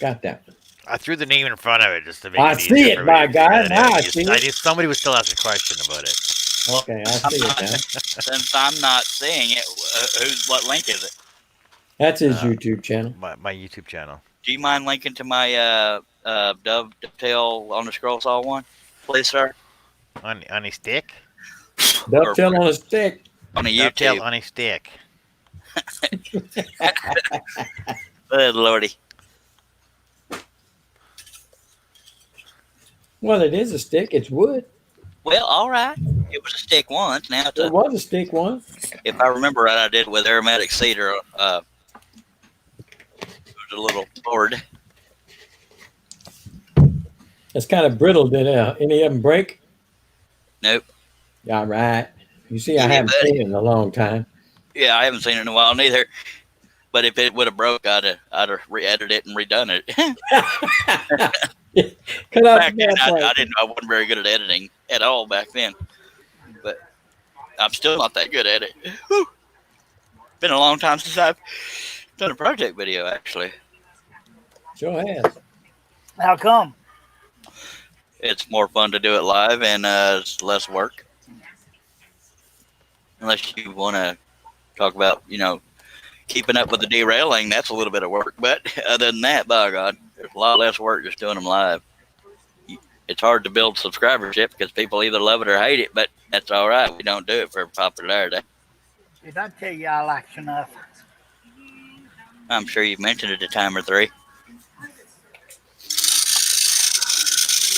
got that. I threw the name in front of it just to make I it see easier it, for by me to figure God. it Now out. I see it. just somebody was still asking a question about it. Okay, I see it now. Since I'm not seeing it, what link is it? That's his YouTube channel. My YouTube channel. Do you mind linking to my dovetail on the scroll saw one, please, sir? On a stick? Dovetail on a stick. On a Dovetail YouTube. on a stick. Good lordy. Well, it is a stick. It's wood. Well, all right. It was a stick once. Now it's It was a stick one. if I remember right, I did it with aromatic cedar. It was a little board. It's kind of brittle. Did any of them break? Nope. Yeah, right. You see, I Yeah, haven't buddy. seen it in a long time. Yeah, I haven't seen it in a while neither. But if it would have broke, I'd have re-edited it and redone it. Back then, I wasn't very good at editing at all back then. But I'm still not that good at it. Whew. been a long time since I've done a project video, actually. Sure has. How come? It's more fun to do it live and it's less work. Unless you want to talk about, keeping up with the derailing, that's a little bit of work. But other than that, by God, there's a lot less work just doing them live. It's hard to build subscribership because people either love it or hate it, but that's all right. We don't do it for popularity. Did I tell you I like enough? I'm sure you've mentioned it a time or three.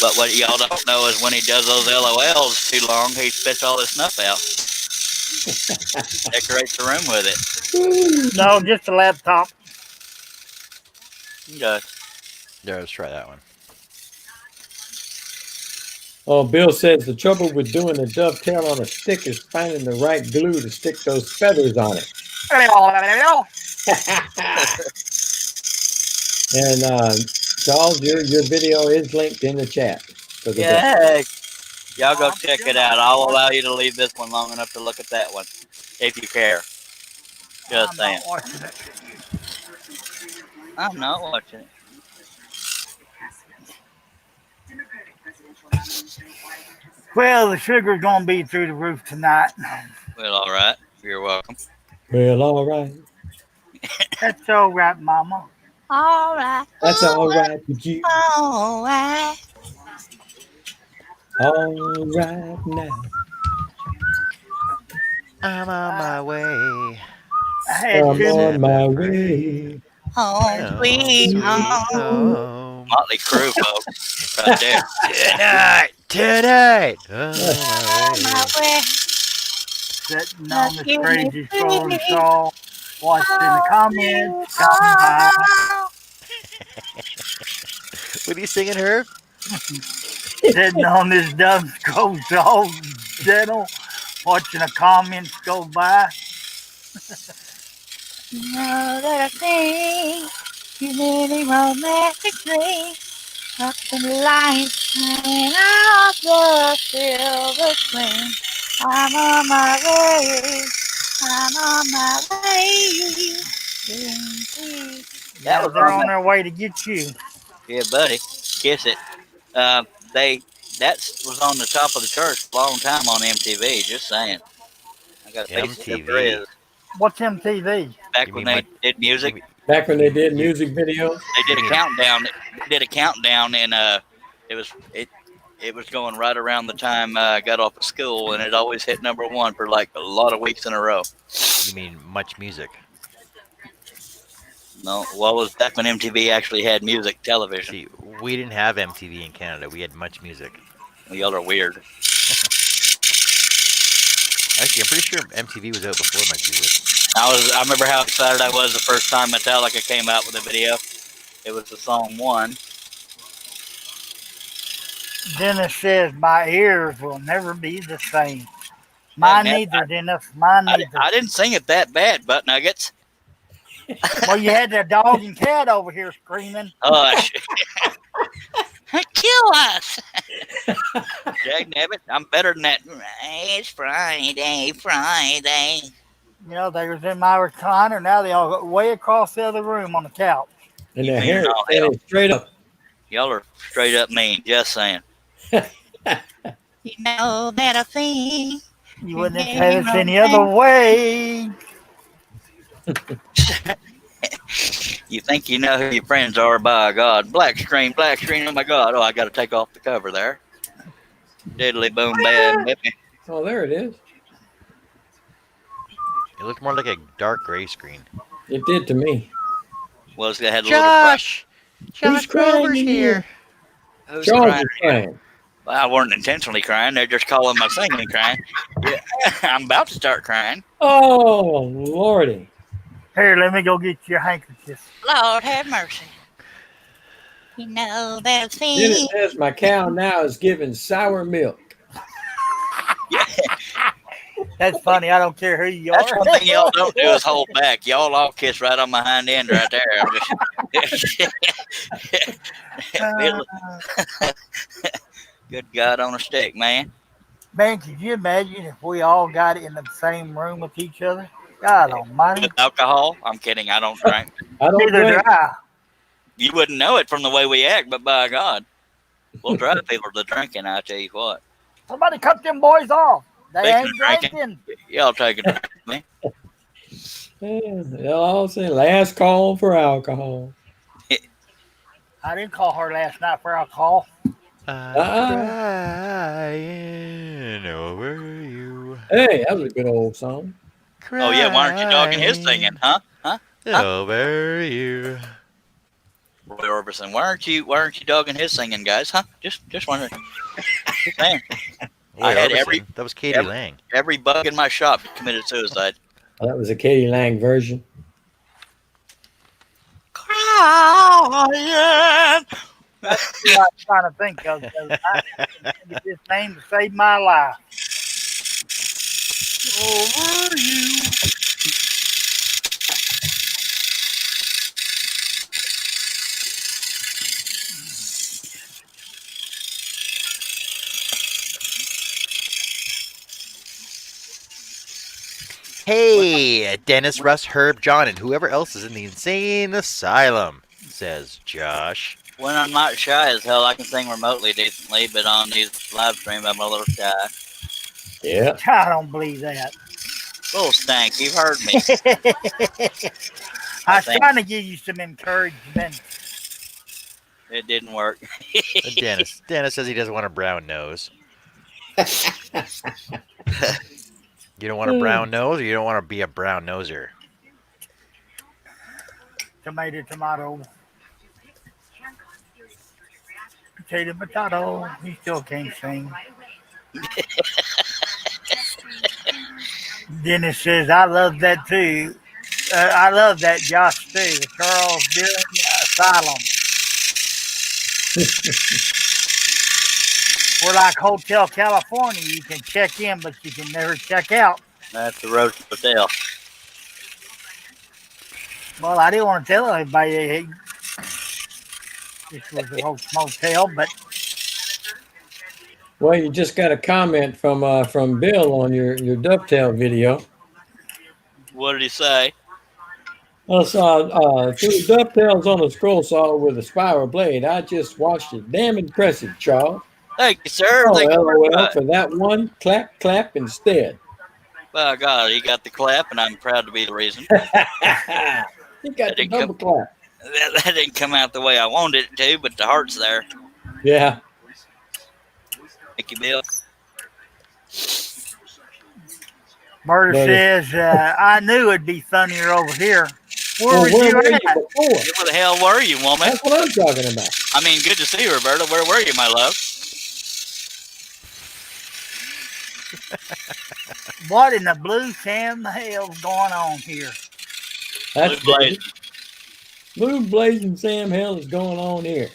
But what y'all don't know is when he does those LOLs too long, he spits all his snuff out. Decorates the room with it. No, just a laptop. He does. There, let's try that one. Oh, Bill says the trouble with doing a dovetail on a stick is finding the right glue to stick those feathers on it. And Charles, your video is linked in the chat. For the Yay! Y'all go check it out. I'll allow you to leave this one long enough to look at that one, if you care. Just saying. Not watching it. I'm not watching it. Well, the sugar's gonna be through the roof tonight. Well, all right. You're welcome. Well, all right. That's all right, Mama. All right. That's all right with you. All right. All right now. I'm on my way. I had I'm two. on my way. Home, sweet home. home. Motley Crue, folks. Right there. Tonight. On my way. Sitting on this crazy phone call, watching the comments come by. What are you singing, Herb? Sitting on this dumb scroll all gentle, watching the comments go by. You know that I think you really romantically up in the lights and off the silver screen. I'm on my way. I'm on my way. Yeah, they're on their way to get you. Yeah, buddy. Kiss it. That was on the top of the chart a long time on MTV. Just saying. I got a face MTV. for his. What's MTV? Back You when mean they did music, Back when they did music videos. they did a countdown. They did a countdown, and it was going right around the time I got off of school, and it always hit #1 for like a lot of weeks in a row. You mean Much Music? No, well, it was back when MTV actually had music television. See, we didn't have MTV in Canada. We had Much Music. Well, y'all are weird. Actually, I'm pretty sure MTV was out before Much Music. I remember how excited I was the first time Metallica came out with a video. It was the song One. Dennis says, my ears will never be the same. Mine Man, neither, Dennis. Mine neither. I didn't sing it that bad, Butt Nuggets. Well, you had the dog and cat over here screaming. Hush. Kill us. Jag Nabbit, I'm better than that. It's Friday, Friday. You know, they was in my recliner. Now they all go way across the other room on the couch. And You their mean hair all is standing straight up. Y'all are straight up mean. Just saying. You know that I think You wouldn't have had us any other way. you think you know who your friends are, by God. Black screen, oh my God. Oh, I got to take off the cover there. Diddly boom, bad baby. Oh, there it is. It looked more like a dark gray screen. It did to me. Well, it's had a Josh! Who's crying in here? little. Who's Charles crying? is crying. Well, I weren't intentionally crying. They're just calling my singing crying. Yeah, I'm about to start crying. Oh, Lordy. Here, let me go get your handkerchief. Lord have mercy. You know that Then it thing. says my cow now is giving sour milk. Yeah. That's funny. I don't care who you That's are. one thing y'all don't do is hold back. Y'all all kiss right on my hind end right there. Good God on a stick, man. Man, could you imagine if we all got in the same room with each other? God almighty. With alcohol? I'm kidding. I don't drink. I don't Neither do drink. I. You wouldn't know it from the way we act, but by God, we'll drive people to drinking. I tell you what. Somebody cut them boys off. They Speaking ain't of drinking, drinking. y'all take a drink with me. They'll all say last call for alcohol. I didn't call her last night for alcohol. I'm Uh-uh. crying over you. Hey, that was a good old song. Oh yeah, why aren't you dogging his singing, Crying huh? Huh? over you. Roy Orbison, why aren't you dogging his singing, guys? Huh? Just wondering. Just saying. Roy I had Orbison. That was Katie Lang. every bug in my shop committed suicide. Well, that was a Katie Lang version. Crying. That's what I was trying to think of. I needed this name to save my life. Over you. Hey, Dennis, Russ, Herb, John, and whoever else is in the insane asylum, says Josh. When I'm not shy as hell, I can sing remotely decently, but on these live streams, I'm a little shy. Yeah. I don't believe that. Little stank, you've heard me. I was trying to give you some encouragement. It didn't work. Dennis says he doesn't want a brown nose. You don't want a brown nose, or you don't want to be a brown noser? Tomato, tomato. Potato, potato. He still can't sing. Dennis says, I love that too. I love that Josh too. The Charles Dillon Asylum. We're like Hotel California. You can check in, but you can never check out. That's the Roach Hotel. Well, I didn't want to tell everybody this was a motel, but Well, you just got a comment from Bill on your dovetail video. What did he say? I saw threw dovetails on a scroll saw with a spiral blade. I just watched it. Damn impressive, Charles. Thank you, sir. Oh, Thank you very LOL much. for that one. Clap, clap instead. By God, he got the clap, and I'm proud to be the reason. You got the double clap. That didn't come out the way I wanted it to, but the heart's there. Yeah. Thank you, Bill. Murder says, I knew it'd be funnier over here. Where was you were you at? before? Where the hell were you, woman? That's what I'm talking about. I mean, good to see you, Roberta. Where were you, my love? What in the blue Sam hell's going on here? That's Blue Blaze. Blue blazing Sam hell is going on here.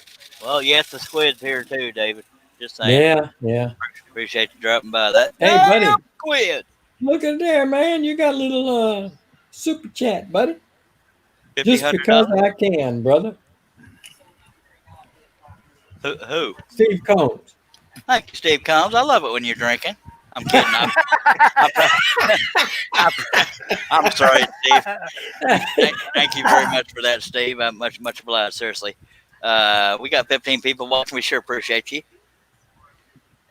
Well, yes, the squid's here too, David. Just saying. Yeah. Appreciate you dropping by. That. Hey, buddy. Squid. Look at there, man. You got a little super chat, buddy. Just because $1,500? I can, brother. Who? Steve Combs. Thank you, Steve Combs. I love it when you're drinking. I'm kidding. I'm sorry, Steve. Thank you very much for that, Steve. I'm much obliged. Seriously. We got 15 people watching. We sure appreciate you.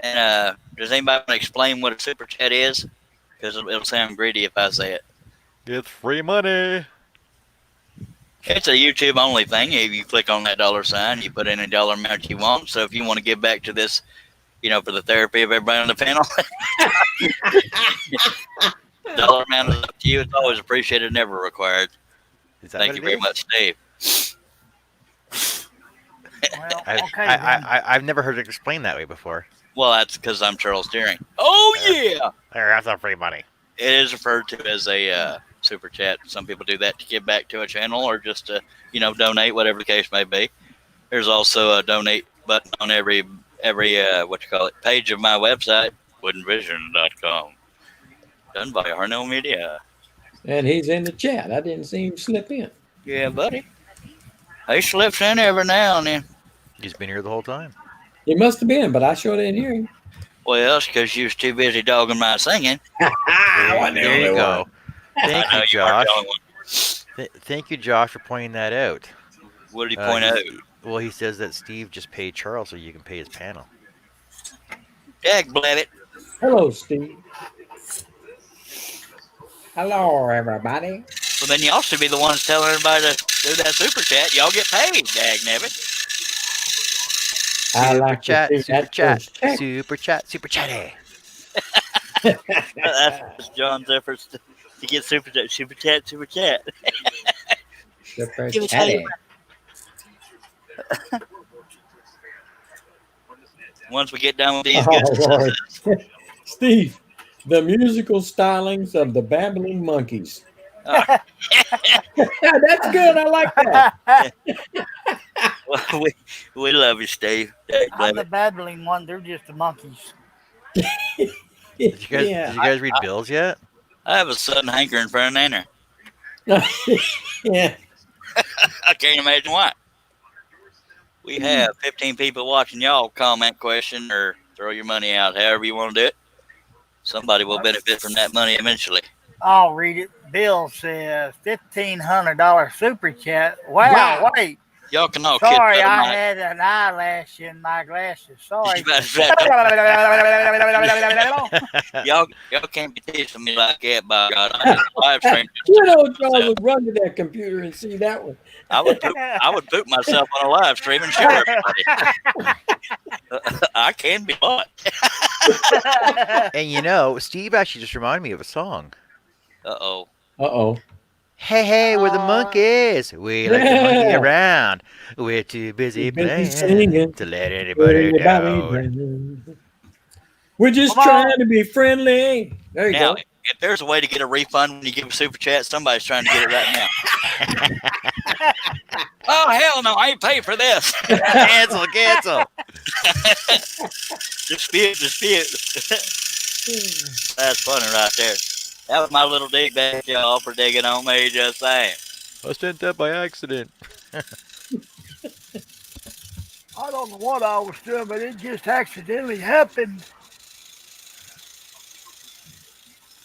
And does anybody want to explain what a super chat is? Because it'll sound greedy if I say it. It's free money. It's a YouTube only thing. If you click on that $sign, you put in a dollar amount you want. So if you want to give back to this, for the therapy of everybody on the panel, dollar amount is up to you. It's always appreciated, never required. Thank you very much, Steve. Well, I've never heard it explained that way before. Well, that's because I'm Charles Deering. Oh, yeah. That's not free money. It is referred to as a super chat. Some people do that to give back to a channel or just to, donate, whatever the case may be. There's also a donate button on every page of my website, woodenvision.com. Done by Harnell Media. And he's in the chat. I didn't see him slip in. Yeah, buddy. He slips in every now and then. He's been here the whole time. He must have been, but I sure didn't hear him. Well, it's because you was too busy dogging my singing. There you go. Thank I you, know you weren't Josh. the only one. Thank you, Josh, for pointing that out. What did he point out? Well, he says that Steve just paid Charles so you can pay his panel. Dag blabbit. Hello, Steve. Hello, everybody. Well, then y'all should be the ones telling everybody to do that super chat. Y'all get paid, dag nabbit. I Super like chat, to see super that chat, first check. super chat, super chatty. That's John's efforts to get super chat, super chat, super chat. Super Give us how you- chatty. Once we get done with these Oh, good Lord. Steve, the musical stylings of the babbling monkeys. That's good. I like that. well, we love you, Steve. Dag I'm the blabbit. babbling one. They're just the monkeys. Did you Yeah. guys read bills yet? I have a sudden hankering for an nanner. Yeah. I can't imagine why. We have 15 people watching. Y'all comment, question, or throw your money out, however you want to do it. Somebody will benefit from that money eventually. I'll read it. Bill says $1,500 super chat. Wow, Wow. wait. Y'all can all Sorry, kid I had an eyelash in my glasses. Sorry. y'all can't be teaching me like that, by God. I just live stream. You know, Charles would run to that computer and see that one. I would poop myself on a live stream and show everybody. I can be bought. And you know, Steve actually just reminded me of a song. Uh-oh. Uh-oh. Hey, hey, we're the monkeys. We like to monkey Yeah. around. We're too busy We're busy playing singing. to let anybody down. We're just Come on. trying to be friendly. There you Now, go. if there's a way to get a refund when you give a super chat, somebody's trying to get it right now. Oh, hell no, I ain't paid for this. Cancel. Dispute. That's funny right there. That was my little dig back, y'all, for digging on me, just saying. I sent that by accident. I don't know what I was doing, but it just accidentally happened.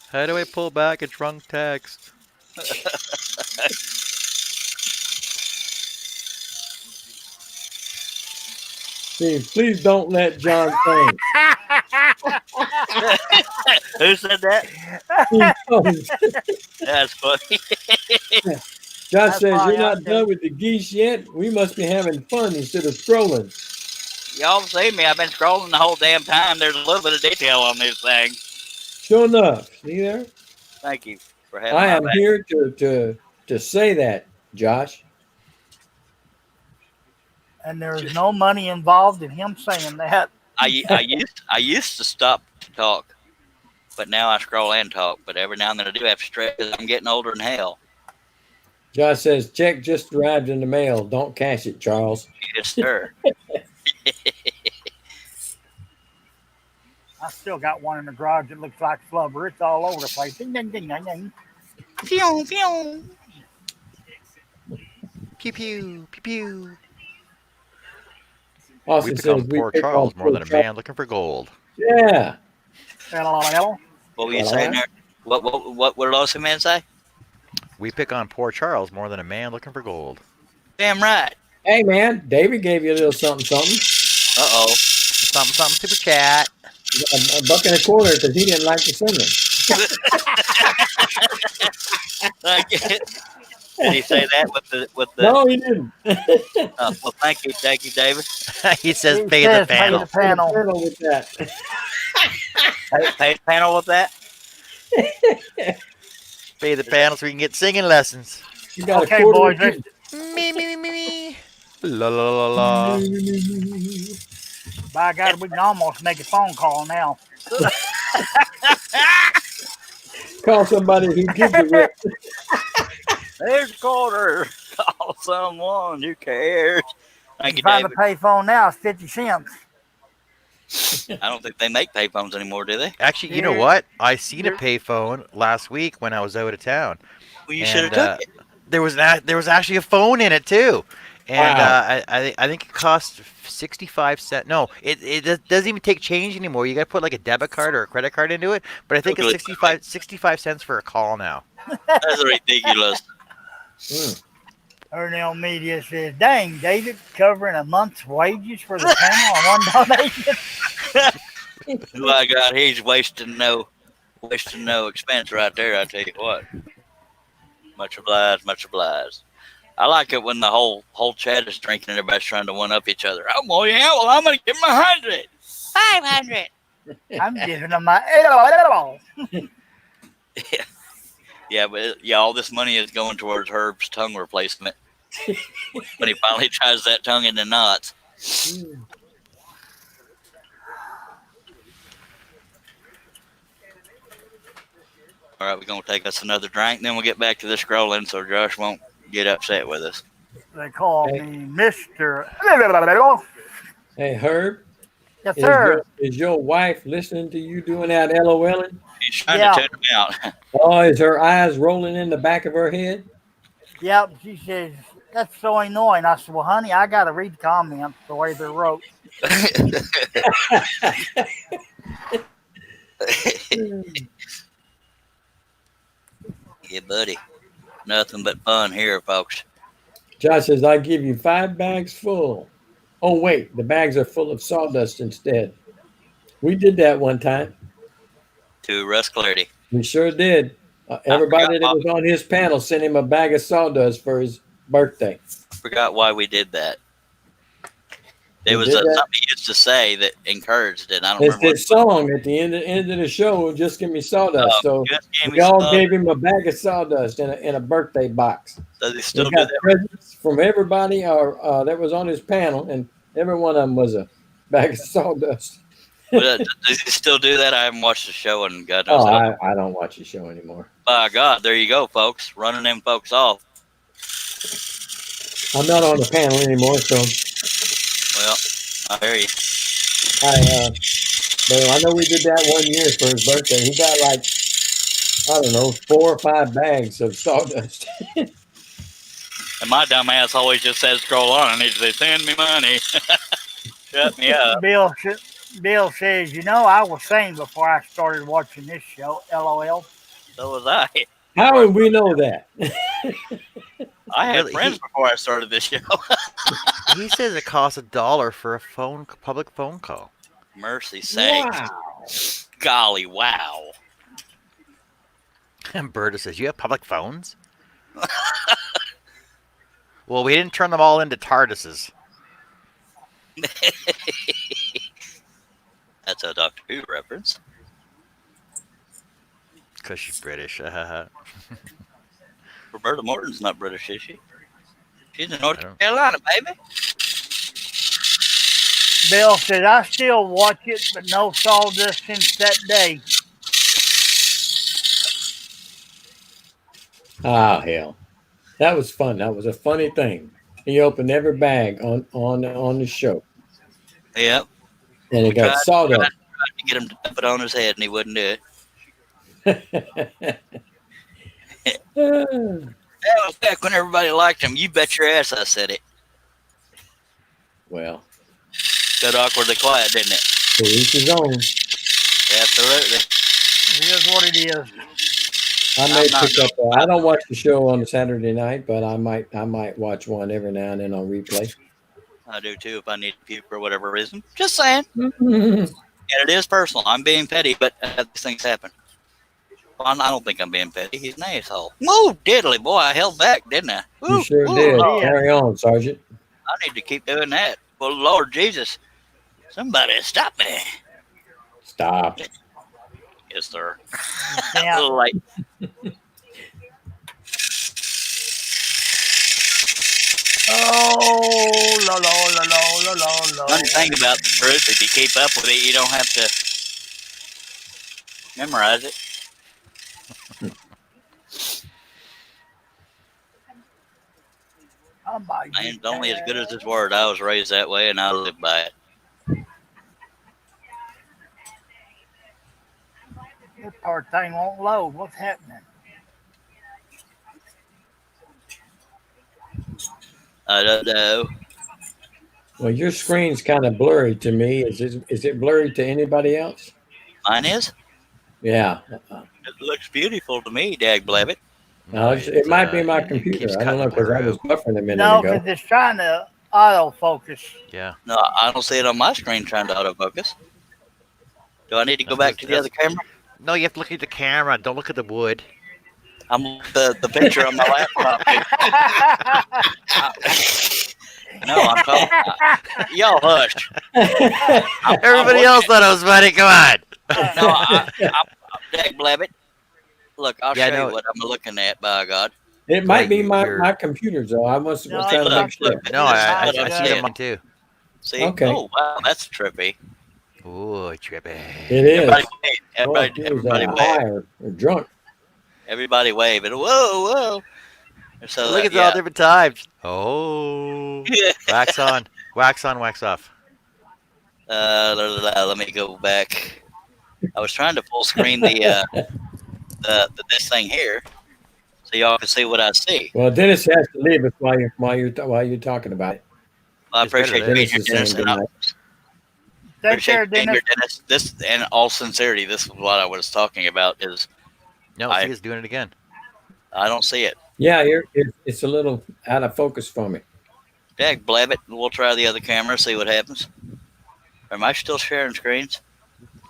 How do I pull back a drunk text? Steve, please don't let John think. Who said that? Steve Combs. That's funny. Josh That's says, fine, you're not okay. done with the geese yet? We must be having fun instead of scrolling. Y'all see me. I've been scrolling the whole damn time. There's a little bit of detail on this thing. Sure enough. See there? Thank you for having I my am back. here to say that, Josh. And there's no money involved in him saying that. I used to stop to talk, but now I scroll and talk. But every now and then I do have to stretch because I'm getting older than hell. Josh says, check just arrived in the mail. Don't cash it, Charles. Yes, sir. I still got one in the garage that looks like flubber. It's all over the place. Ding, ding, ding, ding, ding. Pew, pew. Pew pew pew pew. Austin We says, become we poor pick Charles on more poor than a Charles. man looking for gold. Yeah. Hello. What were you saying there? What did Austin man say? We pick on poor Charles more than a man looking for gold. Damn right. Hey, man, David gave you a little something. Uh-oh. Something super chat. A buck and a quarter because he didn't like the singing. Did he say that with the? No, he didn't. Well, thank you, David. He says He pay says the pay panel. the panel. Panel with that. Pay the panel with that. Pay the panel so we can get singing lessons. You got Okay, a quarter. boys, let's Me. La la la la. By God, we can almost make a phone call now. Call somebody who gives a rip. There's a quarter. Call someone. Who cares? Thank you, Find the David. payphone now. It's 50 cents. I don't think they make payphones anymore, do they? Actually, you know Here- what? I seen a here- payphone last week when I was out of town. Well, you should have And took it. there was actually a phone in it too. And Wow. I think it costs 65 cents. No, it doesn't even take change anymore. You got to put like a debit card or a credit card into it. But I think it's Google it quickly. 65 cents for a call now. That's ridiculous. Mm. Ernell Media says, dang, David, covering a month's wages for the panel on one donation. My God, he's wasting no expense right there. I tell you what. Much obliged, much obliged. I like it when the whole chat is drinking and everybody's trying to one up each other. Oh well, yeah, well I'm gonna give him 100, 500. I'm giving them my Yeah, but all this money is going towards Herb's tongue replacement when he finally ties that tongue into knots. All right, we're gonna take us another drink, then we'll get back to the scrolling, so Josh won't get upset with us. They call Hey. me Mr. Hey, Herb, Yes, sir. is your wife listening to you doing that LOLing? He's trying Yeah. to tune him out. Oh, is her eyes rolling in the back of her head? Yep. She says, that's so annoying. I said, well, honey, I got to read the comments the way they're wrote. Yeah, buddy. Nothing but fun here, folks. Josh says, I give you 5 bags full. Oh, wait, the bags are full of sawdust instead. We did that one time. To Russ Clarity. We sure did. Everybody that was on his panel sent him a bag of sawdust for his birthday. I forgot why we did that. There We was did that. something he used to say that encouraged it. I don't It's remember. this song at the end of the show, Just Give Me Sawdust. So Just Give we Me all Some. gave him a bag of sawdust in a birthday box. Does he He still do got that? presents from everybody that was on his panel, and every one of them was a bag of sawdust. Does he still do that? I haven't watched the show and God knows Oh, how. I don't watch the show anymore. By God, there you go, folks. Running them folks off. I'm not on the panel anymore, so Well, I hear you. but I know we did that one year for his birthday. He got like, I don't know, 4 or 5 bags of sawdust. And my dumb ass always just says, scroll on. And he says, send me money. Shut me up. Bill says, I was sane before I started watching this show. LOL. So was I. How would we know that? I had Really, friends before I started this show. He says it costs $1 for a public phone call. Mercy sakes. Wow. Golly, wow. And Berta says, you have public phones? Well, we didn't turn them all into TARDISes. That's a Doctor Who reference. Because she's British. Roberta Morton's not British, is she? She's in North I don't- Carolina, baby. Bill said, I still watch it, but no sawdust since that day. Ah, hell. That was fun. That was a funny thing. He opened every bag on the show, Yep. and it got sawdust. Tried to get him to dump it on his head, and he wouldn't do it. That was back when everybody liked him. You bet your ass I said it. Well, Got awkwardly quiet, didn't it? to each his own. Absolutely. It is what it is. I may I'm not- pick up. I don't watch the show on a Saturday night, but I might watch one every now and then on replay. I do too if I need to puke for whatever reason. Just saying. And it is personal. I'm being petty, but these things happen. Well, I don't think I'm being petty. He's an asshole. Woo, diddly boy, I held back, didn't I? Woo, You sure woo, did. Lord. Carry on, Sergeant. I need to keep doing that. Well, Lord Jesus, somebody stop me. Stop. Yes, sir. Yeah. Like, Oh, la la la la la la la. funny thing about the truth, if you keep up with it, you don't have to memorize it. I might Man's get only as that. good as his word. I was raised that way, and I live by it. This part thing won't load. What's happening? I don't know. Well, your screen's kind of blurry to me. Is it blurry to anybody else? Mine is. Yeah. It looks beautiful to me, Dag Blabbit. No, It might be my it keeps computer. I don't cutting know because I was through. buffering a minute No, ago. because it's trying to autofocus. Yeah. No, I don't see it on my screen trying to autofocus. Do I need to go back to the other camera? No, you have to look at the camera. Don't look at the wood. I'm the picture on my laptop. No, I'm talking. Y'all hush. Everybody else thought it was funny. Come on. No, I'm Dag Blabbit. Look, I'll Yeah, show no. you what I'm looking at. By God. It might be you're- my computer, though. I was No, trying to it's make not sure. the No, I computer. see it on mine too. See? Okay. Oh wow, that's trippy. Ooh, trippy. It is. Everybody wave. Well, Everybody, he was everybody wave. high or drunk. Everybody wave. And whoa, whoa. And so Look at yeah. all different times. Oh. Wax on, wax off. Let me go back. I was trying to full screen the this thing here, so y'all can see what I see. Well, Dennis has to leave us while you're talking about it. I It's better appreciate you there. being Dennis here, is Dennis, saying and I good night. Take appreciate care, you being Dennis. here, Dennis. This, in all sincerity, this is what I was talking about. Is No, I- see, it's doing it again. I don't see it. Yeah, it's a little out of focus for me. Dag Blabbit. We'll try the other camera, see what happens. Am I still sharing screens?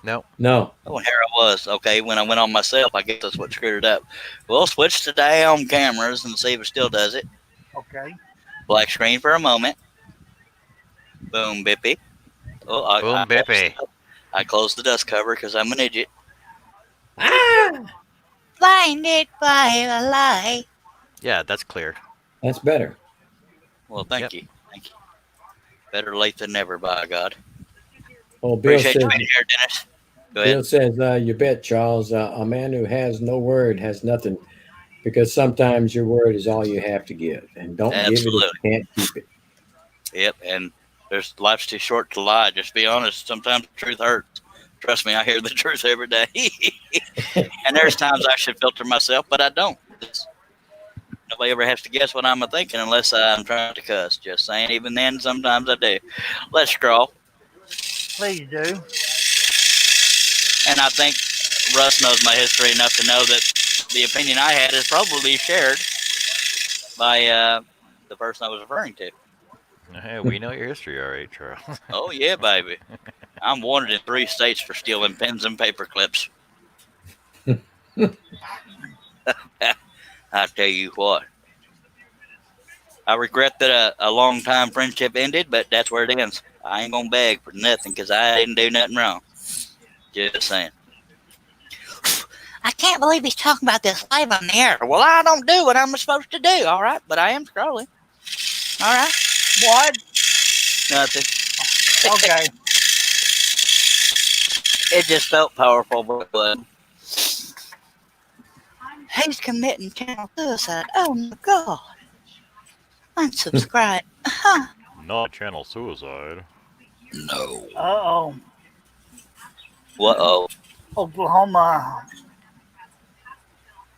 No. No. Oh, and here I was. Okay, when I went on myself, I guess that's what screwed it up. We'll switch to down cameras and see if it still does it. Okay. Black screen for a moment. Boom, bippy. Oh, Boom, bippy. I closed the dust cover because I'm an idiot. Ah, Blinded by the light. Yeah, that's clear. that's better. Well, thank you. Thank you. Better late than never, by God. Oh, Bill Appreciate says, you being here, Dennis. Go ahead. Bill says, you bet, Charles. A man who has no word has nothing, because sometimes your word is all you have to give, and don't give it if you can't keep it. Yep, and life's too short to lie. Just be honest. Sometimes the truth hurts. Trust me, I hear the truth every day. And there's times I should filter myself, but I don't. Nobody ever has to guess what I'm thinking unless I'm trying to cuss. Just saying. Even then, sometimes I do. Let's scroll. Please do. And I think Russ knows my history enough to know that the opinion I had is probably shared by the person I was referring to. Hey, we know your history, all right, Charles. Oh, yeah, baby. I'm wanted in 3 states for stealing pens and paper clips. I tell you what. I regret that a long-time friendship ended, but that's where it ends. I ain't going to beg for nothing because I didn't do nothing wrong. Just saying. I can't believe he's talking about this live on the air. Well, I don't do what I'm supposed to do, all right? But I am scrolling. All right? What? Nothing. Okay. It just felt powerful, but he's committing channel suicide. Oh, my God. Unsubscribe. Huh. Not channel suicide. No. Uh-oh. What-oh? Oklahoma.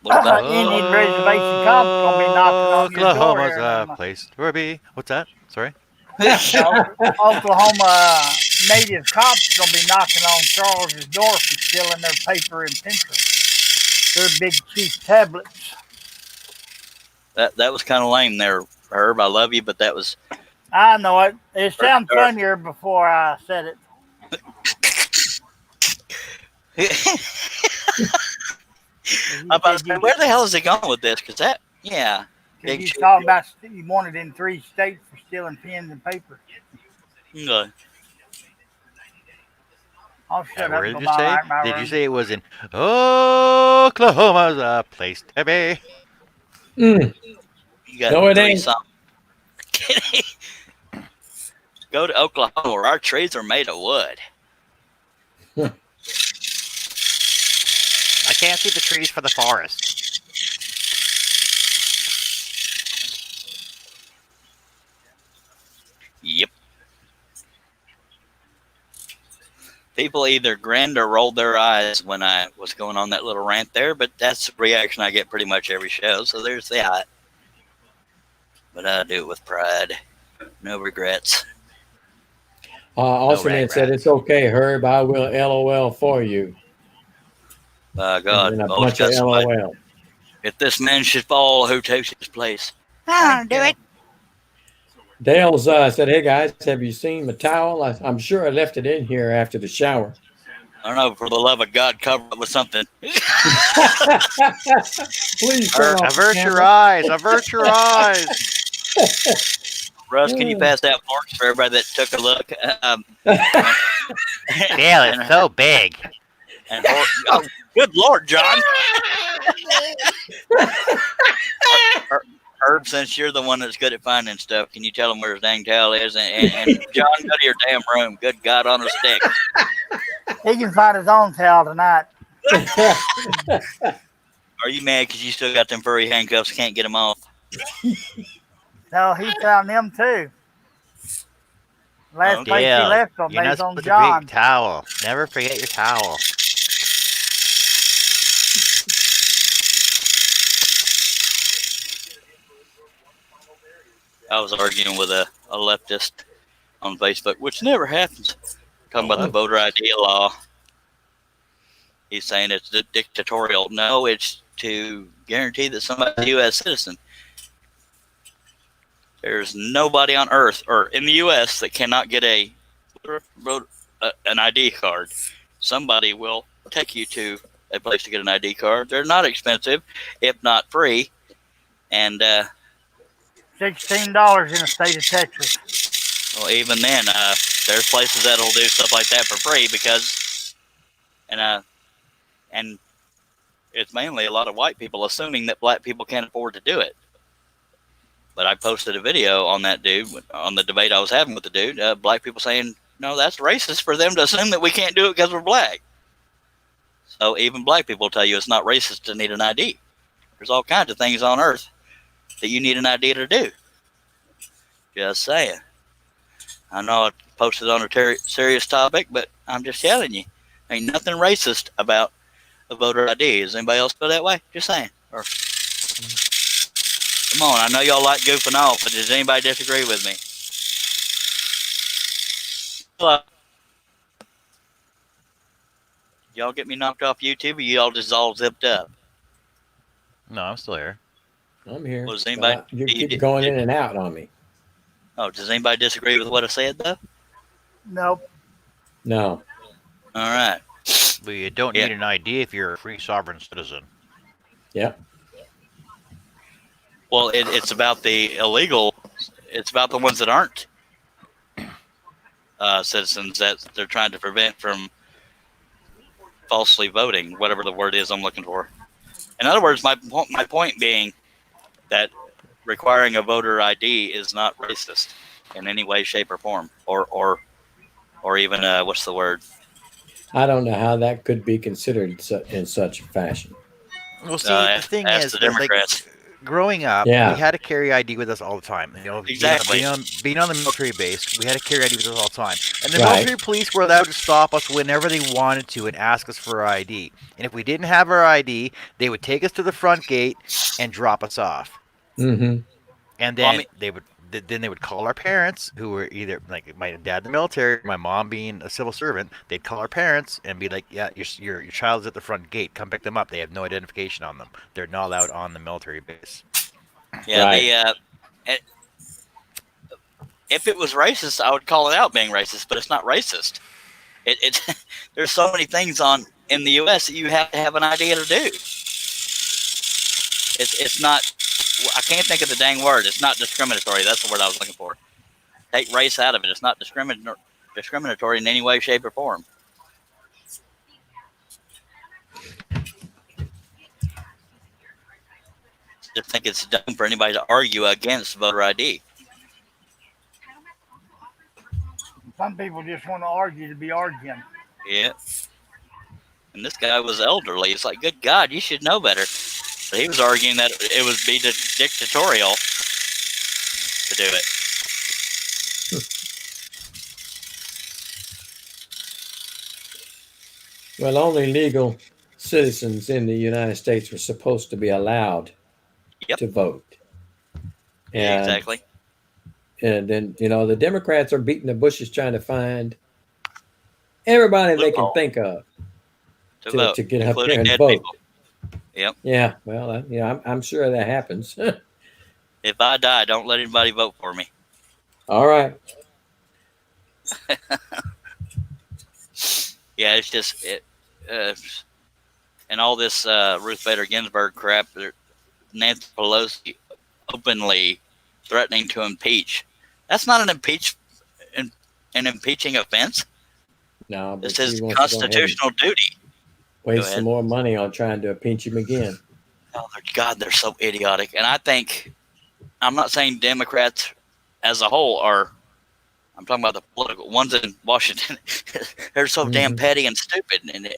What about Indian reservation cops gonna be knocking on your door Oklahoma's here. a place to be. What's that? Sorry. Oklahoma native cops gonna be knocking on Charles's door for stealing their paper and pencil. Their big chief tablets. That was kind of lame there, Herb. I love you, but that was... I know it. It sounded funnier before I said it. I'm about to say, where the hell is it going with this? Because that, yeah. Big He's chief. talking about he wanted in 3 states for stealing pens and paper. Okay. I'll shut up. Where and did go you say? back in my Did you room. say it was in Oklahoma's a place to be? Mm. You got No, it 3 ain't. something. Go to Oklahoma where our trees are made of wood. I can't see the trees for the forest. Yep. People either grinned or rolled their eyes when I was going on that little rant there, but that's the reaction I get pretty much every show. So there's that. but I do it with pride. No regrets. No Austin said, regrets. it's okay, Herb. I will LOL for you. By And God, then a always bunch of got somebody. LOL. If this man should fall, who takes his place? Thank you. Dale's said, hey guys, have you seen my towel? I'm sure I left it in here after the shower. I don't know. For the love of God, cover it with something. Please turn off the Avert your camera. eyes. Avert your eyes. Russ, can you pass that forks for everybody that took a look? Dale, it's so big. Oh, good Lord, John. Herb, since you're the one that's good at finding stuff, can you tell him where his dang towel is? And John, go to your damn room. Good God on a stick. He can find his own towel tonight. Are you mad because you still got them furry handcuffs? Can't get them off. No, he found them too. Last Okay. place he Dale, left them, you're they not was on supposed to forget your John. towel. Never forget your towel. I was arguing with a leftist on Facebook, which never happens. Talking about the Hello? voter ID law. He's saying it's dictatorial. No, it's to guarantee that somebody's a U.S. citizen. There's nobody on Earth or in the U.S. that cannot get an ID card. Somebody will take you to a place to get an ID card. They're not expensive, if not free, and $16 in the state of Texas. well, even then, there's places that'll do stuff like that for free because, and it's mainly a lot of white people assuming that black people can't afford to do it. But I posted a video on that dude, on the debate I was having with the dude, black people saying, no, that's racist for them to assume that we can't do it because we're black. So even black people tell you it's not racist to need an ID. There's all kinds of things on earth that you need an ID to do. Just saying. I know I posted on a serious topic, but I'm just telling you, ain't nothing racist about a voter ID. Does anybody else feel that way? Just saying. Or, come on, I know y'all like goofing off, but does anybody disagree with me? Hello. Y'all get me knocked off YouTube, or y'all just all zipped up? No, I'm still here. I'm here. Well, does anybody? You keep going in and out on me. Oh, does anybody disagree with what I said though? Nope. No. All right. Well, you don't Yeah. need an ID if you're a free sovereign citizen. Yep. Well, it's about the illegal. It's about the ones that aren't citizens that they're trying to prevent from falsely voting, whatever the word is I'm looking for. In other words, my point being that requiring a voter ID is not racist in any way, shape, or form, or even what's the word? I don't know how that could be considered in such a fashion. Well, see, the thing ask is the that, like, Democrats. growing up, Yeah. we had to carry ID with us all the time. You know, Exactly. being on the military base, we had to carry ID with us all the time. And the Right. military police were allowed to stop us whenever they wanted to and ask us for our ID. And if we didn't have our ID, they would take us to the front gate and drop us off. Mm-hmm. And Well, I then mean- they would call our parents, who were either like my dad in the military, my mom being a civil servant. They'd call our parents and be like, "Yeah, your child's at the front gate. Come pick them up. They have no identification on them. They're not allowed on the military base." Yeah, Right. If it was racist, I would call it out being racist, but it's not racist. It there's so many things in the U.S. that you have to have an idea to do. It's not. I can't think of the dang word. It's not discriminatory. That's the word I was looking for. Take race out of it. It's not discriminatory in any way, shape, or form. Just think it's dumb for anybody to argue against voter ID. Some people just want to argue to be arguing. Yeah. And this guy was elderly. It's like, good God, you should know better. But he was arguing that it would be dictatorial to do it. Well, only legal citizens in the United States were supposed to be allowed Yep. to vote. Yeah, and exactly. then the Democrats are beating the bushes trying to find everybody they can Loophole think of to to vote, to get up including there and dead vote. people. Yep. Yeah, well, I'm sure that happens. If I die, don't let anybody vote for me. All right. Yeah, it's just uh, and all this Ruth Bader Ginsburg crap. Nancy Pelosi openly threatening to impeach. That's not an, an impeaching offense. No, but This she is wants to go ahead and constitutional duty. Go waste some ahead. more money on trying to impeach him again. Oh, God, they're so idiotic. And I think I'm not saying Democrats as a whole are. I'm talking about the political ones in Washington. They're so damn Hmm. petty and stupid. And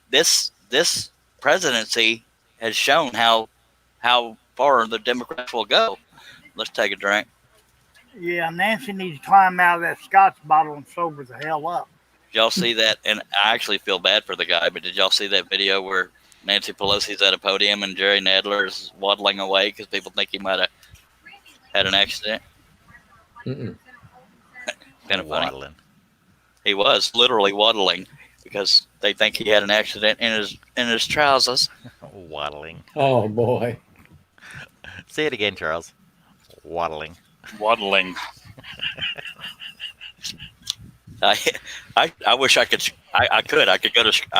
this presidency has shown how far the Democrats will go. Let's take a drink. Yeah, Nancy needs to climb out of that scotch bottle and sober the hell up. Did y'all see that? And I actually feel bad for the guy, but did y'all see that video where Nancy Pelosi's at a podium and Jerry Nadler is waddling away because people think he might have had an accident? Mm-mm. Kind of funny. Waddling. He was literally waddling because they think he had an accident in his trousers. Waddling. Oh boy. Say it again, Charles. Waddling. Waddling. I wish I could. I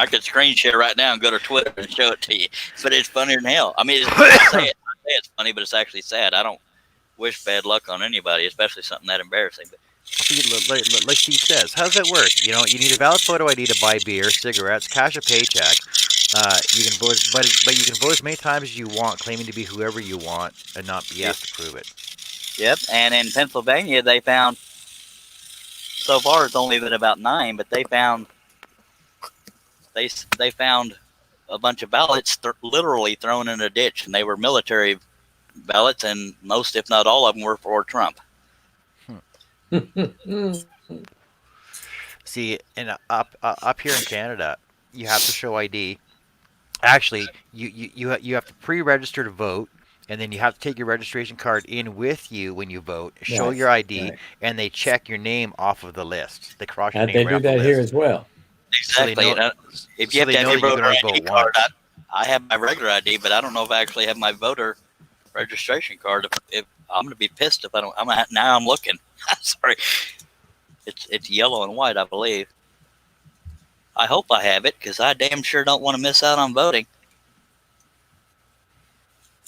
could screen share right now and go to Twitter and show it to you. But it's funnier than hell. I mean, I say it's funny, but it's actually sad. I don't wish bad luck on anybody, especially something that embarrassing. But See, like Steve says, how does that work? You need a valid photo ID to buy beer, cigarettes, cash a paycheck. You can vote, but you can vote as many times as you want, claiming to be whoever you want, and not be asked to prove it. yep. And in Pennsylvania, they found so far it's only been about 9, but they found a bunch of ballots literally thrown in a ditch, and they were military ballots, and most, if not all of them, were for Trump. See, and up here in Canada, you have to show ID. Actually, you have to pre-register to vote, and then you have to take your registration card in with you when you vote. Show Right. your ID, Right. and they check your name off of the list. They cross your And name they right do off the that here list, as well. so they Exactly. know. And if you So have they to have know your that you can voter only ID vote card, once. I have my regular ID, but I don't know if I actually have my voter registration card. If I'm going to be pissed if I don't. Now I'm looking. Sorry, it's yellow and white, I believe. I hope I have it because I damn sure don't want to miss out on voting.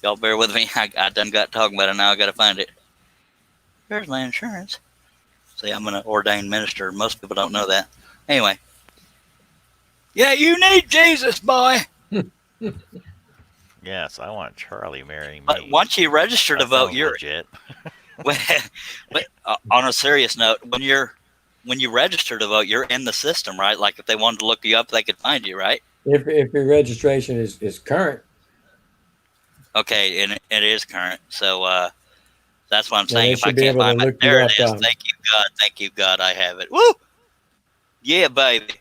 Y'all bear with me. I done got talking about it now. I got to find it. Here's my insurance. See, I'm an ordained minister. Most people don't know that. Anyway. Yeah, you need Jesus, boy. Yes, I want Charlie marrying But me. once you register to That vote, sounds you're. legit. But on a serious note, when you register to vote, you're in the system, right? Like if they wanted to look you up, they could find you, right? If your registration is current, Okay, and it is current. So that's what I'm then saying. they If I should be can't able to find my, look you there it up. is. Thank you, God, I have it. Woo! Yeah, baby.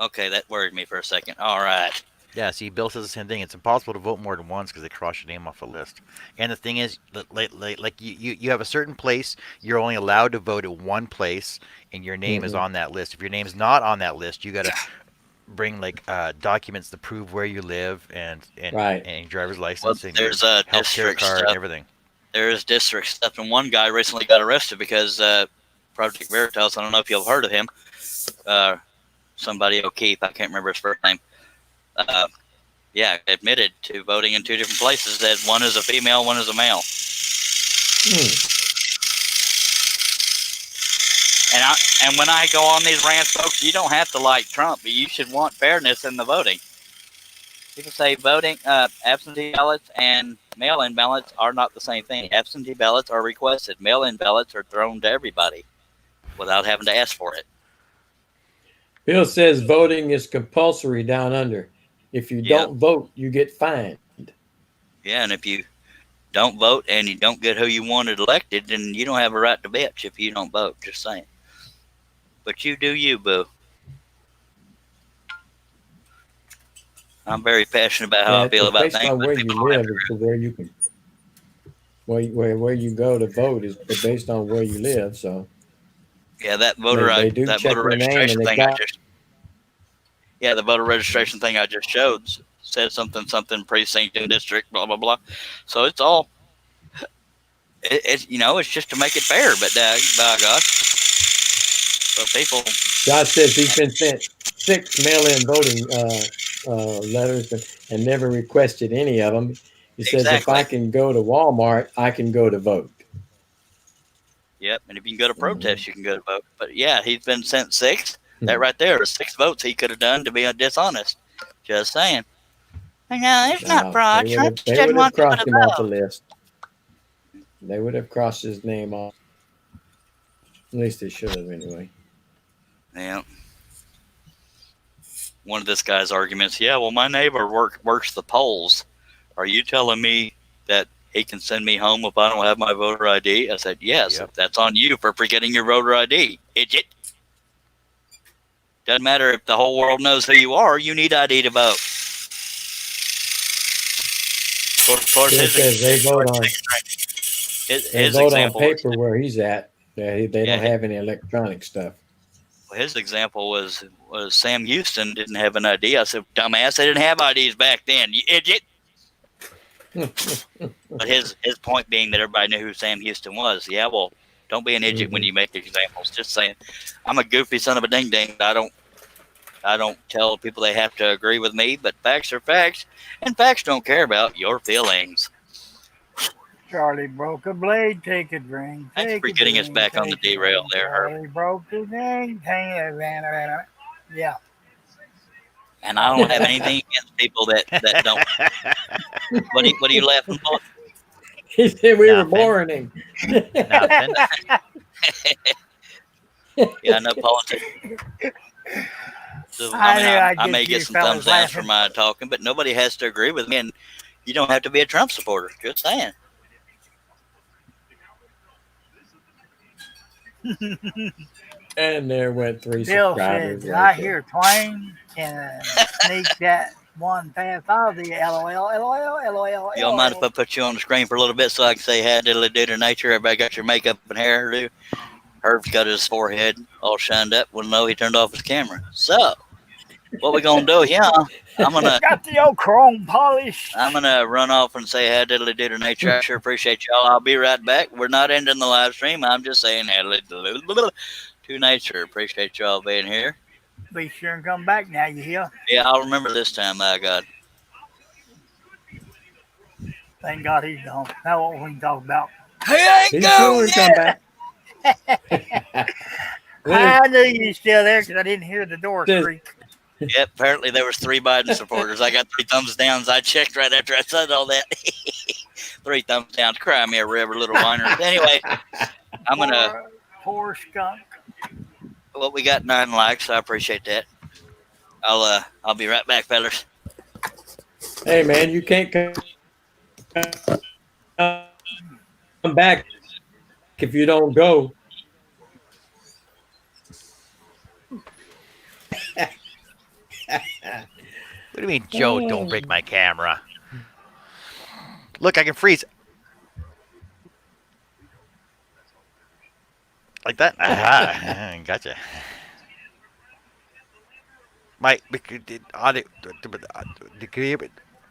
Okay, that worried me for a second. All right. Yeah, see, Bill says the same thing. It's impossible to vote more than once because they cross your name off a list. And the thing is, like you have a certain place, you're only allowed to vote at one place, and your name is Hmm. on that list. If your name's not on that list, you got to bring like documents to prove where you live Right. and your driver's Well, license and your there's health care district card and stuff. everything. There is district stuff, and one guy recently got arrested because Project Veritas. I don't know if you've heard of him. Somebody O'Keefe. I can't remember his first name. Uh, yeah, admitted to voting in 2 different places. That one is a female, one is a male. Hmm. And when I go on these rants, folks, you don't have to like Trump, but you should want fairness in the voting. People say voting, absentee ballots and mail-in ballots are not the same thing. Absentee ballots are requested. Mail-in ballots are thrown to everybody without having to ask for it. Bill says voting is compulsory down under. If you Yeah, don't vote, you get fined. yeah. And if you don't vote and you don't get who you wanted elected, then you don't have a right to bitch if you don't vote. Just saying. But you do you, boo. I'm very passionate about how Yeah, I feel it's about based things, on but where people you don't have live to. as to where you can. where you go to vote is based on where you live. So Yeah, that they do that check voter your name, registration and they thing I got. just the voter registration thing I just showed said something precinct and district blah blah blah. So it's all it's just to make it fair. But by God, so people Josh says he's been sent 6 mail-in voting letters and never requested any of them. He says if I exactly. can go to Walmart, I can go to vote. Yep, and if you can go to Mhm. protest, you can go to vote. But yeah, he's been sent 6. That Hmm. right there is 6 votes he could have done to be dishonest. Just saying. No, it's not No, fraudulent. Just they didn't would have want people crossed to him off the vote. list. They would have crossed his name off. At least they should have anyway. Yeah. One of this guy's arguments, yeah, well, my neighbor works the polls. Are you telling me that he can send me home if I don't have my voter ID? I said, yes, Yep. that's on you for forgetting your voter ID. Idiot. Doesn't matter if the whole world knows who you are, you need ID to vote. Of course, It says they his vote on example was, paper where he's at. They yeah, don't have any electronic stuff. his example was Sam Houston didn't have an ID. I said, dumbass, they didn't have IDs back then, you idiot. But his point being that everybody knew who Sam Houston was. Yeah, well, don't be an idiot when you make examples. Just saying, I'm a goofy son of a ding ding. I don't tell people they have to agree with me, but facts are facts, and facts don't care about your feelings. Charlie broke a blade, take a drink, Thanks take for a getting us drink, back on the take a derail drink. there, Herb. Charlie broke a drink, yeah. And I don't have anything against people that don't. What are you laughing for? He said we were Nothing. boring him. Nothing. Yeah, no politics. So, I knew I'd I get may you get some fellas thumbs downs for laughing. my talking, but nobody has to agree with me, and you don't have to be a Trump supporter. Just saying. And there went 3 Bill subscribers said, "Did right I there. hear Twain can sneak that one past all the LOL, LOL, LOL, Y'all mind if I LOL." put you on the screen for a little bit so I can say hi diddly do to nature? Everybody got your makeup and hairdo. Herb's got his forehead all shined up. Well, no, he turned off his camera. So, what we gonna do here? Got the old chrome polish. I'm gonna run off and say hi diddly do to nature. I sure appreciate y'all. I'll be right back. We're not ending the live stream. I'm just saying hi diddly to nature. Appreciate y'all being here. Be sure and come back now, you hear? Yeah, I'll remember this time. My God. Thank God he's gone. Now what we can talk about. He ain't Be gone sure and come yet. back. I knew you were still there because I didn't hear the door Says- creak. Yep, apparently there was 3 Biden supporters. I got 3 thumbs downs. I checked right after I said all that. 3 thumbs downs. Cry me a river, little whiners. Anyway, I'm gonna. Poor skunk. Well, we got 9 likes. I appreciate that. I'll be right back, fellas. Hey man, you can't come back if you don't go. What do you mean, Joe? Don't break my camera. Look, I can freeze. Like that? Aha. Gotcha. My audio,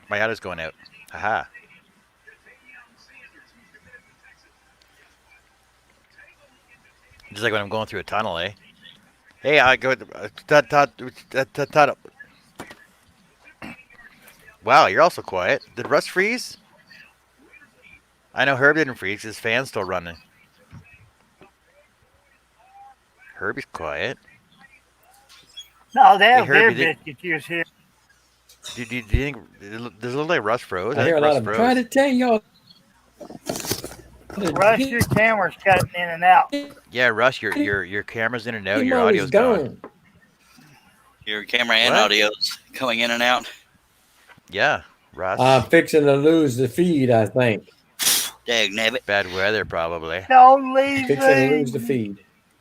my audio's going out. Aha. Just like when I'm going through a tunnel, eh? Hey, I go. Wow, you're also quiet. Did Russ freeze? I know Herb didn't freeze. His fan's still running. Herbie's quiet. No, they have Hey, their Herbie, biscuits you here. Do you think does it look like Russ froze? I hear a think lot Russ of froze. trying to tell y'all. Rush, your camera's cutting in and out. Yeah, Russ, your camera's in and out. Him Your always audio's gone. Your camera and What? audio's going in and out. Yeah, Russ. I'm fixing to lose the feed, I think. Dag nabbit. Bad weather, probably. Don't leave Fixing to lose me. the feed.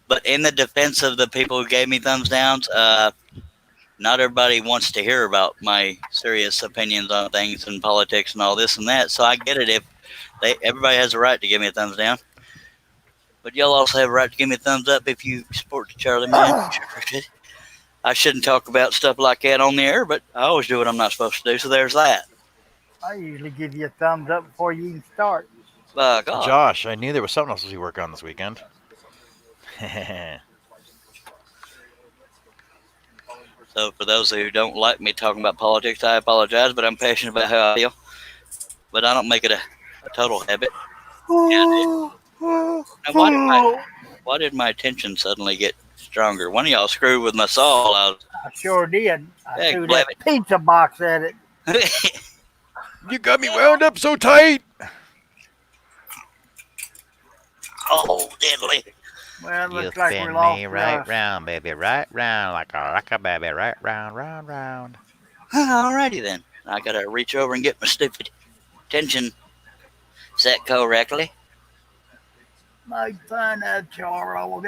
But in the defense of the people who gave me thumbs downs, not everybody wants to hear about my serious opinions on things and politics and all this and that. So I get it if everybody has a right to give me a thumbs down. But y'all also have a right to give me a thumbs up if you support the Charlie Man. I shouldn't talk about stuff like that on the air, but I always do what I'm not supposed to do, so there's that. I usually give you a thumbs up before you even start. By God. Josh, I knew there was something else we work on this weekend. So for those who don't like me talking about politics, I apologize, but I'm passionate about how I feel. But I don't make it a total habit. Now, why did my attention suddenly get stronger? One of y'all screwed with my saw. I sure did. I Hey, threw blab that pizza box at it. You got me wound up so tight. Oh, diddly. Well, it You looks like spin we're lost. me right round, baby, right round, like a baby, right round, round, round. Alrighty then. I gotta reach over and get my stupid tension set correctly. Make fun of Charles.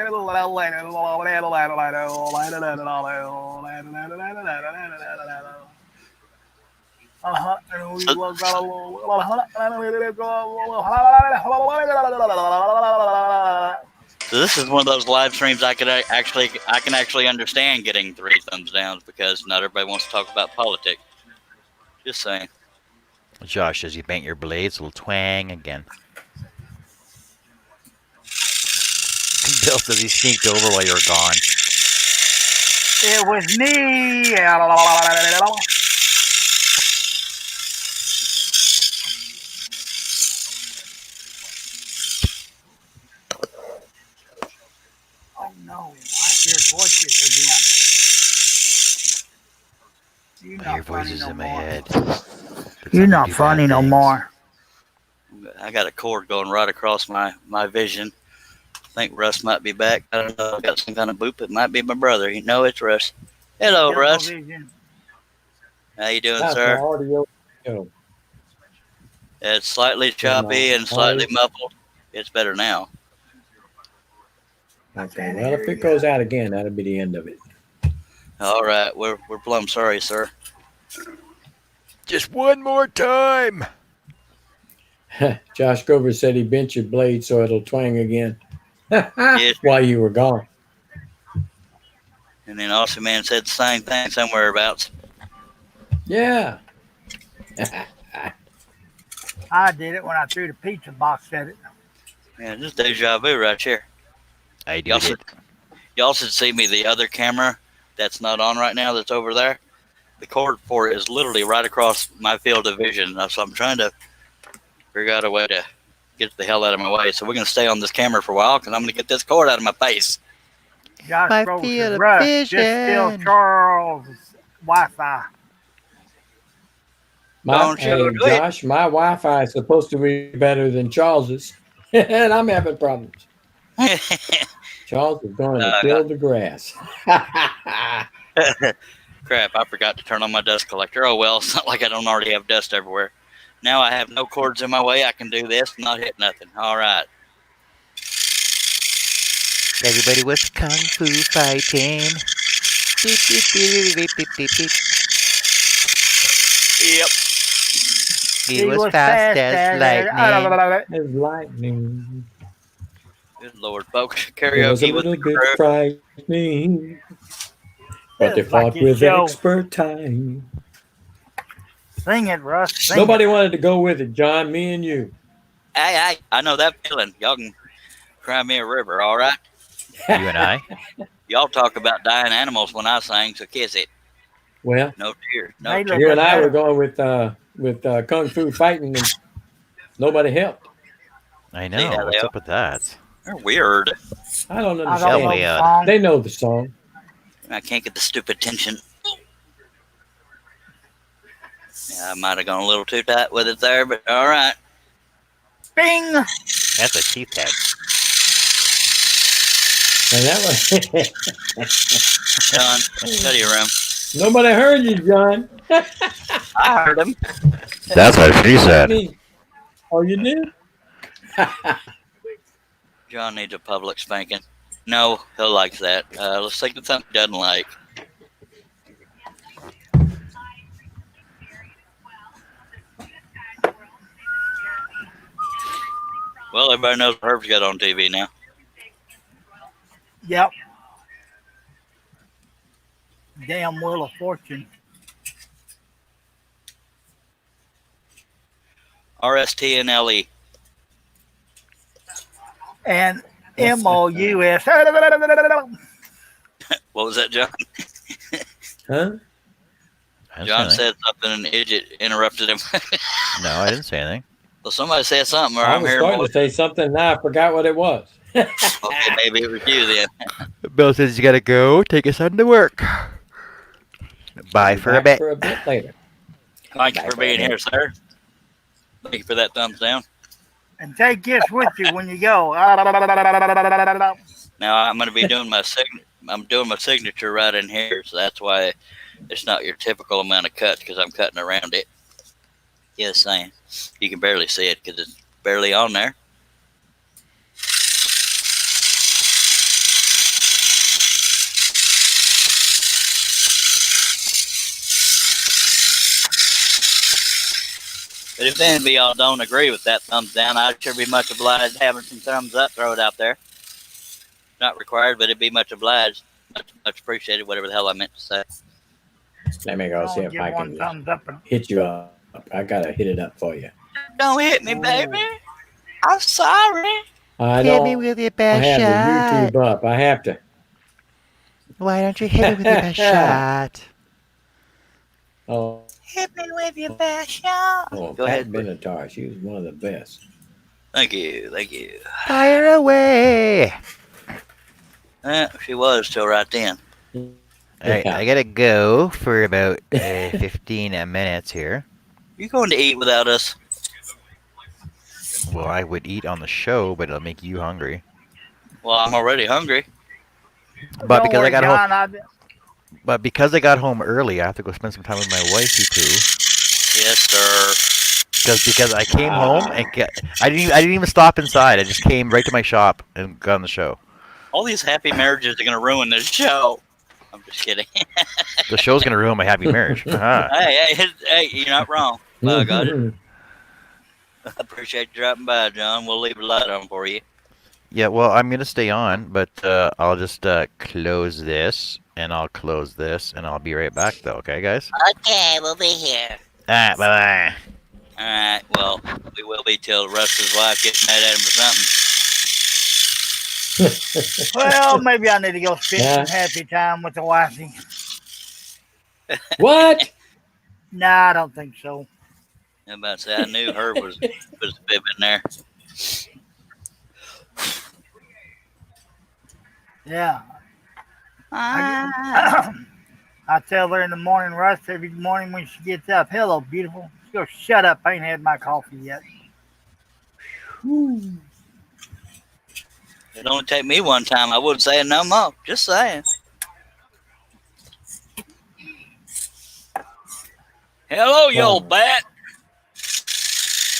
So this is one of those live streams I can actually understand getting 3 thumbs downs because not everybody wants to talk about politics. Just saying. Josh, as you bent your blades, it'll twang again. Bill says he sneaked over while you were gone. It was me. Oh no, I hear voices again. You're I not hear funny voices no in my more. head. You're not funny no more. I got a cord going right across my vision. I think Russ might be back. I don't know. I got some kind of boop. It might be my brother. You know it's Russ. Hello, Russ. Vision. How you doing, That's sir? my audio. Show. It's slightly choppy and slightly muffled. It's better now. Okay, well, if it goes out again, that'll be the end of it. All right, we're plumb sorry, sir. Just one more time. Josh Grover said he bent your blade so it'll twang again Yes. while you were gone. And then Austin Man said the same thing somewhere abouts. Yeah. I did it when I threw the pizza box at it. Yeah, just deja vu right here. I do Y'all it. should, y'all should see me the other camera that's not on right now that's over there. The cord for it is literally right across my field of vision. So I'm trying to figure out a way to get the hell out of my way. So we're going to stay on this camera for a while because I'm going to get this cord out of my face. Josh My Grover field says, of Russ, vision. just steal Charles' Wi-Fi. Hey, Josh, my Wi-Fi is supposed to be better than Charles's, and I'm having problems. Charles is going to kill the grass. Crap, I forgot to turn on my dust collector. Oh well, it's not like I don't already have dust everywhere. Now I have no cords in my way. I can do this and not hit nothing. All right. Everybody was kung fu fighting. Beep, beep, beep, beep, beep, beep, beep. Yep. He was fast as lightning. As lightning. Good Lord, folks. It was a Karaoke with little the bit crew. frightening, but they It's like fought your with show. expert time. Sing it, Russ. Sing Nobody it. wanted to go with it, John. Me and you. Hey, I know that feeling. Y'all can cry me a river, all right? You and I? Y'all talk about dying animals when I sing, so kiss it. Well, No tears. No They tears. look you and like I that. were going with kung fu fighting, and nobody helped. I See know. how What's they up with that? They're weird. I don't I understand. don't know Hell, the yeah. song. They know the song. I can't get the stupid tension. Yeah, I might have gone a little too tight with it there, but all right. Bing! That's a teeth head. And that was John, study room. nobody heard you, John. I heard him. That's what she said. Oh, you did? John needs a public spanking. No, he'll like that. Let's think of something he doesn't like. Well, everybody knows Herb's got on TV now. Yep. Damn Wheel of Fortune. RSTNLE. And MOUS. What was that, John? Huh? I didn't say John anything. said something and Idget interrupted him. No, I didn't say anything. Well, somebody said something, or I I'm was hearing starting more. to say something. Now I forgot what it was. Okay, maybe it was you then. Bill says you gotta go. Take his son to work. Bye Be for a back bit. for a bit later. Thank you Back for for a being bit. here, sir. Thank you for that thumbs down. And take this with you when you go. Now I'm going to be doing my I'm doing my signature right in here, so that's why it's not your typical amount of cuts because I'm cutting around it. Yes, saying you can barely see it because it's barely on there. But if any of y'all don't agree with that thumbs down, I'd sure be much obliged having some thumbs up. Throw it out there. Not required, but it'd be much obliged. Much appreciated, whatever the hell I meant to say. Let me go see Don't if give I one can thumbs up. hit you up. I gotta hit it up for you. Don't hit me, baby. I'm sorry. I Hit me don't with your I best have the shot. YouTube up. I have to. Why don't you hit me with your best shot? Oh, Hit me with your best shot. oh, Go Pat ahead. Benatar. She was one of the best. Thank you. Thank you. Fire away. She was till right then. Alright, Yeah. I gotta go for about 15 minutes here. You going to eat without us? Well, I would eat on the show, but it'll make you hungry. Well, I'm already hungry. But Don't because worry, I got John. home early, I have to go spend some time with my wifey poo. Yes, sir. Because I came home and I didn't even stop inside. I just came right to my shop and got on the show. All these happy marriages are going to ruin this show. I'm just kidding. The show's gonna ruin my happy marriage. Haha. Hey, you're not wrong. By God, I appreciate you dropping by, John. We'll leave a light on for you. Yeah, well, I'm gonna stay on, but I'll just close this, and I'll close this, and I'll be right back, though. Okay, guys? Okay, we'll be here. Bye bye. All right. Well, we will be till Russ's wife gets mad at him for something. Well, maybe I need to go spend Yeah. some happy time with the wifey. What? Nah, I don't think so. I'm about to say I knew her was fibbing there. Yeah. Ah. I tell her in the morning, Russ, every morning when she gets up, hello, beautiful. She goes, shut up. I ain't had my coffee yet. It only take me one time. I wouldn't say it no more. Just saying. Hello, you old bat.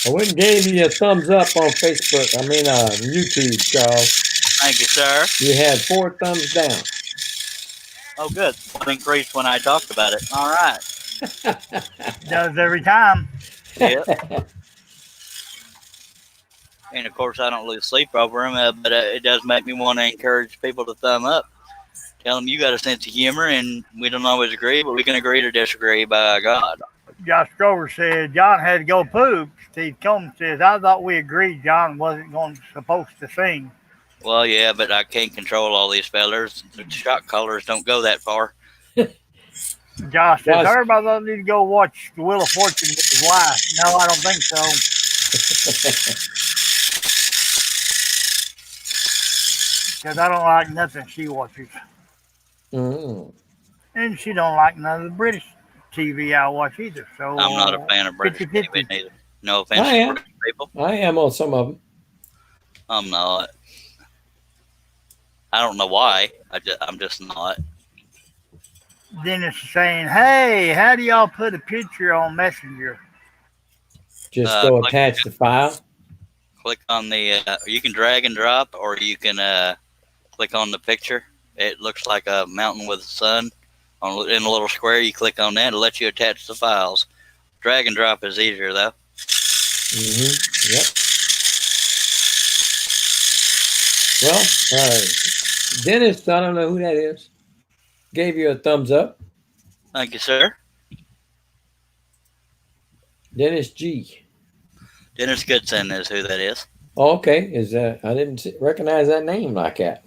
I went and gave you a thumbs up on Facebook. I mean, YouTube, Charles. Thank you, sir. You had 4 thumbs down. Oh, good. It increased when I talked about it. All right. Does every time. Yep. And of course, I don't lose sleep over them, but it does make me want to encourage people to thumb up. Tell them you got a sense of humor, and we don't always agree, but we can agree to disagree. By God. Josh Grover said John had to go poop. Steve Coleman says, I thought we agreed John wasn't supposed to sing. Well, yeah, but I can't control all these fellers. The shot callers don't go that far. Josh says, Josh- Herb, I thought I need to go watch The Wheel of Fortune with his wife. No, I don't think so. Because I don't like nothing she watches. Mm. And she don't like none of the British TV I watch either. So I'm not a fan of British 50-50. TV neither. No offense I to am. British people. I am on some of them. I'm not. I don't know why. I'm just not. Dennis is saying, hey, how do y'all put a picture on Messenger? Just go Click- attach the file. Click on the. You can drag and drop, or you can click on the picture. It looks like a mountain with a sun in a little square. You click on that, it'll let you attach the files. Drag and drop is easier though. Mm-hmm. Yep. Well, Dennis, I don't know who that is, gave you a thumbs up. Thank you, sir. Dennis G. Dennis Goodson is who that is. Oh, okay. I didn't recognize that name like that.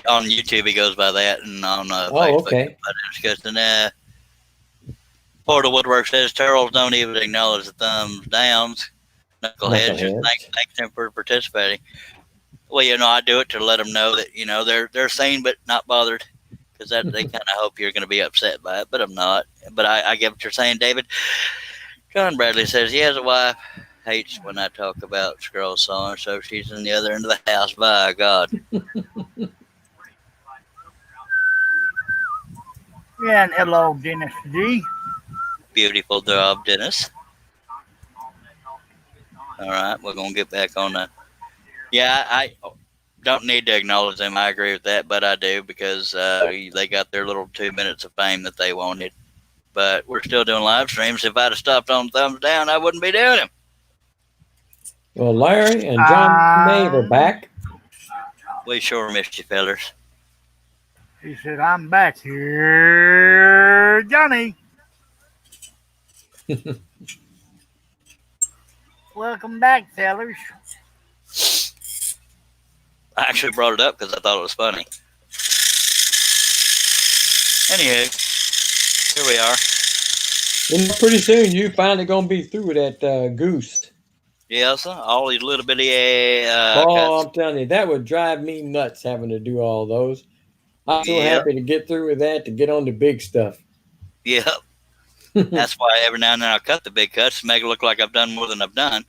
On YouTube, he goes by that, and on Oh, Facebook, okay. Dennis Goodson. Portal Woodwork says Turtles don't even acknowledge the thumbs downs. Knuckleheads, just thank them for participating. Well, I do it to let them know that they're sane but not bothered, because that they kind of hope you're going to be upset by it, but I'm not. But I get what you're saying, David. John Bradley says he has a wife, hates when I talk about Scroll Song, so she's in the other end of the house. By God. Yeah, and hello, Dennis G. Beautiful job, Dennis. All right, we're going to get back on that. Yeah, I don't need to acknowledge them. I agree with that, but I do, because they got their little 2 minutes of fame that they wanted. But we're still doing live streams. If I'd have stopped on thumbs down, I wouldn't be doing them. Well, Larry and John Nave are back. We sure missed you, fellers. He said, I'm back here, Johnny. Welcome back, fellers. I actually brought it up because I thought it was funny. Anywho, here we are. Pretty soon, you finally going to be through with that Goose. Yeah, sir. All these little bitty I'm telling you, that would drive me nuts having to do all those. I'm so happy to get through with that, to get on the big stuff. Yep. That's why every now and then I'll cut the big cuts to make it look like I've done more than I've done.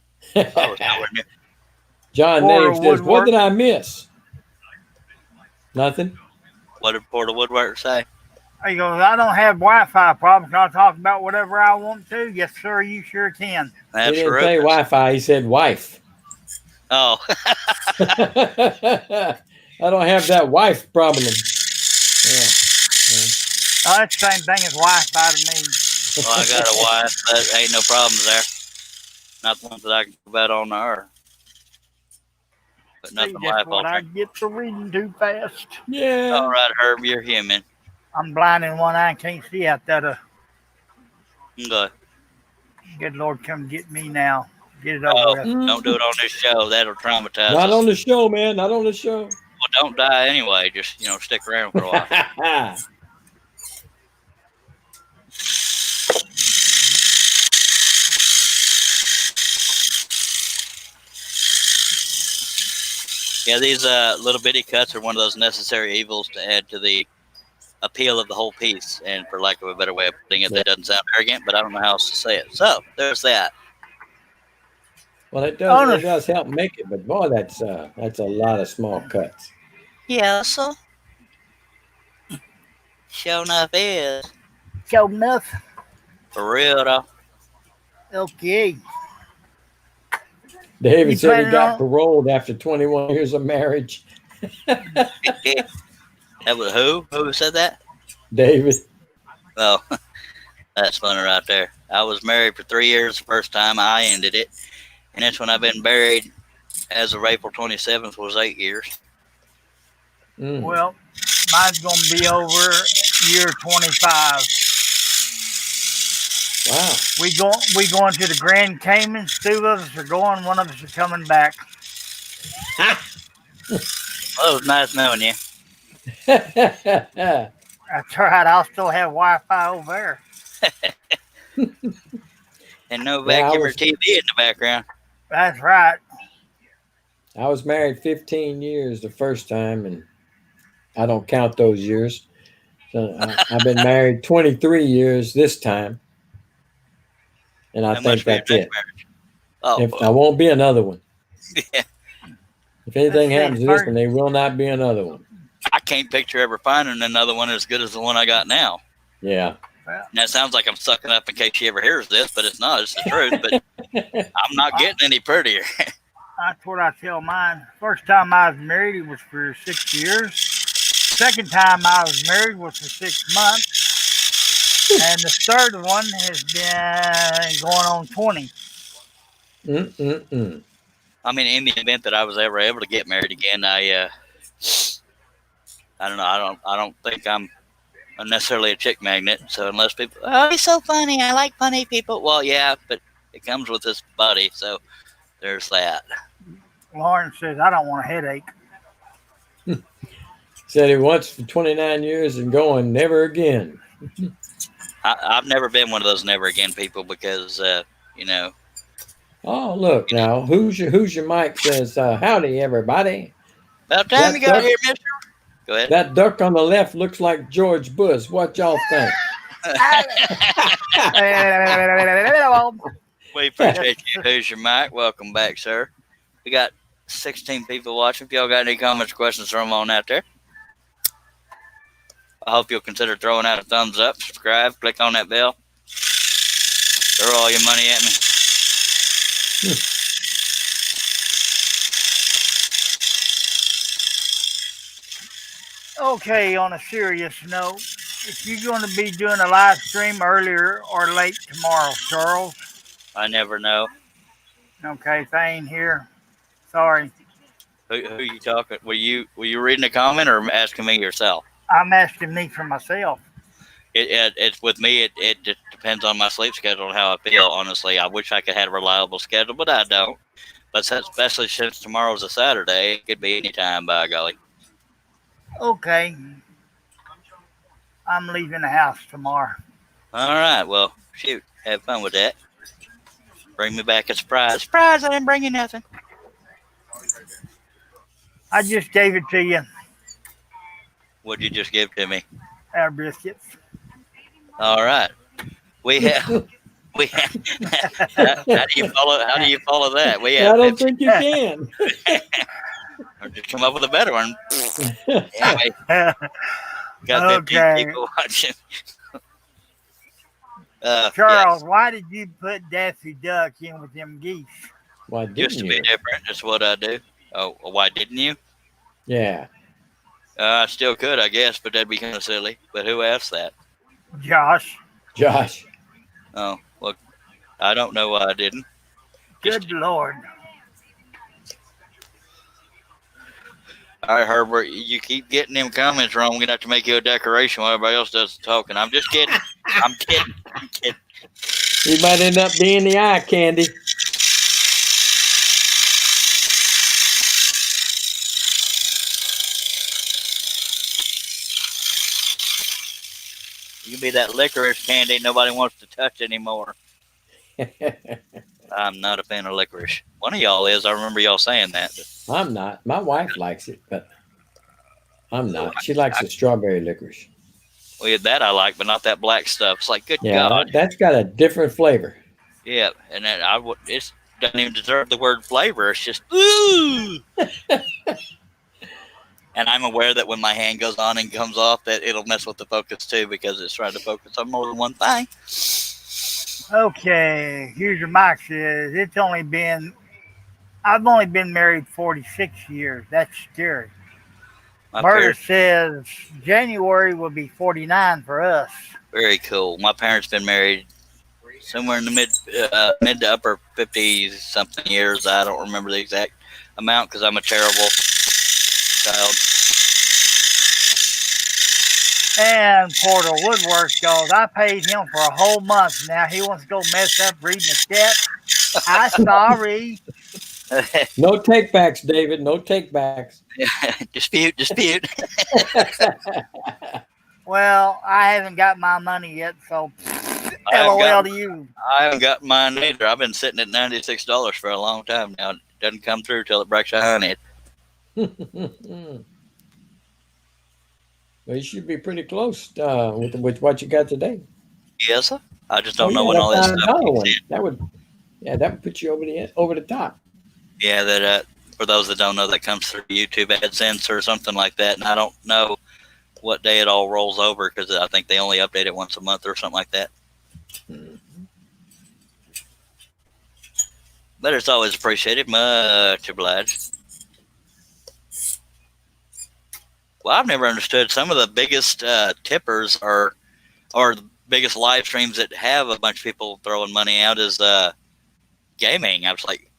John Nave says, what did I miss? Nothing. What did Portal Woodwork say? He goes, I don't have Wi-Fi problems. I'll talk about whatever I want to. Yes, sir, you sure can. He didn't say Wi-Fi. He said wife. Oh. I don't have that wife problem. Yeah. Oh, that's the same thing as Wi-Fi to me. Well, I got a wife, but ain't no problems there. Not the ones that I can talk about on the air. But nothing That's what I get to reading too fast. Yeah. All right, Herb, you're human. I'm blind in one eye and can't see out that. Okay. Good Lord, come get me now. Get it over with. Don't do it on this show. That'll traumatize us. Not on the show, man. Not on the show. Well, don't die anyway. Just, stick around for a while. Yeah, these little bitty cuts are one of those necessary evils to add to the appeal of the whole piece, and for lack of a better way of putting it, that doesn't sound arrogant, but I don't know how else to say it. So there's that. Well, it does help make it, but boy, that's a lot of small cuts. Yeah, so sure enough is. Sure enough. For real though. Okay. David said he got paroled after 21 years of marriage. That was who? Who said that? David. Oh, that's funny right there. I was married for 3 years the first time. I ended it. And that's when I've been married as of April 27th was 8 years. Well, mine's going to be over year 25. Wow. We going to the Grand Caymans. 2 of us are going. 1 of us are coming back. Well, it was nice knowing you. That's right. I'll still have Wi-Fi over there. And no vacuum or TV in the background. That's right. I was married 15 years the first time, and I don't count those years. So I've been married 23 years this time. And I think that's it. I won't be another one. Yeah. If anything happens to this one, there will not be another one. I can't picture ever finding another one as good as the one I got now. Yeah. And that sounds like I'm sucking up in case she ever hears this, but it's not. It's the truth. But I'm not getting any prettier. That's what I tell mine. First time I was married, it was for 6 years. Second time I was married was for 6 months. And the third one has been going on 20. I mean, in the event that I was ever able to get married again, I I don't know. I don't think I'm necessarily a chick magnet. So unless people, oh, he's so funny. I like funny people. Well, yeah, but it comes with his buddy. So there's that. Lauren says, I don't want a headache. Said he once for 29 years and going never again. I've never been one of those never again people because you know. Oh, look now. Who's your mic says, howdy, everybody. About time you got here, mister. Go ahead. That duck on the left looks like George Bush. What y'all think? We appreciate you. Who's your mic? Welcome back, sir. We got 16 people watching. If y'all got any comments or questions, throw them on out there. I hope you'll consider throwing out a thumbs up, subscribe, click on that bell. Throw all your money at me. Okay, on a serious note, if you're going to be doing a live stream earlier or late tomorrow, Charles. I never know. Okay, Thane here. Sorry. Who you talking? Were you reading a comment or asking me yourself? I'm asking me for myself. It's with me. It just depends on my sleep schedule and how I feel. Honestly, I wish I could have a reliable schedule, but I don't. But especially since tomorrow's a Saturday, it could be any time. By golly. Okay. I'm leaving the house tomorrow. All right. Well, shoot. Have fun with that. Bring me back a surprise. Surprise! I didn't bring you nothing. I just gave it to you. What'd you just give to me? Our biscuits. All right. We have. How do you follow that? We have. I don't think you can. Or just come up with a better one. Anyway, got 15 people watching. Charles, why did you put Daffy Duck in with them geese? Why didn't Just to be you? different. That's what I do. Oh, why didn't you? Yeah. I still could, I guess, but that'd be kind of silly. But who asked that? Josh. Josh. Oh, well, I don't know why I didn't. Good Lord. All right, Herbert, you keep getting them comments wrong. We're going to have to make you a decoration while everybody else does the talking. I'm just kidding. I'm kidding. He might end up being the eye candy. You can be that licorice candy nobody wants to touch anymore. I'm not a fan of licorice. One of y'all is. I remember y'all saying that. But I'm not. My wife likes it, but I'm not. She likes the strawberry licorice. well, that I like, but not that black stuff. It's like, good Yeah, God. that's got a different flavor. Yeah, and then it doesn't even deserve the word flavor. It's just, ooh. And I'm aware that when my hand goes on and comes off, that it'll mess with the focus too because it's trying to focus on more than one thing. Okay, here's your mic says I've only been married 46 years. That's scary. My Murder parents, says January will be 49 for us. very cool. My parents been married somewhere in the mid to upper 50 something years. I don't remember the exact amount because I'm a terrible child. And Porter Woodwork goes, I paid him for a whole month. Now he wants to go mess up reading the chat. I'm sorry. No takebacks, David. No takebacks. dispute. Well, I haven't got my money yet, so I haven't LOL got- to you. I haven't got mine either. I've been sitting at $96 for a long time now. It doesn't come through till it breaks a honey. Well, you should be pretty close with what you got today. Yes, sir. I just don't know yeah, what all that $5 stuff one. is. That would put you over the top. Yeah, that for those that don't know, that comes through YouTube AdSense or something like that. And I don't know what day it all rolls over because I think they only update it once a month or something like that. But it's always appreciated. Much obliged. Well, I've never understood some of the biggest tippers or the biggest live streams that have a bunch of people throwing money out is gaming. I was like,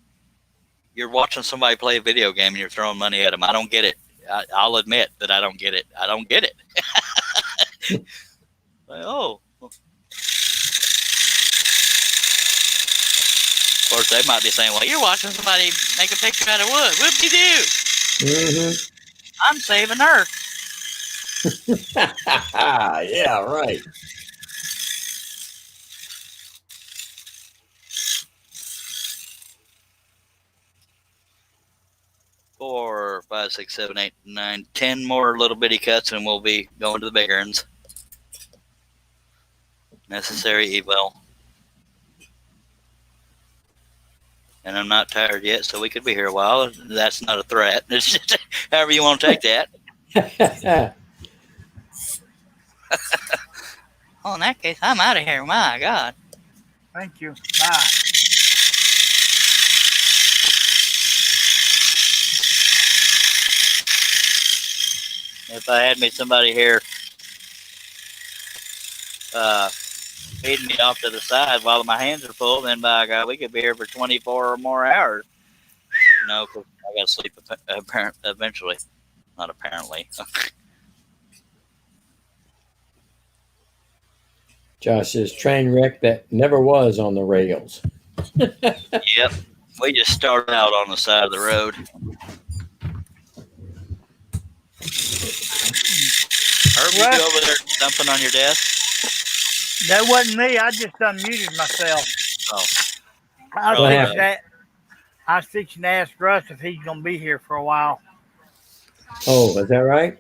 you're watching somebody play a video game and you're throwing money at them. I don't get it. I'll admit that I don't get it. I don't get it. Like, oh. Of course, they might be saying, well, you're watching somebody make a picture out of wood. Whoop-de-doo. Mm-hmm. I'm saving Earth. Yeah, right. Four, 5, 6, 7, 8, 9, 10 more little bitty cuts, and we'll be going to the big urns. Necessary evil. And I'm not tired yet, so we could be here a while. That's not a threat. It's just however you want to take that. Oh, in that case, I'm out of here. My God. Thank you. Bye. If I had me somebody here feeding me off to the side while my hands are full, then by God, we could be here for 24 or more hours. No, cause I got to sleep eventually. Not apparently. Josh says train wreck that never was on the rails. Yep. We just started out on the side of the road. Herb, you What? over there dumping on your desk? That wasn't me. I just unmuted myself. Oh. I was fixing to ask Russ if he's going to be here for a while. Oh, is that right?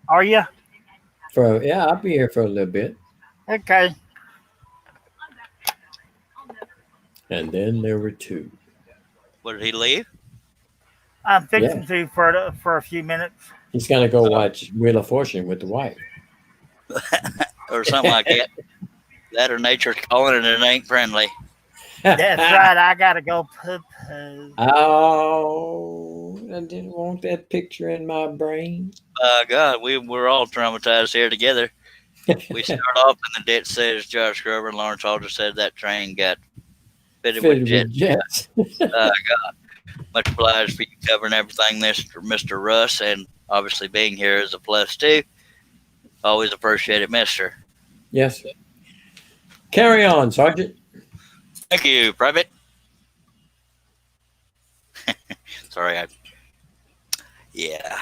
Are you? Yeah, I'll be here for a little bit. Okay. And then there were two. What, did he leave? I'm fixing to for a few minutes. He's gonna go watch Wheel of Fortune with the wife. Or something like that. That or nature's calling and it ain't friendly. That's right. I got to go poo-poo. Oh, I didn't want that picture in my brain. God, we're all traumatized here together. We start off and the ditch says Josh Grover and Lawrence Alder said that train got fitted with jets. God, much obliged for you covering everything, Mr. Russ, and obviously being here is a plus too. Always appreciate it, mister. Yes. Carry on, Sergeant. Thank you, Private. Sorry, yeah.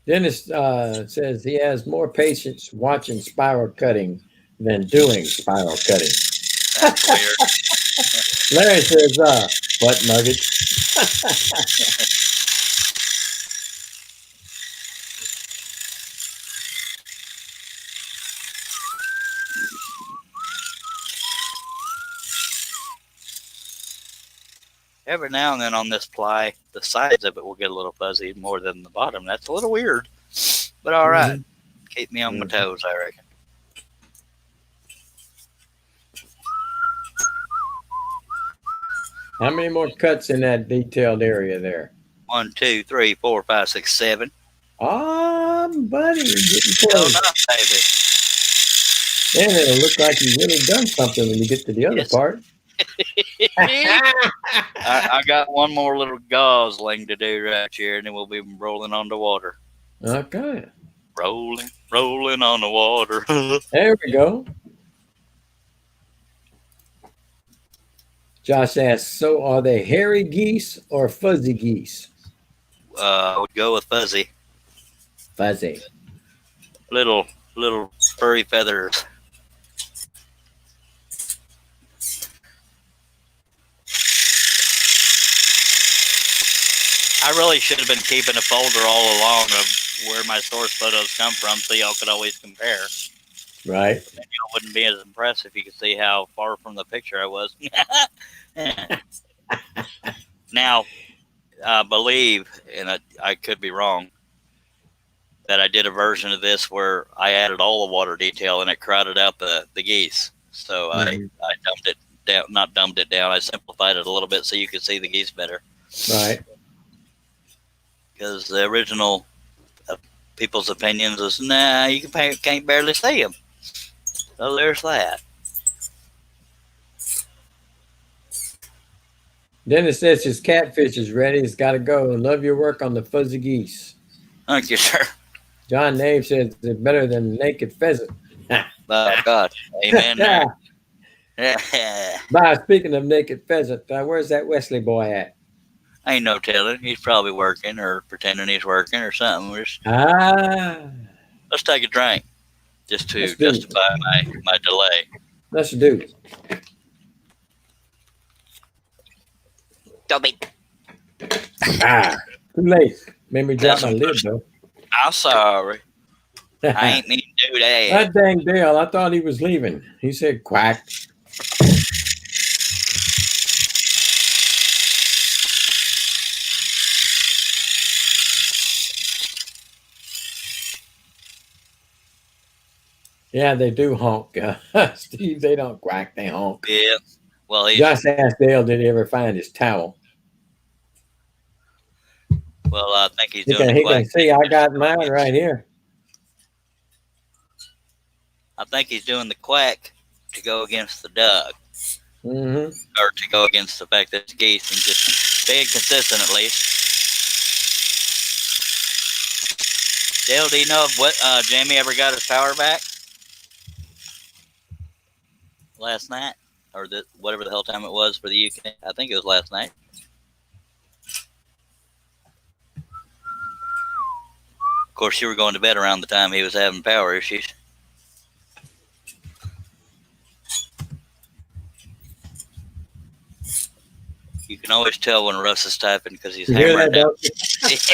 Dennis says he has more patience watching spiral cutting than doing spiral cutting. That's weird. Larry says, butt nuggets. Every now and then on this ply, the sides of it will get a little fuzzy more than the bottom. That's a little weird, but all right. Keep me on my toes, I reckon. How many more cuts in that detailed area there? 1, 2, 3, 4, 5, 6, 7. Buddy, you're getting Still close. not, baby. Then it'll look like you've really done something when you get to the other part. I got one more little gosling to do right here, and then we'll be rolling on the water. Okay. Rolling on the water. There we go. Josh asks, so are they hairy geese or fuzzy geese? I would go with fuzzy. Fuzzy. Little furry feathers. I really should have been keeping a folder all along of where my source photos come from so y'all could always compare. Right. And y'all wouldn't be as impressed if you could see how far from the picture I was. Now, I believe, and I could be wrong, that I did a version of this where I added all the water detail and it crowded out the geese. So I dumped it down, not dumbed it down. I simplified it a little bit so you could see the geese better. Right. Because the original people's opinions is, nah, you can't barely see them. So there's that. Dennis says his catfish is ready. He's got to go. Love your work on the fuzzy geese. Thank you, sir. John Nave says it's better than naked pheasant. Oh, God. Amen there. By speaking of naked pheasant, where's that Wesley boy at? Ain't no telling. He's probably working or pretending he's working or something. Let's take a drink just to Let's do it. justify my delay. Let's do it. Dobby. Too late. Made me drop my lid, though. I'm sorry. I ain't mean to do that. That dang Dale, I thought he was leaving. He said quack. Yeah, they do honk. Steve, they don't quack, they honk. Yeah. Well, Just asked Dale, did he ever find his towel? Well, I think he's He doing can, the he can quack. see I got mine right here. I think he's doing the quack to go against the duck. Mm-hmm. Or to go against the fact that it's geese and just being consistent at least. Dale, do you know if what Jamie ever got his power back last night, or whatever the hell time it was for the UK? I think it was last night. Of course, you were going to bed around the time he was having power issues. You can always tell when Russ is typing because he's hammering down. He's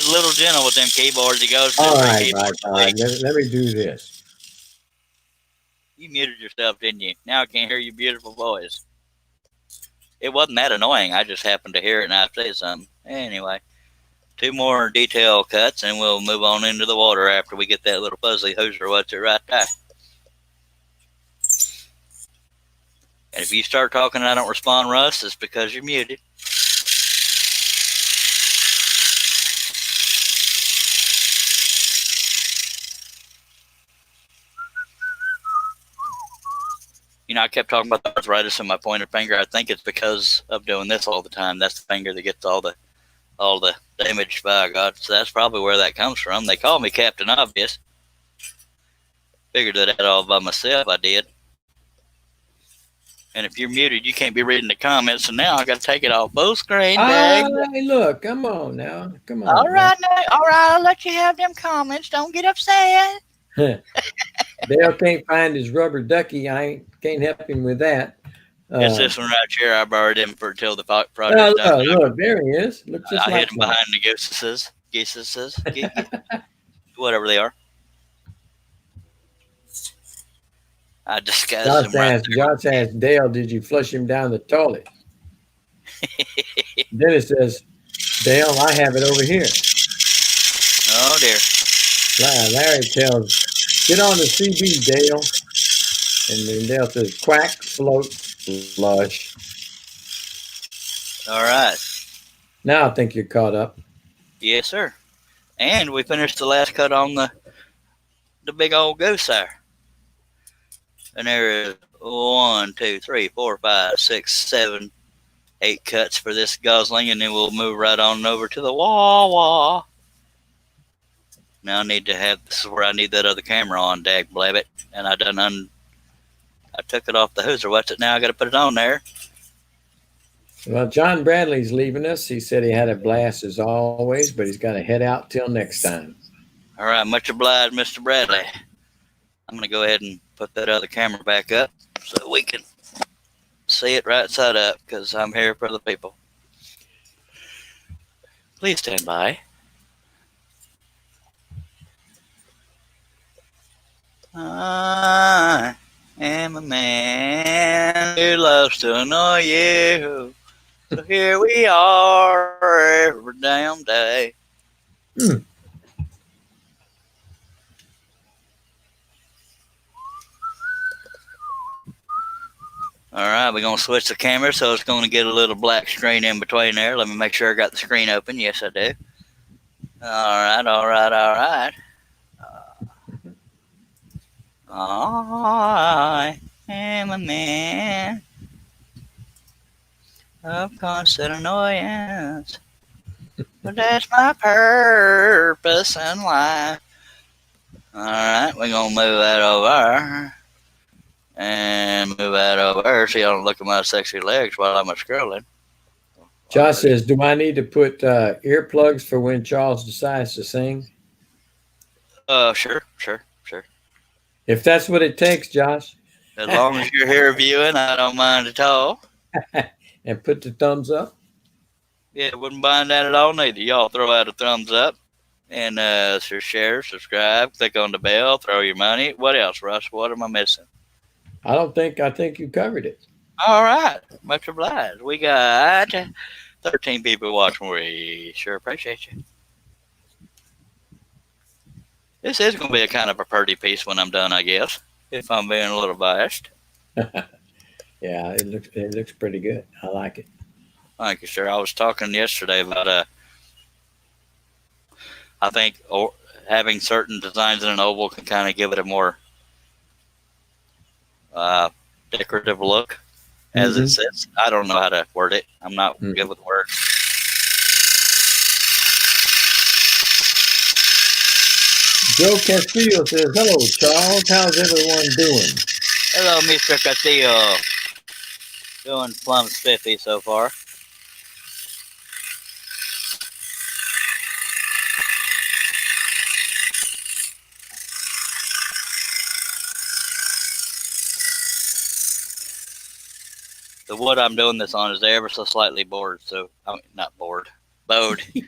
a little gentle with them keyboards. He goes to all right. Let me do this. You muted yourself, didn't you? Now I can't hear your beautiful voice. It wasn't that annoying. I just happened to hear it and I say something. Anyway, 2 more detail cuts and we'll move on into the water after we get that little fuzzy hooser what's it right there. And if you start talking and I don't respond, Russ, it's because you're muted. You know, I kept talking about the arthritis in my pointer finger. I think it's because of doing this all the time. That's the finger that gets all the damage, by God. So that's probably where that comes from. They call me Captain Obvious. Figured that out all by myself. I did. And if you're muted, you can't be reading the comments. So now I got to take it off full screen. Hey, look, come on now. Come on. All right, I'll let you have them comments. Don't get upset. Dale can't find his rubber ducky. I can't help him with that. It's this one right here. I borrowed him for till the project. Look, there he is. Look just I like hid him behind the Geeses, whatever they are. I disguised him. Josh asked Dale, did you flush him down the toilet? Dennis says, Dale, I have it over here. Oh, dear. Larry tells, get on the CB, Dale. And then Dale says, quack, float, flush. All right. Now I think you're caught up. Yes, sir. And we finished the last cut on the big old goose there. And there is 1, 2, 3, 4, 5, 6, 7, 8 cuts for this gosling, and then we'll move right on over to the wah-wah. Now I need to have, this is where I need that other camera on, dag blabbit. And I took it off the hooser. What's it now? I got to put it on there. Well, John Bradley's leaving us. He said he had a blast as always, but he's got to head out till next time. All right, much obliged, Mr. Bradley. I'm going to go ahead and put that other camera back up so we can see it right side up because I'm here for the people. Please stand by. I am a man who loves to annoy you. So here we are every damn day. All right, we're going to switch the camera, so it's going to get a little black screen in between there. Let me make sure I got the screen open. Yes, I do. All right. I am a man of constant annoyance. But that's my purpose in life. Alright, we're gonna move that over. And move that over so you don't look at my sexy legs while I'm scrolling. Josh says, "Do I need to put earplugs for when Charles decides to sing?" Sure. If that's what it takes, Josh. As long as you're here viewing, I don't mind at all. And put the thumbs up. Yeah, wouldn't mind that at all neither. Y'all throw out a thumbs up and share, subscribe, click on the bell, throw your money. What else, Russ? What am I missing? I think you covered it. All right, much obliged. We got 13 people watching. We sure appreciate you. This is going to be a kind of a pretty piece when I'm done, I guess, if I'm being a little biased. Yeah, it looks pretty good. I like it. Thank you, sir. I was talking yesterday about I think having certain designs in an oval can kind of give it a more decorative look, as it sits. I don't know how to word it. I'm not good with words. Joe Castillo says, "Hello, Charles. How's everyone doing?" Hello, Mr. Castillo. Doing plumb spiffy so far. The wood I'm doing this on is ever so slightly bored, so I mean, not bored, bowed. You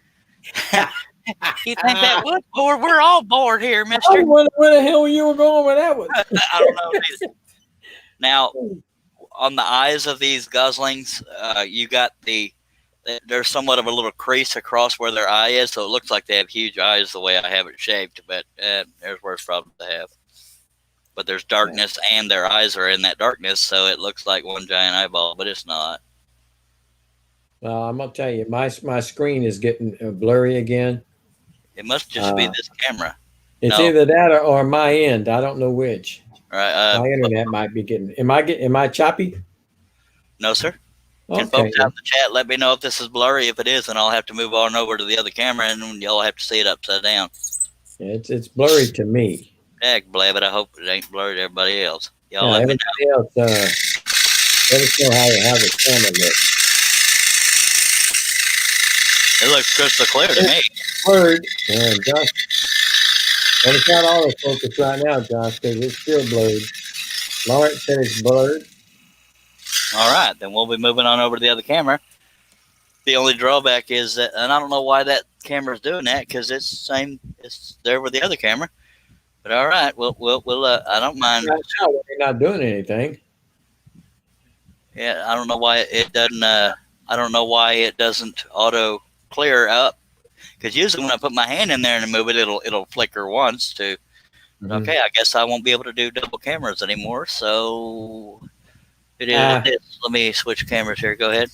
think that wood's bored? We're all bored here, I mister. wonder where the hell you were going with that one. I don't know either. Now, on the eyes of these goslings, you got there's somewhat of a little crease across where their eye is, so it looks like they have huge eyes the way I have it shaped, but there's worse problems to have. But there's darkness, and their eyes are in that darkness, so it looks like one giant eyeball, but it's not. Well, I'm gonna tell you, my screen is getting blurry again. It must just be this camera. It's No. either that or my end. I don't know which. Right. My internet might be getting. Am I choppy? No, sir. Can Okay. folks out in the chat let me know if this is blurry? If it is, then I'll have to move on over to the other camera, and y'all have to see it upside down. It's blurry to me. Heck, but I hope it ain't blurry to everybody else. Y'all Yeah, let me know. everybody else, let us know how the camera looks. It looks crystal clear to me. Blurred, and Josh. Well, it's not all the focus right now, Josh, because it's still blurred. Lawrence said it's blurred. All right, then we'll be moving on over to the other camera. The only drawback is that, and I don't know why that camera's doing that, because it's there with the other camera. But all right, we'll I don't mind. Right now, we're not doing anything. Yeah, I don't know why it doesn't. I don't know why it doesn't auto clear up. Because usually when I put my hand in there and move it, it'll flicker once to. Okay, I guess I won't be able to do double cameras anymore. So it is. Let me switch cameras here. Go ahead.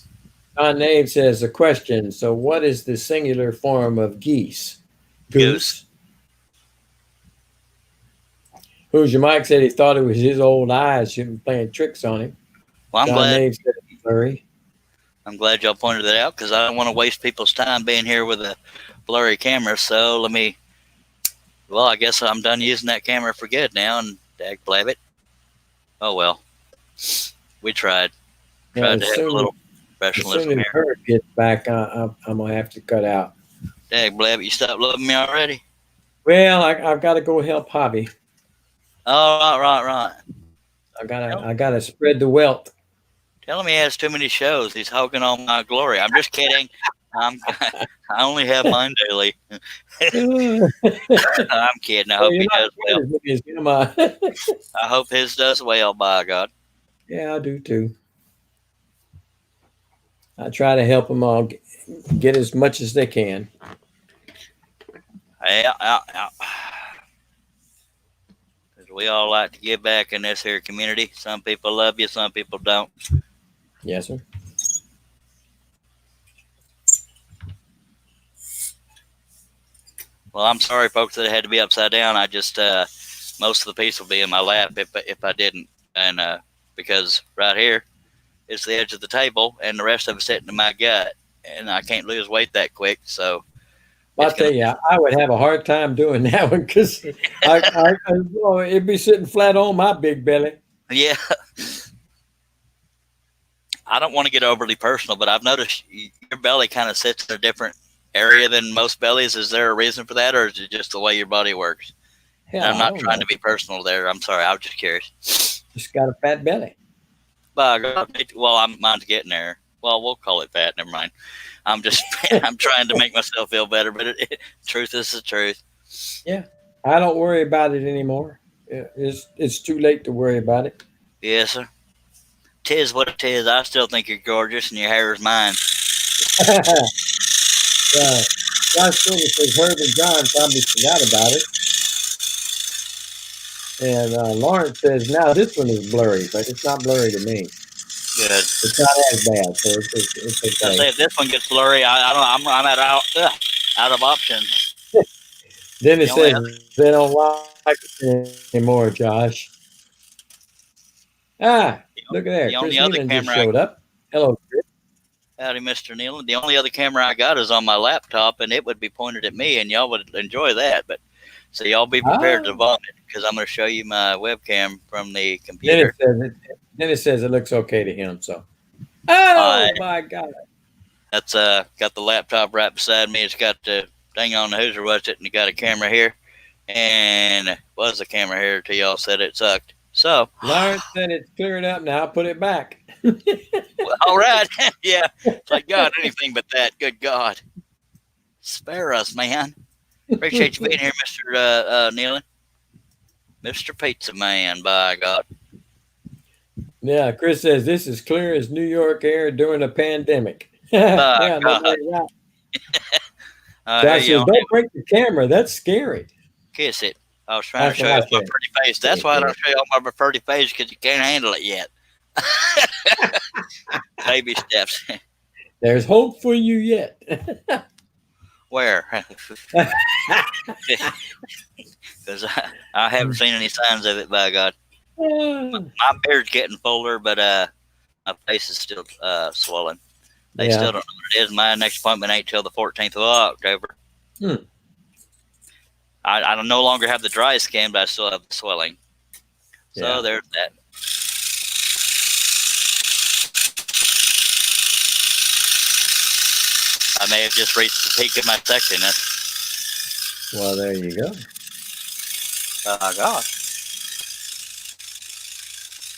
John Nave says a question. So, what is the singular form of geese? Goose. Hoosier Mike said he thought it was his old eyes playing tricks on him. Well, I'm John glad. Nave said it's blurry. I'm glad y'all pointed that out because I don't want to waste people's time being here with a blurry camera. So let me. Well, I guess I'm done using that camera for good now, and dag blab it. Oh well, we tried. Tried to have a little professionalism here. As soon as Herb gets back, I'm gonna have to cut out. Dag blab it, you stopped loving me already? Well, I've got to go help Hobby. Oh, right. I gotta spread the wealth. Tell him he has too many shows. He's hogging all my glory. I'm just kidding. I only have mine daily. I'm kidding. I hope he does well. I hope his does well, by God. Yeah, I do too. I try to help them all get as much as they can. Yeah. We all like to give back in this here community. Some people love you, some people don't. Yes, sir. Well, I'm sorry, folks, that it had to be upside down. I just most of the piece will be in my lap if I didn't, and because right here, is the edge of the table, and the rest of it's hitting my gut, and I can't lose weight that quick. So I'll it's tell gonna, you, I would have a hard time doing that one because it'd be sitting flat on my big belly. yeah. I don't want to get overly personal, but I've noticed your belly kind of sits in a different area than most bellies. Is there a reason for that, or is it just the way your body works? Hell, And I'm I not don't trying know. to be personal there. I'm sorry. I was just curious. Just got a fat belly. By God, mine's getting there. Well, we'll call it fat. Never mind. I'm just I'm trying to make myself feel better, but truth is the truth. Yeah, I don't worry about it anymore. It's too late to worry about it. Yes, sir. Tis what it is. I still think you're gorgeous, and your hair is mine. Yeah, Josh Silver says Herb and John probably forgot about it. And Lawrence says, now this one is blurry, but it's not blurry to me. Good. It's not as bad, so it's I okay. say if this one gets blurry, I don't. I'm out of options. Then it The only says they don't like it anymore, Josh. Ah, look at there. the Chris only other Nealon just camera showed up. Hello, Chris. Howdy, Mr. Nealon. The only other camera I got is on my laptop, and it would be pointed at me, and y'all would enjoy that. But so y'all be prepared to vomit because I'm going to show you my webcam from the computer. Then it says it looks okay to him. So, oh my God, that's got the laptop right beside me. It's got the thing on the who's or what's it, and you got a camera here, and was a camera here till y'all said it sucked. So Lawrence said it's cleared up now. Put it back. well, all right, yeah. It's like God, anything but that. Good God, spare us, man. Appreciate you being here, Mr. Nealon. Mr. Pizza Man, by God. Yeah, Chris says this is clear as New York air during a pandemic. Yeah, God. right. Hey, Josh says, don't break the camera. That's scary. kiss it. I was trying That's to show what you I my said. pretty face. That's why I don't show you all my pretty face because you can't handle it yet. Baby steps. There's hope for you yet. Where? Because I haven't seen any signs of it, by God. My beard's getting fuller, but my face is still swollen. They still don't know what it is. My next appointment ain't till the 14th of October. I no longer have the dry skin, but I still have the swelling. So there's that. I may have just reached the peak of my sexiness. Well, there you go. Oh, God.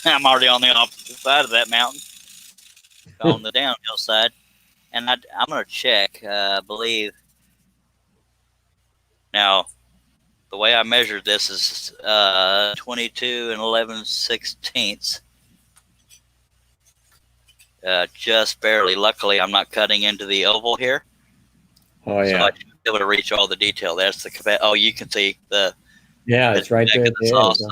I'm already on the opposite side of that mountain, on the downhill side. And I'm going to check, I believe. Now, the way I measured this is 22 and 11/16. Just barely. Luckily, I'm not cutting into the oval here. Oh, yeah. So I should be able to reach all the detail. That's the oh, you can see the it's right there at the edge. So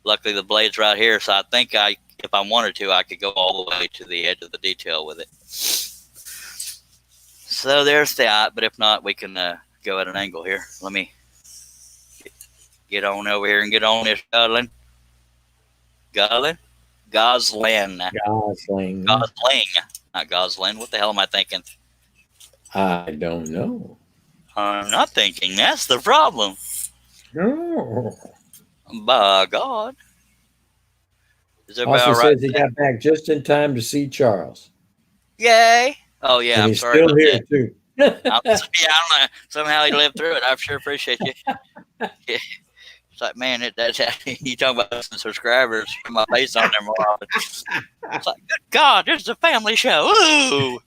luckily, the blade's right here. So I think if I wanted to, I could go all the way to the edge of the detail with it. So there's that. But if not, we can go at an angle here. Let me get on over here and get on this Gosling. Not Gosling. What the hell am I thinking? I don't know. I'm not thinking. That's the problem. No. By God. Is everybody Also all right? says he got back just in time to see Charles. Yay. Oh, yeah. And I'm he's sorry still about here, that. too. I don't know. Somehow he lived through it. I sure appreciate you. Yeah. It's like, man, you talking about some subscribers, put my face on there more often. It's like, good God, this is a family show. Ooh.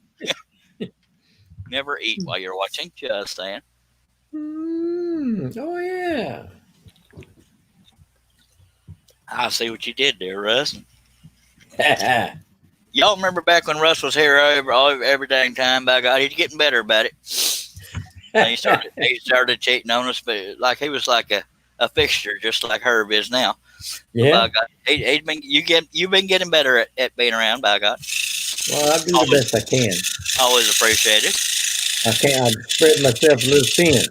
Never eat while you're watching. Just saying. Oh, yeah. I see what you did there, Russ. Y'all remember back when Russ was here every dang time? By God, he's getting better about it. And he started cheating on us, but like he was like a fixture, just like Herb is now. Yeah. By God, you've been getting better at being around. By God. Well, I do the best I can. Always appreciated. I spread myself a little thin.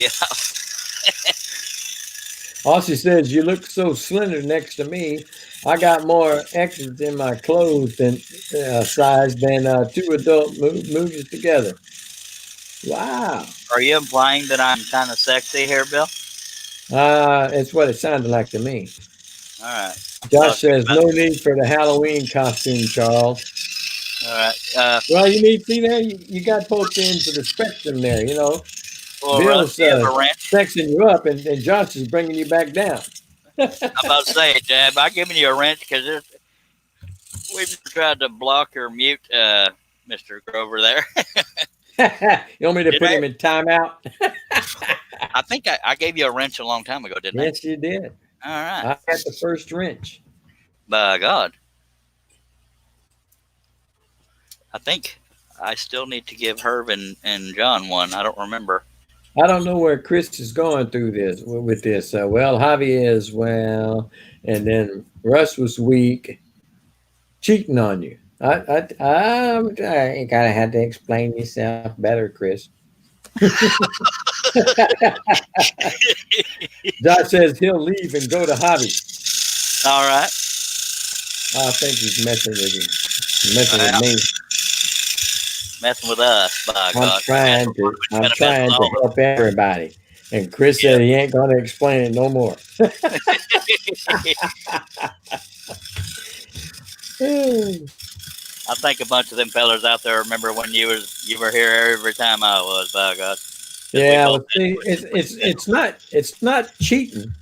Yeah. Aussie says, you look so slender next to me. I got more X's in my clothes than size than two adult movies together. Wow. Are you implying that I'm kind of sexy here, Bill? It's what it sounded like to me. All right. I Josh was thinking says, about. no need for the Halloween costume, Charles. All right. Well, you need, see there, you got both ends of the spectrum there, you know. Well, Russ, Bill's do you have a wrench? sexing you up, and Josh is bringing you back down. I'm about to say, Jab, I'm giving you a wrench because we've tried to block or mute Mr. Grover there. You want me to Did put I? him in timeout? I think I gave you a wrench a long time ago, didn't I? Yes, you did. All right. I got the first wrench. By God. I think I still need to give Herb and John one. I don't remember. I don't know where Chris is going through this with this. Well, Javi is well, and then Russ was weak, cheating on you. I gotta have to explain yourself better, Chris. Josh says he'll leave and go to Javi. All right. I think he's messing with you, messing with me. Messing with us, by God. I'm trying to help everybody. And Chris said he ain't gonna explain it no more. I think a bunch of them fellers out there remember when you were here every time I was, by God. Yeah, well, see, it's not cheating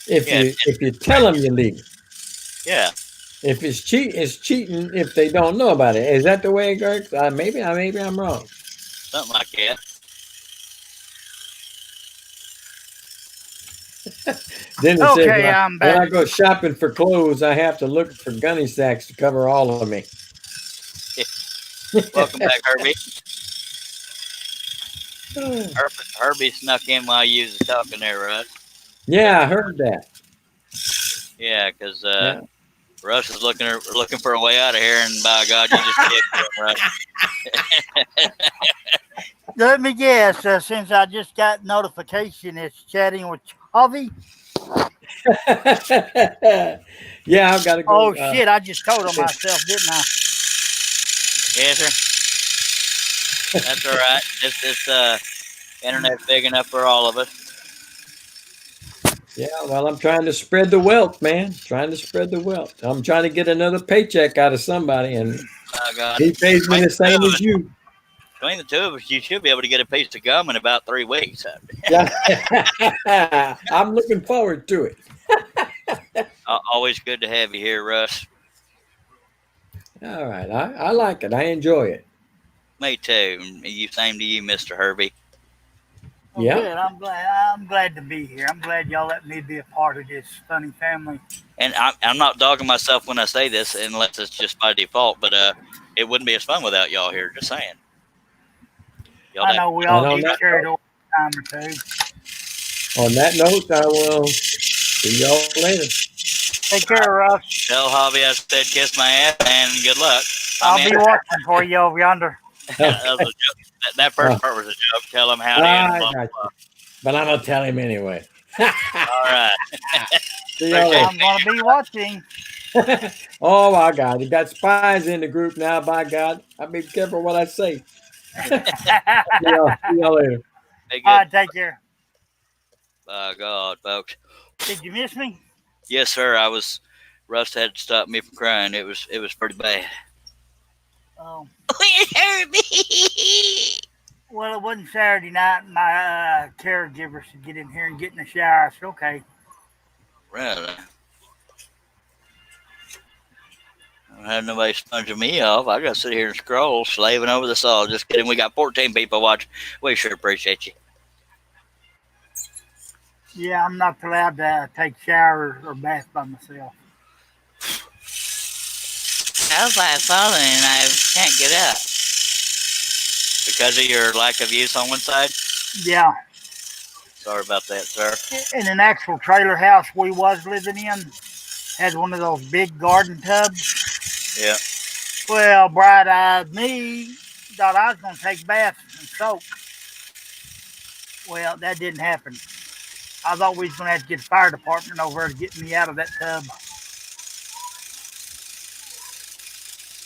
if you tell them you leave. Yeah. If it's cheating if they don't know about it. Is that the way it works? Maybe I'm wrong. Something like that. Then Okay, says, I'm when I back. go shopping for clothes, I have to look for gunny sacks to cover all of me. Welcome back, Herbie. Herbie snuck in while you was talking there, Russ. Yeah, I heard that. Yeah, because Russ is looking for a way out of here, and by God, you just kicked him, Russ. Let me guess. Since I just got notification, it's chatting with Javi. Yeah, I've got to go. Oh shit! I just told on myself, didn't I? Yes, sir. That's all right. It's internet's big enough for all of us. Yeah, well, I'm trying to spread the wealth, man. Trying to spread the wealth. I'm trying to get another paycheck out of somebody, and he pays me the same as you. Between the two of us, you should be able to get a piece of gum in about 3 weeks. Yeah, I'm looking forward to it. Always good to have you here, Russ. All right, I like it. I enjoy it. Me too. Same to you, Mr. Herbie. Well, Yeah. Good. I'm glad to be here. I'm glad y'all let me be a part of this funny family. And I'm not dogging myself when I say this, unless it's just by default. But it wouldn't be as fun without y'all here. Just saying. I know we all get carried away time or two. On that note, I will see y'all later. Take care, Russ. Tell Javi I said kiss my ass and good luck. I'll be watching for you over yonder. That first part was a joke. Tell him howdy. I got you. But I'm gonna tell him anyway. All right. See y'all later. I'm gonna be watching. Oh my God! You got spies in the group now. By God, I be careful what I say. See y'all later. All right, take care. By God, folks. Did you miss me? Yes, sir. Russ had to stop me from crying. It was pretty bad. Oh. It hurt me. Well, it wasn't Saturday night. My caregiver should get in here and get in the shower. I said, okay. Really? I don't have nobody sponging me off. I got to sit here and scroll, slaving over the saw. Just kidding. We got 14 people watching. We sure appreciate you. Yeah, I'm not allowed to take shower or bath by myself. How's that falling and I can't get up? Because of your lack of use on one side? Yeah. Sorry about that, sir. In an actual trailer house we was living in, had one of those big garden tubs. Yeah. Well, bright-eyed me thought I was going to take baths and soak. Well, that didn't happen. I thought we was going to have to get the fire department over to get me out of that tub.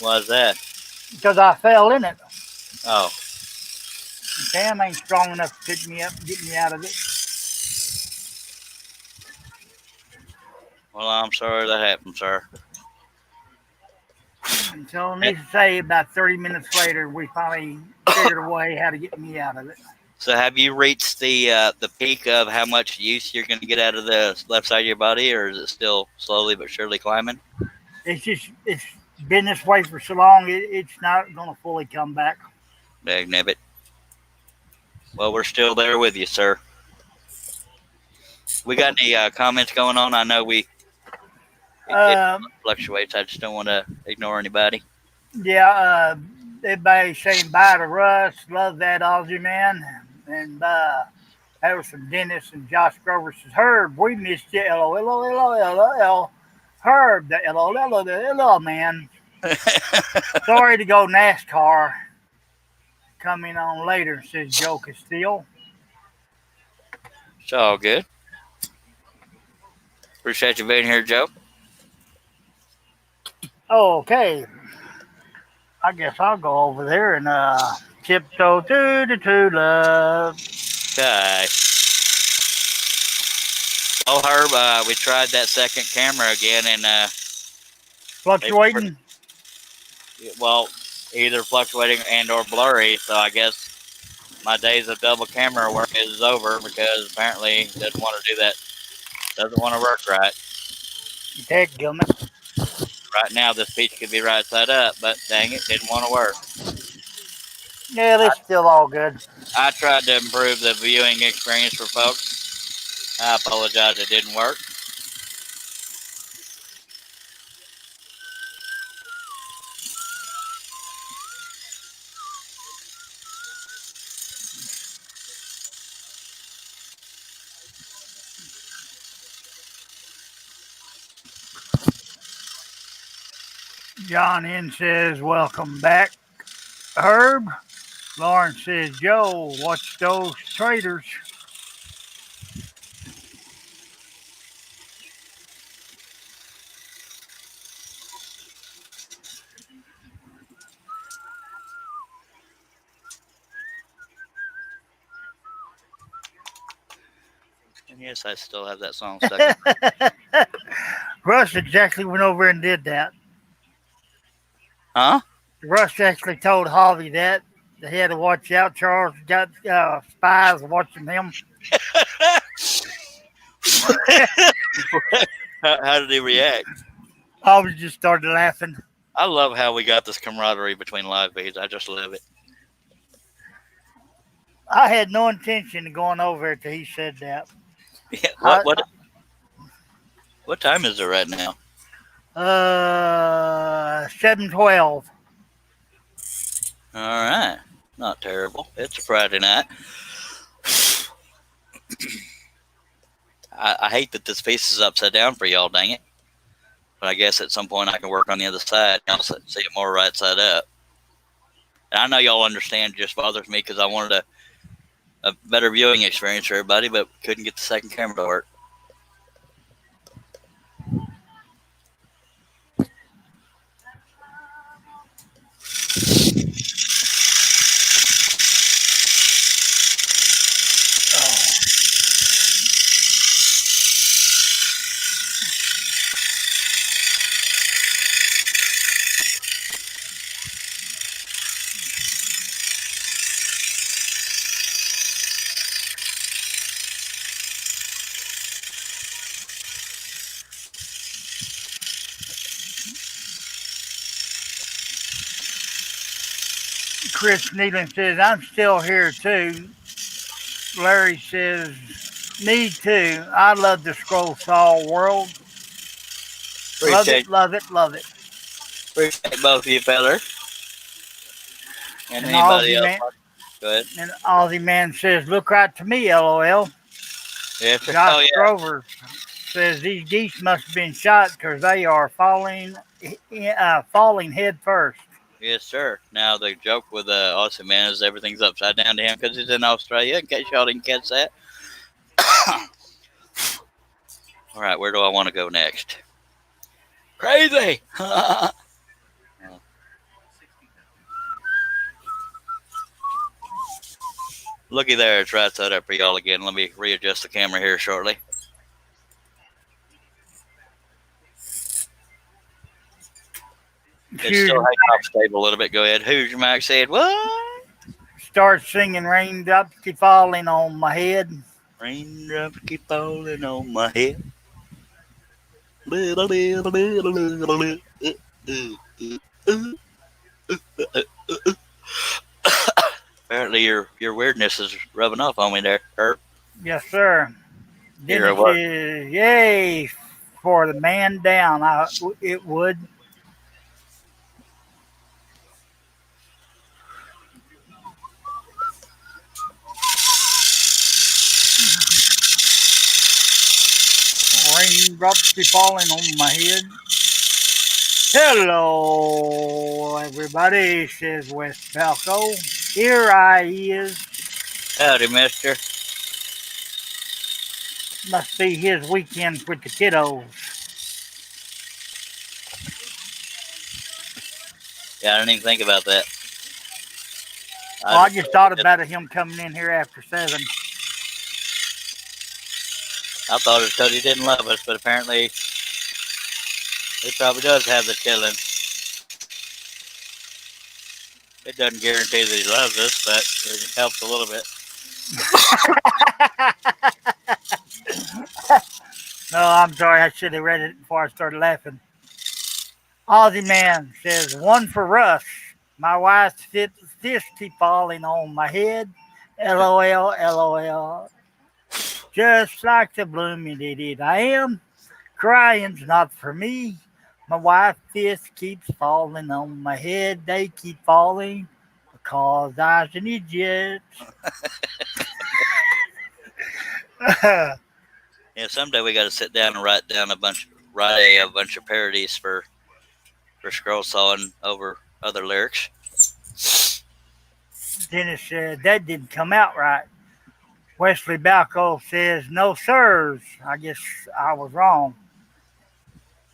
Why's that? because I fell in it. Oh, Cam ain't strong enough to pick me up and get me out of it. well, I'm sorry that happened, sir. And so, needless to say, about 30 minutes later, we finally figured a way how to get me out of it. So, have you reached the peak of how much use you're going to get out of the left side of your body, or is it still slowly but surely climbing? It's been this way for so long, it's not going to fully come back. Big nibbit. Well, we're still there with you, sir. We got any comments going on? I know it Um, fluctuates. I just don't want to ignore anybody. yeah, everybody saying bye to Russ. Love that Aussie man. And there was some Dennis and Josh Grover says, Herb, we missed you. LOL. Herb, the LOL man. Sorry to go NASCAR. Coming on later, says Joe Castillo. It's all good. Appreciate you being here, Joe. Oh, okay. I guess I'll go over there and tiptoe to the tulip. Okay. Oh, Herb, we tried that second camera again, and Fluctuating. well, either fluctuating and or blurry. So I guess my days of double camera work is over because apparently it doesn't want to do that. Doesn't want to work right. Heck, gummit. Right now, this piece could be right side up, but dang it, didn't want to work. Yeah, it's still all good. I tried to improve the viewing experience for folks. I apologize, it didn't work. John N says, welcome back, Herb. Lauren says, Joe, watch those traders. And yes, I still have that song stuck. Russ exactly went over and did that. Huh? Russ actually told Harvey that he had to watch out. Charles got spies watching him. How did he react? Harvey just started laughing. I love how we got this camaraderie between live feeds. I just love it. I had no intention of going over it till he said that. Yeah, what time is it right now? 7:12. All right. Not terrible. It's a Friday night. I hate that this piece is upside down for y'all, dang it. But I guess at some point I can work on the other side and I'll see it more right side up. And I know y'all understand it just bothers me because I wanted a better viewing experience for everybody, but couldn't get the second camera to work. Chris Nealon says, I'm still here too. Larry says, me too. I love the scroll saw world. Love it, love it, love it. Appreciate both of you, feller. And And anybody Aussie else. man, Go ahead. and Aussie man says, look right to me, LOL. Yeah, Josh Grover says these geese must have been shot because they are falling head first. Yes, sir. Now, the joke with Austin Man is everything's upside down to him because he's in Australia, in case y'all didn't catch that. All right, where do I want to go next? Crazy! Looky there, it's right side up for y'all again. Let me readjust the camera here shortly. It's Huge still hanging off stable a little bit. Go ahead. Hoosier Mac said, "What? start singing raindrops keep falling on my head. Raindrops keep falling on my head." Apparently, your weirdness is rubbing off on me there, Herb. Yes, sir. Then You're it at work. says, yay for the man down. It would. Raindrops be falling on my head. Hello, everybody, says West Falco. Here I is. Howdy, mister. Must be his weekend with the kiddos. Yeah, I didn't even think about that. Well, I just thought about him coming in here after 7. I thought it was because he didn't love us, but apparently he probably does have the chillin'. It doesn't guarantee that he loves us, but it helps a little bit. No, I'm sorry. I should have read it before I started laughing. Aussie Man says, one for Russ. My wife's fist keep falling on my head. LOL, LOL. Just like the blooming idiot I am. Crying's not for me. My wife's fist keeps falling on my head. They keep falling because I's an idiot. Yeah, someday we got to sit down and write a bunch of parodies for scroll sawing over other lyrics. Dennis said that didn't come out right. Wesley Balco says, no, sirs. I guess I was wrong.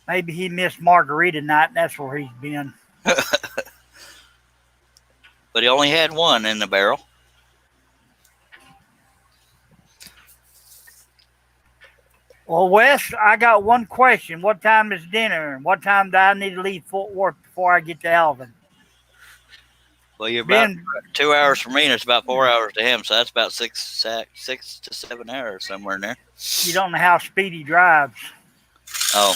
Maybe he missed margarita night, and that's where he's been. But he only had one in the barrel. Well, Wes, I got one question. What time is dinner? And what time do I need to leave Fort Worth before I get to Alvin? Well, you're about 2 hours from me, and it's about 4 hours to him, so that's about 6 to 7 hours somewhere in there. You don't know how Speedy drives. Oh.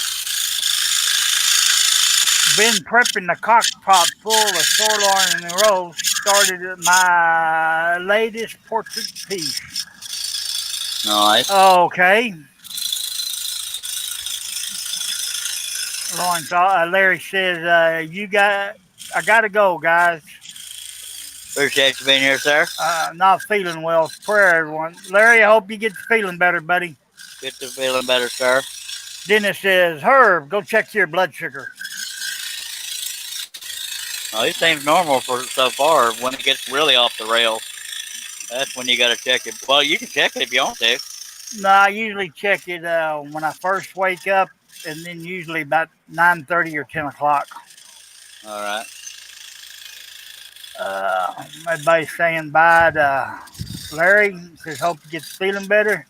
Been prepping the crock pot full of sirloin and roast. Started my latest portrait piece. Nice. Okay. Larry says, I got to go, guys. Appreciate you being here, sir. Not feeling well. Prayer, everyone. Larry, I hope you get feeling better, buddy. Get to feeling better, sir. Dennis says, Herb, go check your blood sugar. Oh, he seems normal for so far. When it gets really off the rail, that's when you got to check it. Well, you can check it if you want to. No, I usually check it when I first wake up, and then usually about 9:30 or 10 o'clock. All right. Everybody's saying bye to Larry. Says, hope he gets feeling better.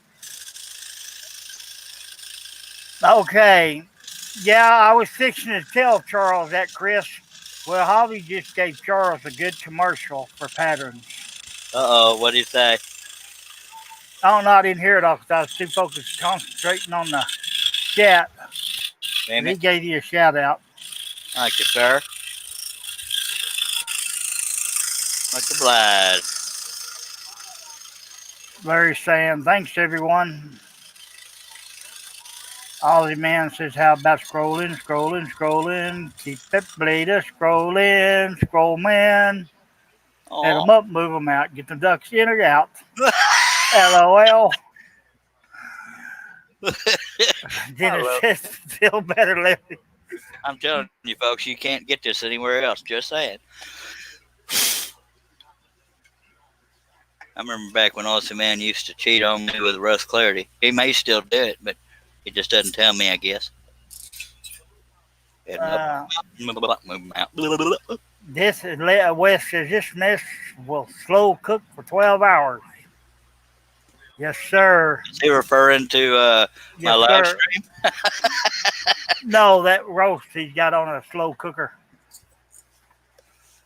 Okay. Yeah, I was fixing to tell Charles that, Chris. Well, Holly just gave Charles a good commercial for patterns. Uh-oh, what did he say? I don't know, I didn't hear it all because I was too focused concentrating on the chat. Damn He it. gave you a shout out. Thank you, sir. Much obliged. Larry's saying, thanks, everyone. Aussie Man says, how about scrolling? Keep that blade a scrolling, scroll man. Head them up, move them out. Get the ducks in or out. LOL. Dennis says, feel better, Larry. I'm telling you, folks, you can't get this anywhere else. Just saying. I remember back when Aussie Man used to cheat on me with Russ Clarity. He may still do it, but he just doesn't tell me, I guess. This is Wes says this mess will slow cook for 12 hours. Yes, sir. Is he referring to my Yes, live sir. stream? No, that roast he's got on a slow cooker.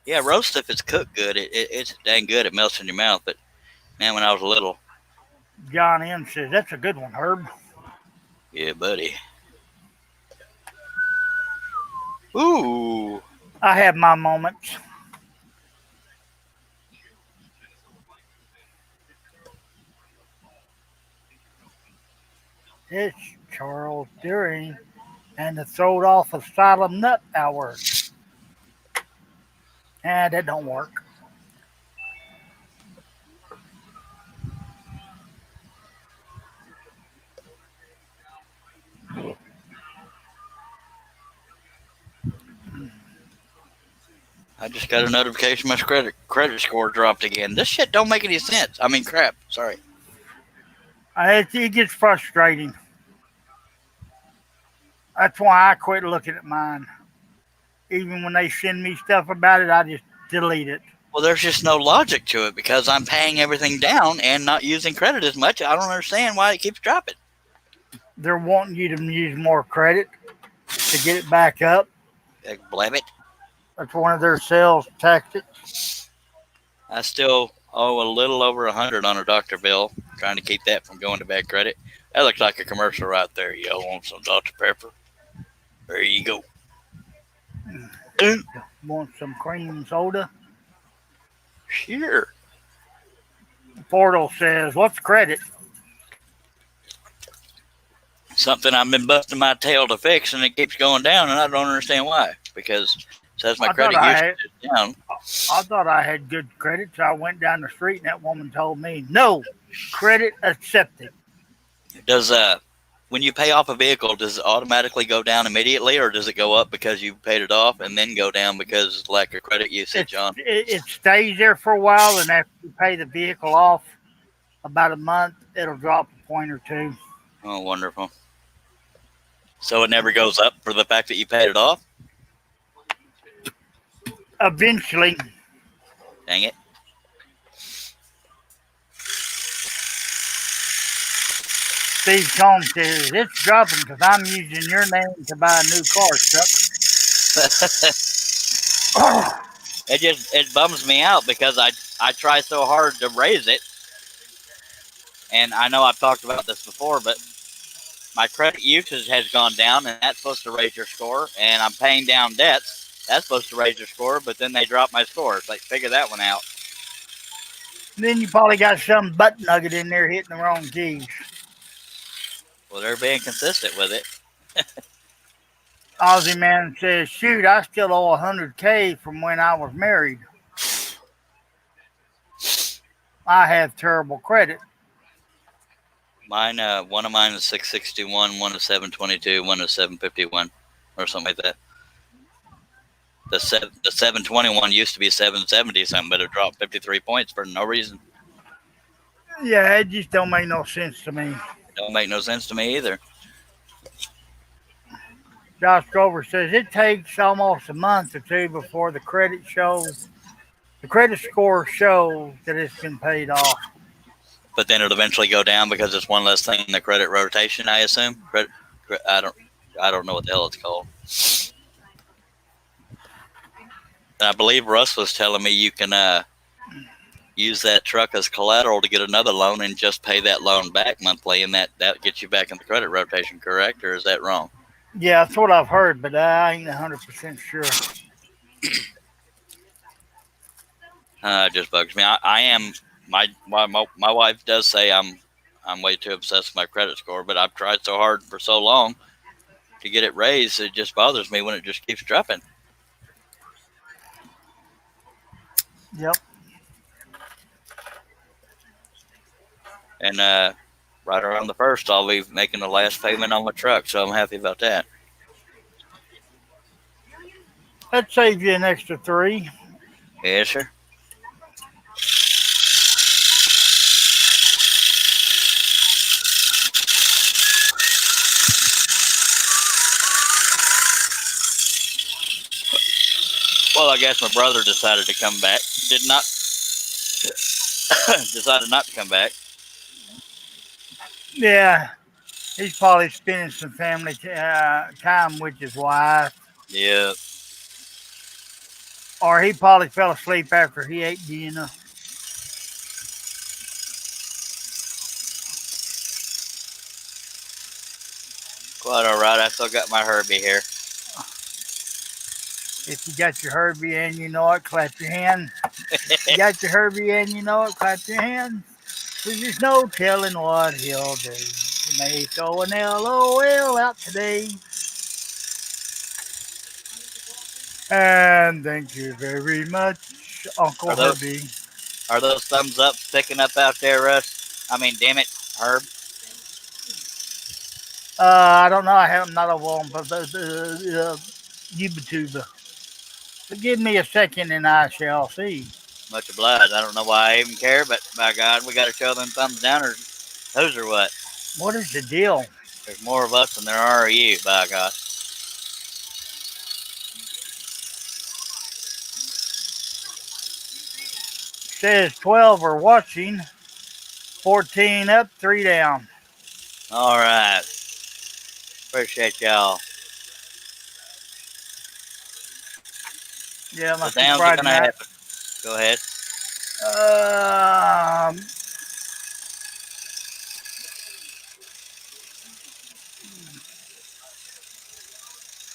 Yeah, roast if it's cooked good, it's dang good. It melts in your mouth. But man, when I was little, John M says that's a good one, Herb. yeah, buddy. Ooh, I have my moments. It's Charles Deering and the throwed off asylum nut hours. And that don't work. I just got a notification my credit score dropped again. This shit don't make any sense. I mean, crap. Sorry. It gets frustrating. That's why I quit looking at mine. Even when they send me stuff about it, I just delete it. Well, there's just no logic to it because I'm paying everything down and not using credit as much. I don't understand why it keeps dropping. They're wanting you to use more credit to get it back up. Blab it. That's one of their sales tactics. I still owe a little over 100 on a doctor bill, trying to keep that from going to bad credit. That looks like a commercial right there. Y'all want some Dr. Pepper? There you go. Want some cream soda? Sure. Portal says, "What's credit?" Something I've been busting my tail to fix, and it keeps going down, and I don't understand why. Because it says my credit usage is down. I thought I had good credit, so I went down the street, and that woman told me, "No, credit accepted." Does when you pay off a vehicle, does it automatically go down immediately, or does it go up because you paid it off and then go down because of lack of credit usage on? It stays there for a while, and after you pay the vehicle off, about a month, it'll drop a point or two. Oh, wonderful. So it never goes up for the fact that you paid it off? Eventually. Dang it. Steve Combs says, "It's dropping because I'm using your name to buy a new car, Chuck." It bums me out because I try so hard to raise it. And I know I've talked about this before, but my credit usage has gone down, and that's supposed to raise your score. And I'm paying down debts. That's supposed to raise your score, but then they drop my score. It's like, figure that one out. Then you probably got some butt nugget in there hitting the wrong keys. Well, they're being consistent with it. Aussie Man says, "Shoot, I still owe $100K from when I was married. I have terrible credit." One of mine is 661, one is 722, one is 751, or something like that. The 721 used to be 770 something, but it dropped 53 points for no reason. Yeah, it just don't make no sense to me. It don't make no sense to me either. Josh Grover says it takes almost a month or two before the credit score shows that it's been paid off. But then it'll eventually go down because it's one less thing in the credit rotation, I assume. I don't know what the hell it's called. And I believe Russ was telling me you can use that truck as collateral to get another loan and just pay that loan back monthly, and that gets you back in the credit rotation, correct? Or is that wrong? Yeah, that's what I've heard, but I ain't 100% sure. It just bugs me. I am my wife does say I'm way too obsessed with my credit score, but I've tried so hard for so long to get it raised. It just bothers me when it just keeps dropping. Yep. And right around the first, I'll be making the last payment on my truck, so I'm happy about that. That saves you an extra $3. Yes, sir. Well, I guess my brother decided to come back. Decided not to come back. Yeah, he's probably spending some family time with his wife, Yeah. or he probably fell asleep after he ate dinner. Quite all right. I still got my Herbie here. If you got your Herbie and you know it, clap your hands. You got your Herbie and you know it, clap your hands. 'Cause there's no telling what he'll do. He may throw an LOL out today. And thank you very much, Uncle Are those Herbie. are those thumbs up picking up out there, Russ? I mean, damn it, Herb. I don't know. I'm not over on YouTube. But give me a second and I shall see. Much obliged. I don't know why I even care, but by God, we got to show them thumbs down or those are what. What is the deal? There's more of us than there are of you, by God. Says 12 are watching, 14 up, 3 down. All right. Appreciate y'all. Yeah, The must be downs are Friday gonna night. happen. Go ahead. Um,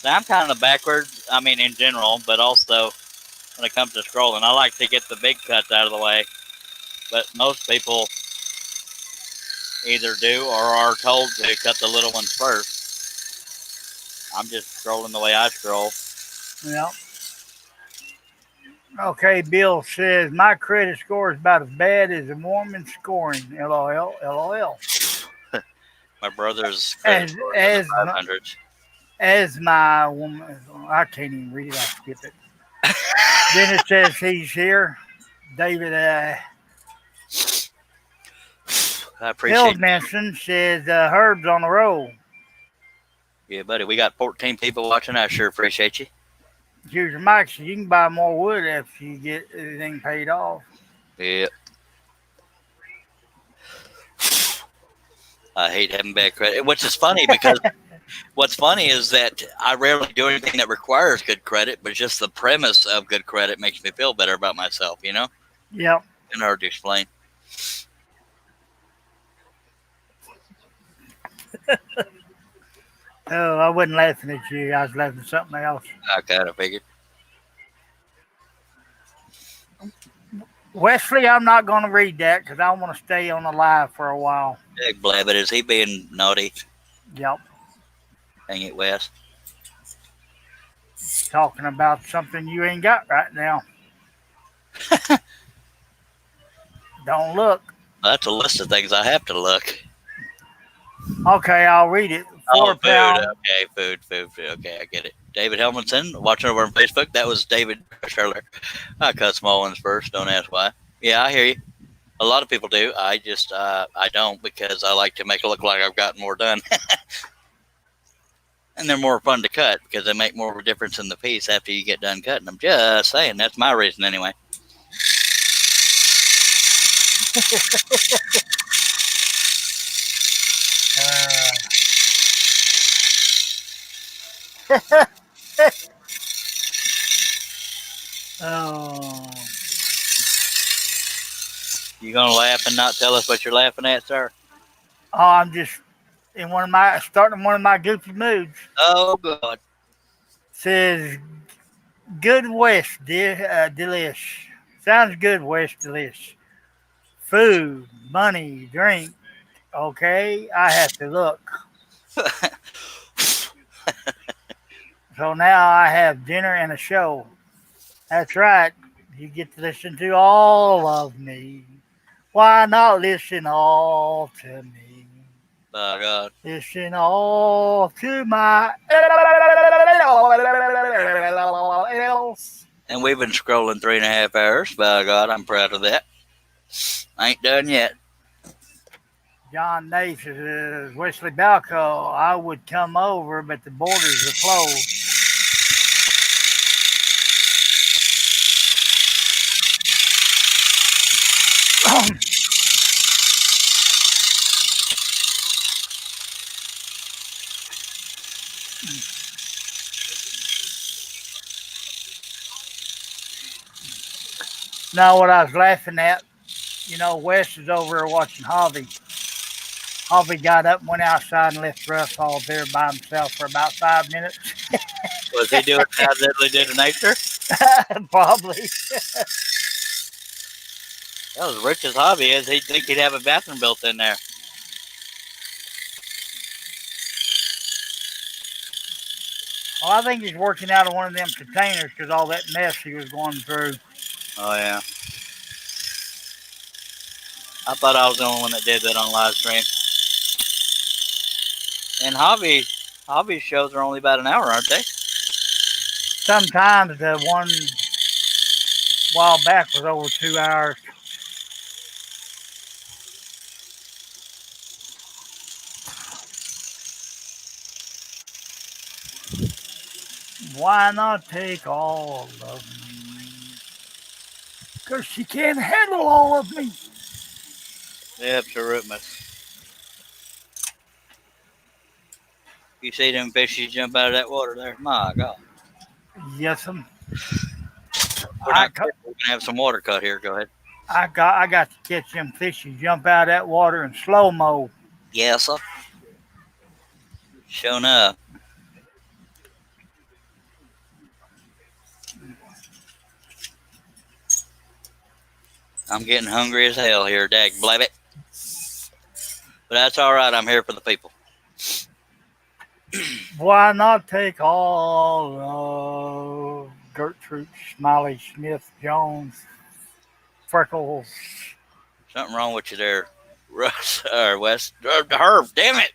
Now, I'm kind of backwards. I mean, in general, but also when it comes to scrolling, I like to get the big cuts out of the way. But most people either do or are told to cut the little ones first. I'm just scrolling the way I scroll. yeah. Okay, Bill says my credit score is about as bad as a woman's scoring. LOL, LOL. My brother's credit As score is in the as my, 500s. as my woman, I can't even read it. I skip it. Then it says he's here. David I appreciate Heldmanson says Herb's on the roll. you. Yeah, buddy. We got 14 people watching. I sure appreciate you. Here's your mic so you can buy more wood after you get everything paid off. Yeah. I hate having bad credit, which is funny because what's funny is that I rarely do anything that requires good credit, but just the premise of good credit makes me feel better about myself, you know? Yep. It's hard to explain. Oh, I wasn't laughing at you. I was laughing at something else. I kind of figured. Wesley, I'm not going to read that because I want to stay on the live for a while. Big Blabbit, is he being naughty? Yep. Dang it, Wes. Talking about something you ain't got right now. Don't look. That's a list of things I have to look. Okay, I'll read it. Oh, 4 food. pound. Okay, food. Okay, I get it. David Helmanson, watching over on Facebook. That was David earlier. I cut small ones first. Don't ask why. Yeah, I hear you. A lot of people do. I just, I don't because I like to make it look like I've gotten more done. And they're more fun to cut because they make more of a difference in the piece after you get done cutting them. Just saying. That's my reason anyway. Oh, You gonna laugh and not tell us what you're laughing at, sir? I'm just in starting one of my goofy moods. Oh, God. Says good West delish. Sounds good, West delish. Food, money, drink. Okay, I have to look. So now I have dinner and a show. That's right. You get to listen to all of me. Why not listen all to me? By God. Listen all to my else. And we've been scrolling 3.5 hours. By God, I'm proud of that. I ain't done yet. John Nate says, Wesley Balco, I would come over, but the borders are closed. Now, what I was laughing at, Wes is over there watching Hobby. Hobby got up and went outside and left Russ all there by himself for about 5 minutes. Was he doing how Deadly did to nature? Probably. That was Rich's hobby. Is he'd think he'd have a bathroom built in there. Well, I think he's working out of one of them containers because all that mess he was going through. Oh, yeah. I thought I was the only one that did that on live stream. And hobby shows are only about an hour, aren't they? Sometimes the one while back was over 2 hours. Why not take all of me? Because she can't handle all of me. Yep, absolutely. You see them fishes jump out of that water there? My God. Yes, We're going to have some water cut here. Go ahead. I got to catch them fishes jump out of that water in slow mo. Yes, sir. Showing up. I'm getting hungry as hell here, dag blabbit. But that's all right. I'm here for the people. Why not take all of Gertrude, Smiley, Smith, Jones, Freckles? Something wrong with you there, Russ or Wes. Herb, damn it.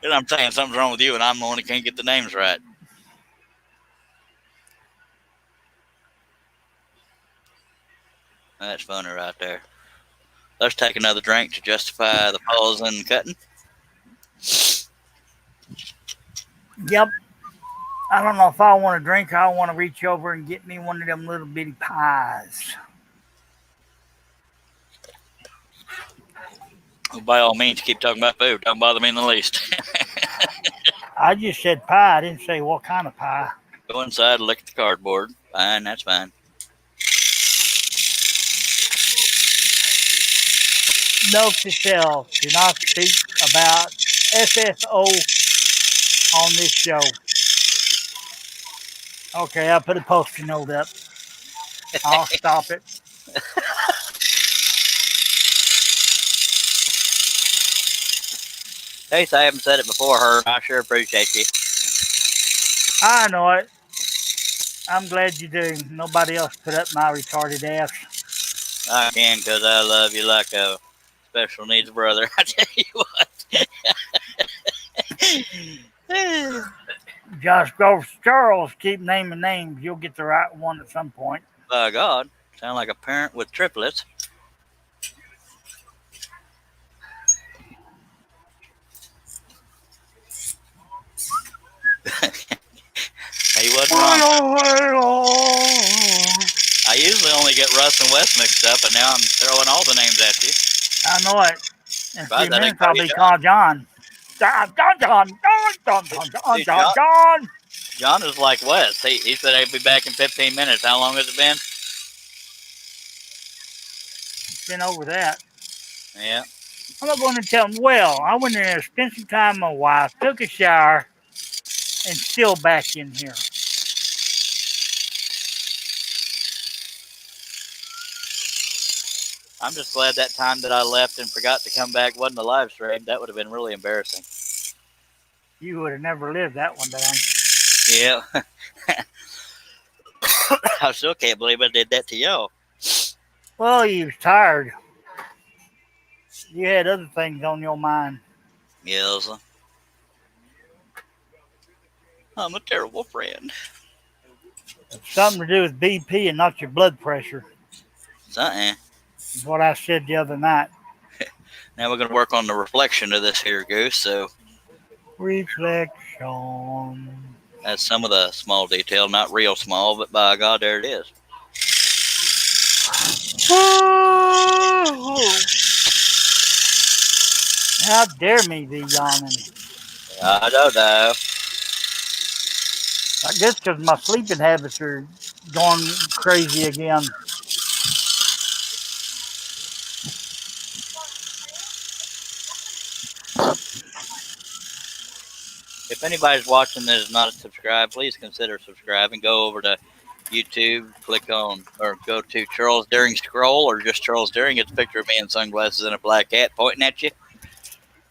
And I'm saying something's wrong with you, and I'm the one that can't get the names right. That's funny right there. Let's take another drink to justify the pause and cutting. Yep. I don't know if I want to drink or I want to reach over and get me one of them little bitty pies. Well, by all means, keep talking about food. Don't bother me in the least. I just said pie. I didn't say what kind of pie. Go inside and look at the cardboard. Fine, that's fine. Note to self, do not speak about FFO on this show. Okay, I put a post-it note up. I'll stop it. Hey, I haven't said it before, Herb. I sure appreciate you. I know it. I'm glad you do. Nobody else put up my retarded ass. I can because I love you like a special needs brother. I tell you what. Josh Groves Charles, keep naming names. You'll get the right one at some point. By God, sound like a parent with triplets. He wasn't wrong. I usually only get Russ and Wes mixed up, and now I'm throwing all the names at you. I know it. In a Right, few that minutes, ain't I'll Cody be called John. John. John is like Wes. He said he'd be back in 15 minutes. How long has it been? Been over that. Yeah. I'm not going to tell him, well, I went in there, spent some time with my wife, took a shower, and still back in here. I'm just glad that time that I left and forgot to come back wasn't a live stream. That would have been really embarrassing. You would have never lived that one down. Yeah. I still can't believe I did that to y'all. Well, you was tired. You had other things on your mind. Yes. I'm a terrible friend. It's something to do with BP and not your blood pressure. Something. Is what I said the other night. Now we're going to work on the reflection of this here, Goose. So Reflection. that's some of the small detail. Not real small, but by God, there it is. How dare me be yawning? I don't know. I guess because my sleeping habits are going crazy again. If anybody's watching that is not subscribed, please consider subscribing. Go over to YouTube, click on or go to Charles Deering Scroll or just Charles Deering. It's a picture of me in sunglasses and a black hat pointing at you.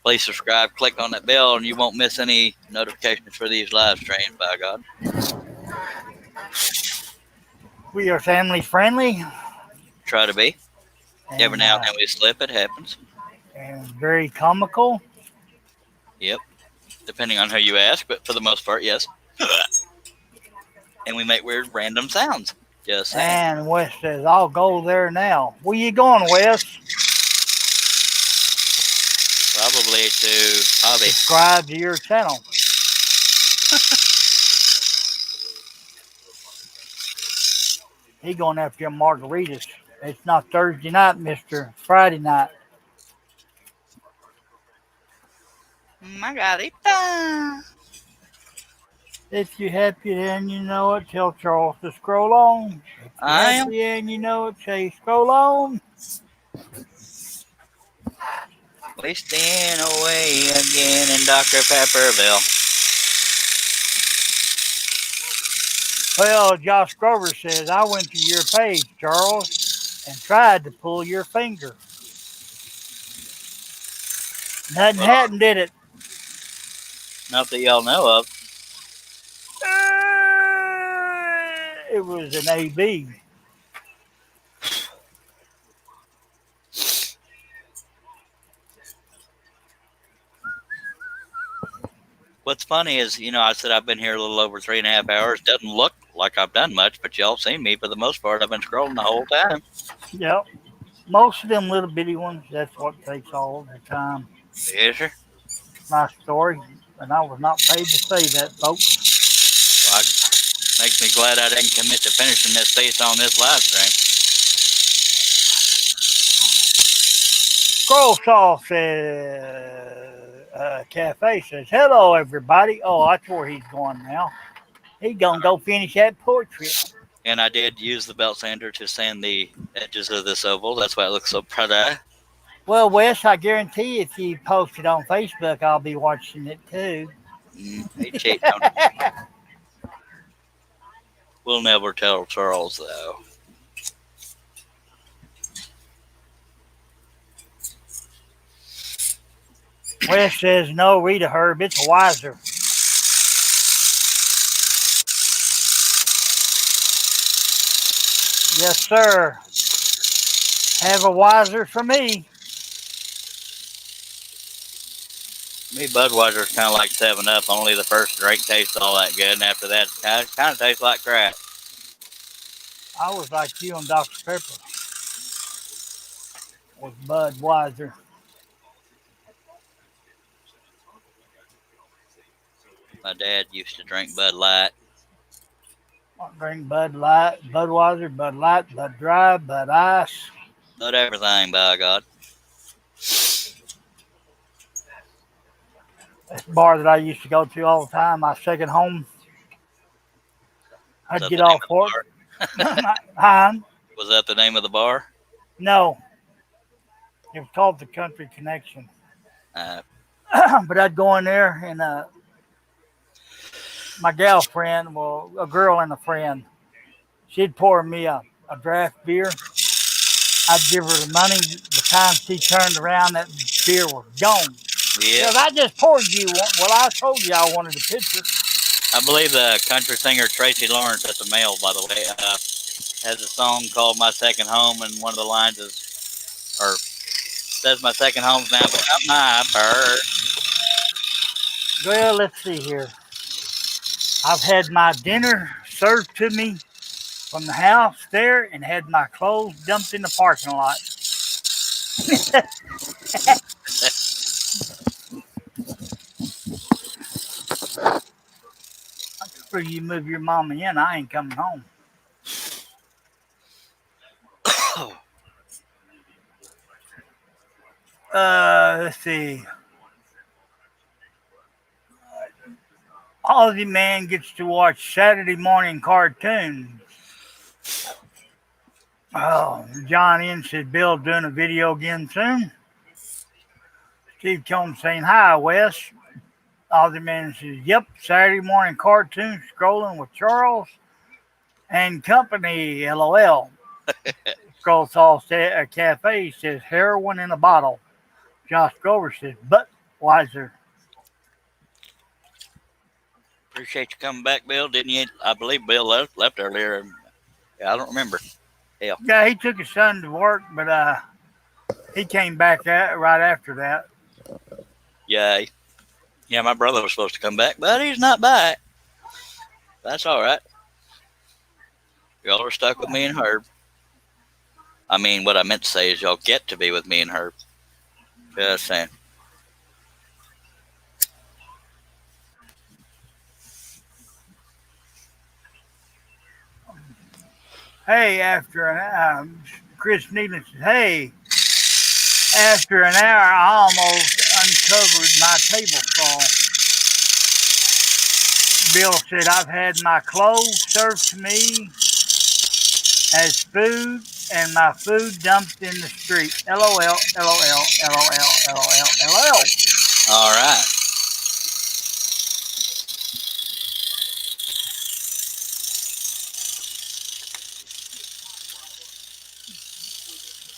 Please subscribe, click on that bell, and you won't miss any notifications for these live streams, by God. We are family friendly Try to be. Every and, now and then we slip, it happens. and very comical. Yep. Depending on who you ask, but for the most part, yes. And we make weird random sounds. Just saying. And Wes says, I'll go there now. Where you going, Wes? Probably to hobby. Subscribe to your channel. He going after your margaritas. It's not Thursday night, Mr. Friday night. Margarita. If you're happy and you know it, tell Charles to scroll on. If you're I am. happy and you know it, say scroll on. Wasting away again in Dr. Pepperville. Well, Josh Grover says, I went to your page, Charles, and tried to pull your finger. Nothing happened, did it? Not that y'all know of. It was an AB. What's funny is, I said I've been here a little over 3.5 hours. Doesn't look like I've done much, but y'all seen me for the most part. I've been scrolling the whole time. Yep. Most of them little bitty ones, that's what takes all the time. Yes, sir. My story, and I was not paid to say that, folks. Well, makes me glad I didn't commit to finishing this piece on this live stream. Scroll Soft Cafe says, hello, everybody. Oh, that's where he's going now. He's going to go finish that portrait. And I did use the belt sander to sand the edges of this oval. That's why it looks so pretty. Well, Wes, I guarantee if you post it on Facebook, I'll be watching it too. He cheating on me. We'll never tell Charles, though. Wes says, no, Rita Herb, it's a wiser. Yes, sir. Have a wiser for me. Me, Budweiser's kind of like 7-Up. Only the first drink tastes all that good, and after that, it kind of tastes like crap. I was like you on Dr. Pepper with Budweiser. My dad used to drink Bud Light. I drink Bud Light, Budweiser, Bud Light, Bud Dry, Bud Ice. Bud everything, by God. This bar that I used to go to all the time, my second home. I'd get off work. Was that the name of the bar? No. It was called the Country Connection. But I'd go in there and my gal friend, well, a girl and a friend, she'd pour me a draft beer. I'd give her the money. The time she turned around, that beer was gone. Yeah. I just poured you one. Well, I told you I wanted a picture. I believe the country singer Tracy Lawrence, that's a male, by the way, has a song called My Second Home, and one of the lines says my second home's now become my first. Well, let's see here. I've had my dinner served to me from the house there and had my clothes dumped in the parking lot. After you move your mama in, I ain't coming home. Let's see. Aussie man gets to watch Saturday morning cartoons. Oh, John N said Bill's doing a video again soon. Steve Combs saying hi, Wes. Ozzy Man says, yep, Saturday morning cartoon scrolling with Charles and company, LOL. Scroll Sauce Cafe says heroin in a bottle. Josh Grover says, but wiser. Appreciate you coming back, Bill. Didn't you? I believe Bill left earlier. Yeah, I don't remember. Hell. Yeah, he took his son to work, but he came back right after that. Yeah. Yeah, my brother was supposed to come back, but he's not back. That's all right. Y'all are stuck with me and Herb. I mean, what I meant to say is y'all get to be with me and Herb. Just saying. Hey, Chris Needham says, hey, after an hour, I almost uncovered my table saw. Bill said, I've had my clothes served to me as food and my food dumped in the street. LOL, LOL, LOL, LOL, LOL. All right.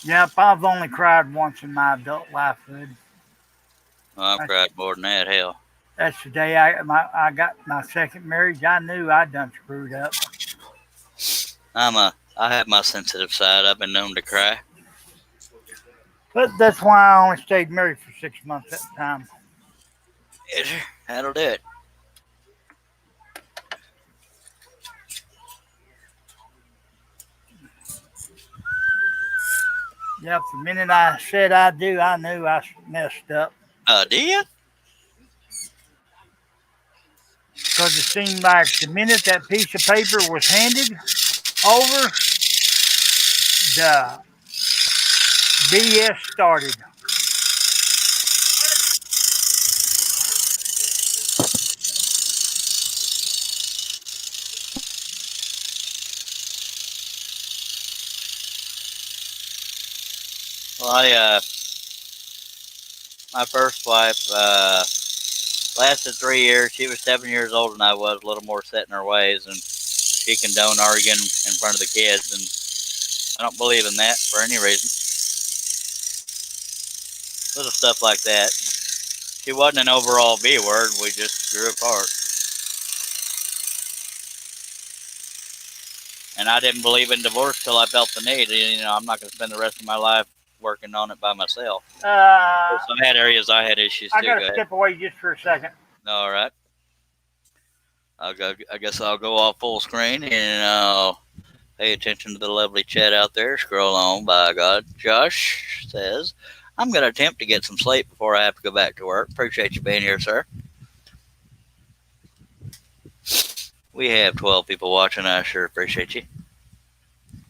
Yep, I've only cried once in my adult life, Hood. Well, I've cried more than that. Hell. That's the day I got my second marriage. I knew I done screwed up. I have my sensitive side. I've been known to cry. But that's why I only stayed married for 6 months at a time. That'll do it. Yep, the minute I said I do, I knew I messed up. Do you? Because it seemed like the minute that piece of paper was handed over, the BS started. Well, my first wife lasted 3 years. She was 7 years older than I was, a little more set in her ways, and she condoned arguing in front of the kids, and I don't believe in that for any reason. Little stuff like that. She wasn't an overall B word. We just grew apart. And I didn't believe in divorce till I felt the need. You know, I'm not going to spend the rest of my life working on it by myself. So I had areas I had issues too. I got to step away just for a second. All right. I guess I'll go off full screen and I'll pay attention to the lovely chat out there. Scroll on, by God. Josh says, I'm going to attempt to get some sleep before I have to go back to work. Appreciate you being here, sir. We have 12 people watching. I sure appreciate you.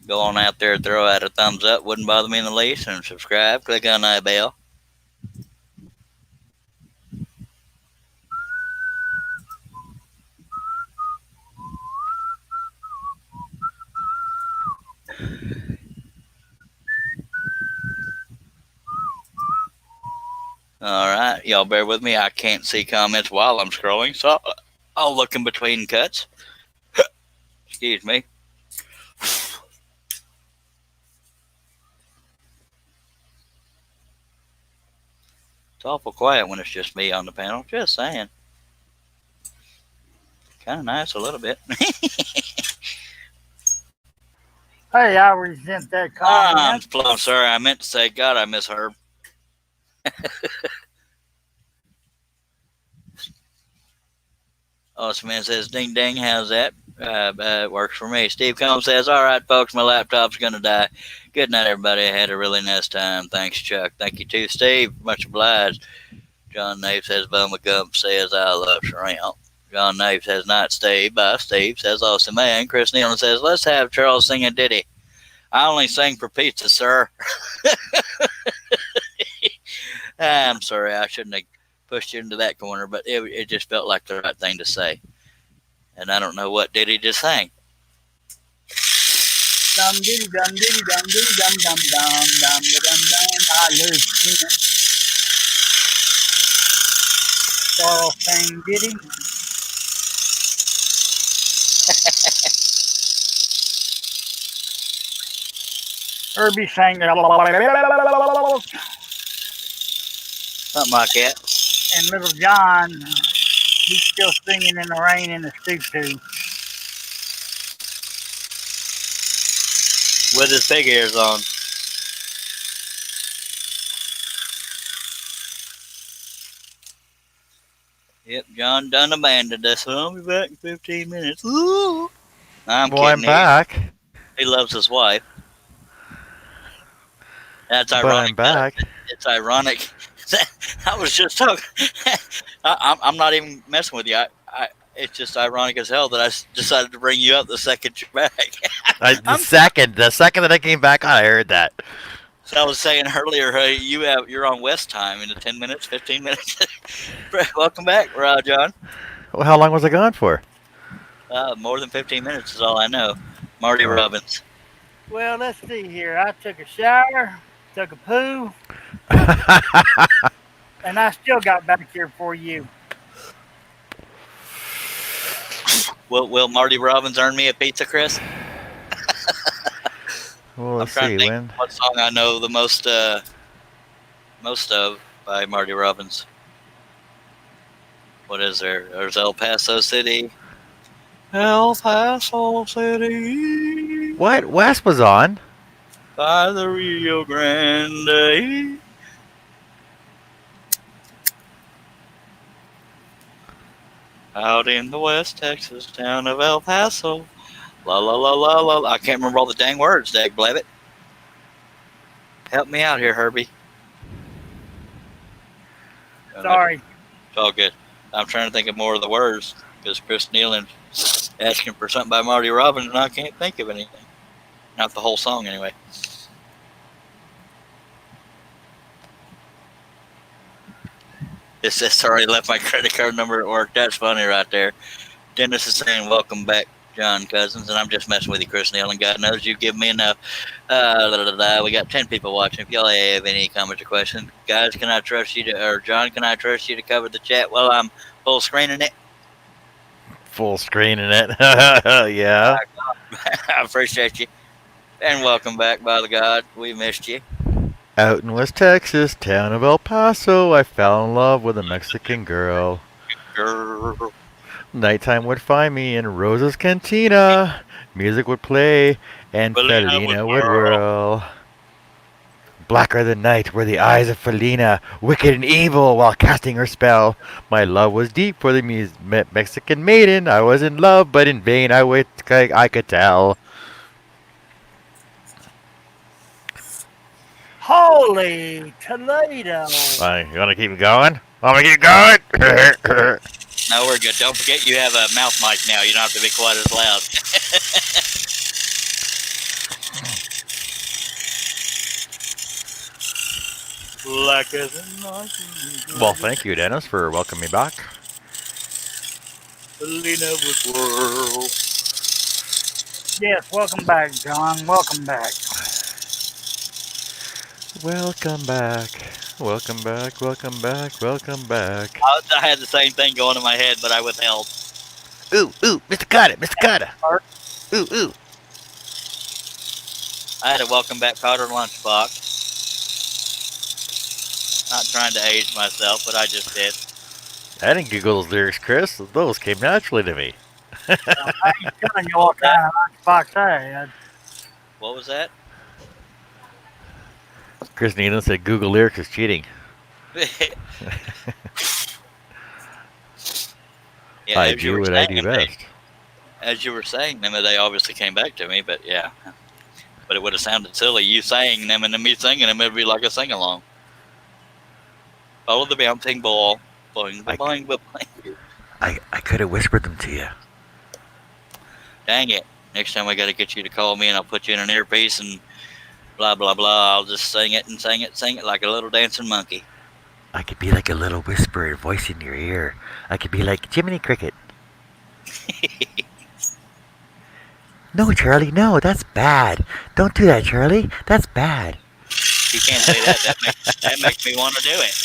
Go on out there, throw out a thumbs up. Wouldn't bother me in the least. And subscribe. Click on that bell. All right. Y'all bear with me. I can't see comments while I'm scrolling, so I'll look in between cuts. Excuse me. It's awful quiet when it's just me on the panel. Just saying. Kind of nice a little bit. Hey, I resent that comment. I'm flown, sir. I meant to say, God, I miss Herb. Awesome man says, ding ding, how's that? It works for me. Steve Combs says, all right, folks, my laptop's going to die. Good night, everybody. I had a really nice time. Thanks, Chuck. Thank you, too, Steve. Much obliged. John Nave says, Bumma Gump says, I love shrimp. John Nave says, night, Steve. Bye, Steve. Says, awesome man. Chris Nealon says, let's have Charles sing a ditty. I only sing for pizza, sir. I'm sorry. I shouldn't have pushed you into that corner, but it just felt like the right thing to say. And I don't know what ditty to sing. Dum diddy dum diddy dum diddy dum dum dum dum dum dum. I love singing. Carl sang diddy. Herbie sang and Something like that. Little John, he's still singing in the rain in the stoop too. With his pig ears on. Yep, John done abandoned us. I'll be back in 15 minutes. Ooh. I'm Well, I'm kidding. back. He loves his wife. That's But ironic. I'm back. It's ironic. I was just talking. I'm not even messing with you. It's just ironic as hell that I decided to bring you up the second you're back. The second that I came back on, I heard that. So I was saying earlier, hey, you're on West time in the 10 minutes, 15 minutes. Welcome back, John. Well, how long was I gone for? More than 15 minutes is all I know. Marty Oh. Robbins. Well, let's see here. I took a shower, took a poo, and I still got back here for you. Will Marty Robbins earn me a pizza, Chris? Well, I'm let's trying see to think when. what song I know the most of by Marty Robbins. What is there? There's El Paso City. El Paso City. What? Wes was on. By the Rio Grande. Out in the West Texas town of El Paso. La la la la la. I can't remember all the dang words, dag blabbit. Help me out here, Herbie. Sorry. It's all good. I'm trying to think of more of the words because Chris Nealon's asking for something by Marty Robbins and I can't think of anything. Not the whole song, anyway. It says, sorry, left my credit card number at work. That's funny right there. Dennis is saying, welcome back, John Cousins. And I'm just messing with you, Chris Neal. And God knows you've given me enough. We got 10 people watching. If y'all have any comments or questions, guys, can I trust you to, or John, can I trust you to cover the chat while I'm full screening it? Full screening it. Yeah. I appreciate you. And welcome back, by the God. We missed you. Out in West Texas, town of El Paso, I fell in love with a Mexican girl. Girl. Nighttime would find me in Rosa's Cantina. Music would play, and Felina Felina would would whirl. Blacker than night were the eyes of Felina, wicked and evil while casting her spell. My love was deep for the Mexican maiden. I was in love, but in vain I could tell. Holy Toledo! You want to keep going? Want me to keep going? No, we're good. Don't forget you have a mouth mic now. You don't have to be quite as loud. Black as a night. Well, thank you, Dennis, for welcoming me back. Felina would whirl. Yes, welcome back, John. Welcome back. Welcome back. Welcome back. Welcome back. Welcome back. I had the same thing going in my head, but I withheld. Ooh, Mr. Carter, Mr. Carter. Ooh. I had a welcome back Carter lunchbox. Not trying to age myself, but I just did. I didn't Google those lyrics, Chris. Those came naturally to me. I ain't telling you what kind of lunchbox I had. What was that? Chris Nealon said Google lyrics is cheating. Yeah, I as you do were what I saying do them, best. As you were saying them, they obviously came back to me, but yeah. But it would have sounded silly, you saying them and then me singing them. It would be like a sing-along. Follow the bouncing ball. Boing, boing, boing. I could have whispered them to you. Dang it. Next time I got to get you to call me and I'll put you in an earpiece and blah, blah, blah. I'll just sing it and sing it like a little dancing monkey. I could be like a little whisperer voice in your ear. I could be like Jiminy Cricket. No, Charlie, no, that's bad. Don't do that, Charlie. That's bad. You can't say that. That makes me want to do it.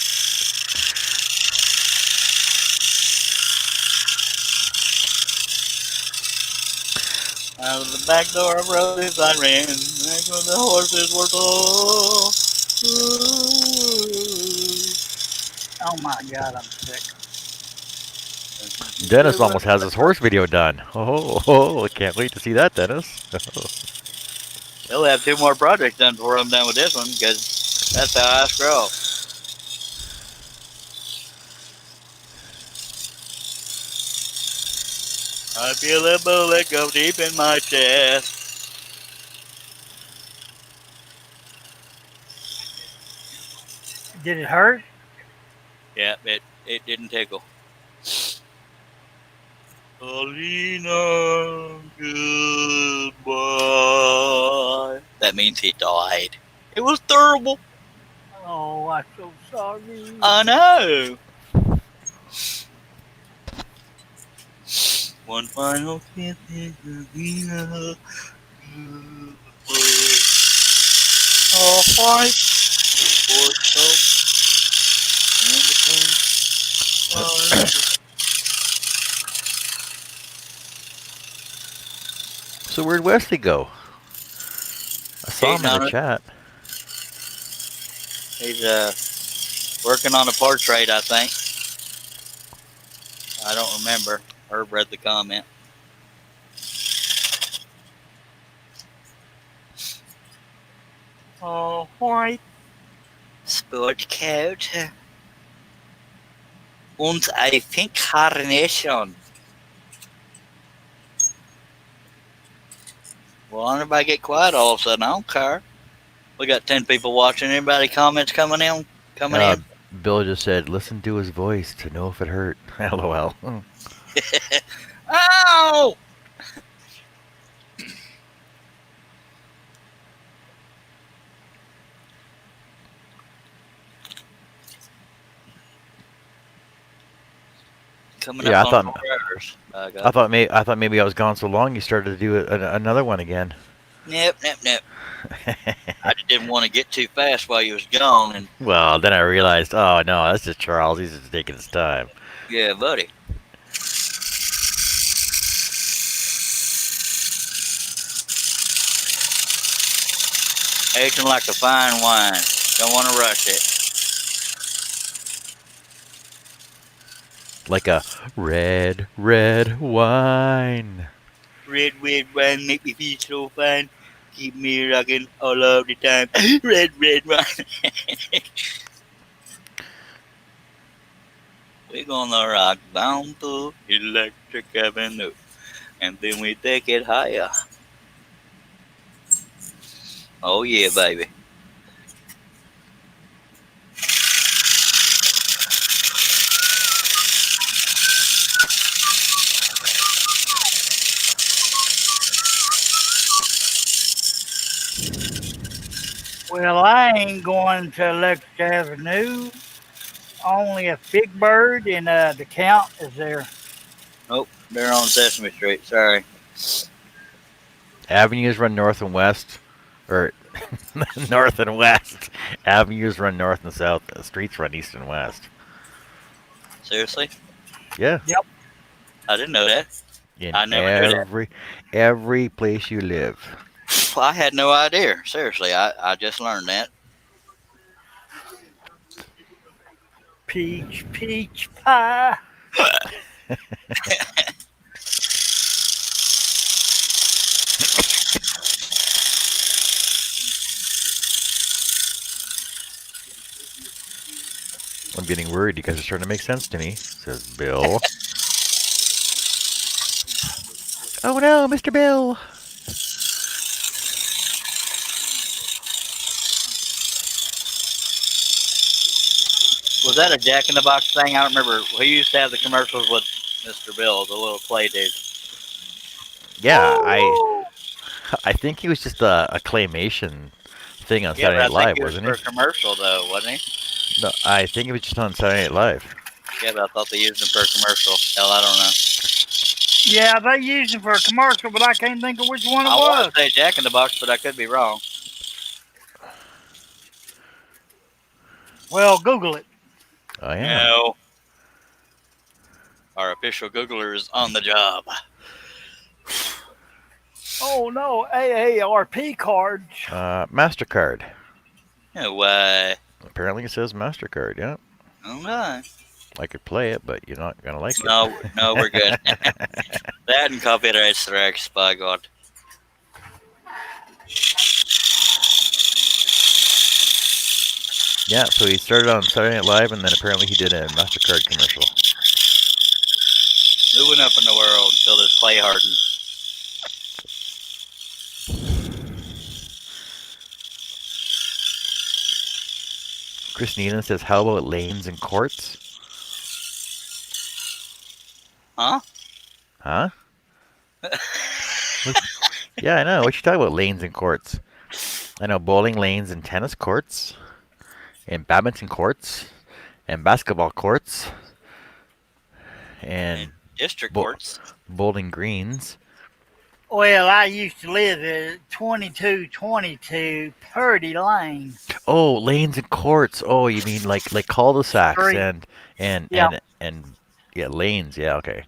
Out of the back door of Roses I ran. That's when the horses were full. Oh my God, I'm sick. Dennis almost has his horse video done. Oh, I can't wait to see that, Dennis. They'll have 2 more projects done before I'm done with this one, because that's how I scroll. I feel a bullet go deep in my chest. Did it hurt? Yeah, it didn't tickle. Alina, goodbye. That means he died. It was terrible. Oh, I'm so sorry. I know. One final kiss is Alina. All right. For so and the So where'd Wesley go? I saw him in the chat. He's working on a portrait, I think. I don't remember. Herb read the comment. Oh, white sport coat and a pink carnation. Well, everybody get quiet all of a sudden. I don't care. We got 10 people watching. Anybody comments coming in? Bill just said, listen to his voice to know if it hurt. LOL. Ow! Coming Yeah, up on 4 hours. I thought maybe I was gone so long you started to do another one again. Nope. I just didn't want to get too fast while you was gone. And well, then I realized, oh no, that's just Charles. He's just taking his time. yeah, buddy. Aging like a fine wine. Don't want to rush it. Like a red wine. Red wine make me feel so fine. Keep me rocking all of the time. Red wine. We're gonna rock down to Electric Avenue. And then we take it higher. Oh yeah, baby. Well, I ain't going to Electric Avenue. Only a big bird and the count is there. Nope, they're on Sesame Street. Sorry. Avenues run north and west, or north and west. Avenues run north and south. Streets run east and west. Seriously? Yeah. Yep. I didn't know that. In I never knew every place you live. I had no idea. Seriously, I just learned that. Peach pie. I'm getting worried because it's starting to make sense to me, says Bill. Oh no, Mr. Bill. Was that a Jack in the Box thing? I don't remember. Who used to have the commercials with Mr. Bill, the little clay dude? Yeah, I think he was just a claymation thing on Saturday Night Live, wasn't he? For a commercial though, wasn't he? No, I think it was just on Saturday Night Live. Yeah, but I thought they used him for a commercial. Hell, I don't know. Yeah, they used it for a commercial, but I can't think of which one it I want was. to say Jack in the Box, but I could be wrong. Well, Google it. I am. No. Our official Googler is on the job. Oh no, AARP cards. Mastercard. No way. Apparently it says Mastercard. Yeah. Okay. I could play it, but you're not gonna like it. No, we're good. That and copyright strikes, by God. Yeah, so he started on Saturday Night Live, and then apparently he did a Mastercard commercial. Moving up in the world until there's Clay Harden. Chris Needham says, "How about lanes and courts?" Huh? Huh? Yeah, I know. What you talking about? Lanes and courts. I know bowling lanes and tennis courts, and badminton courts, and basketball courts, and District bo- courts. bowling greens. Well, I used to live at 2222 Purdy Lane. Oh, lanes and courts. Oh, you mean like cul-de-sacs Street. and Yeah. and yeah, lanes. Yeah, okay.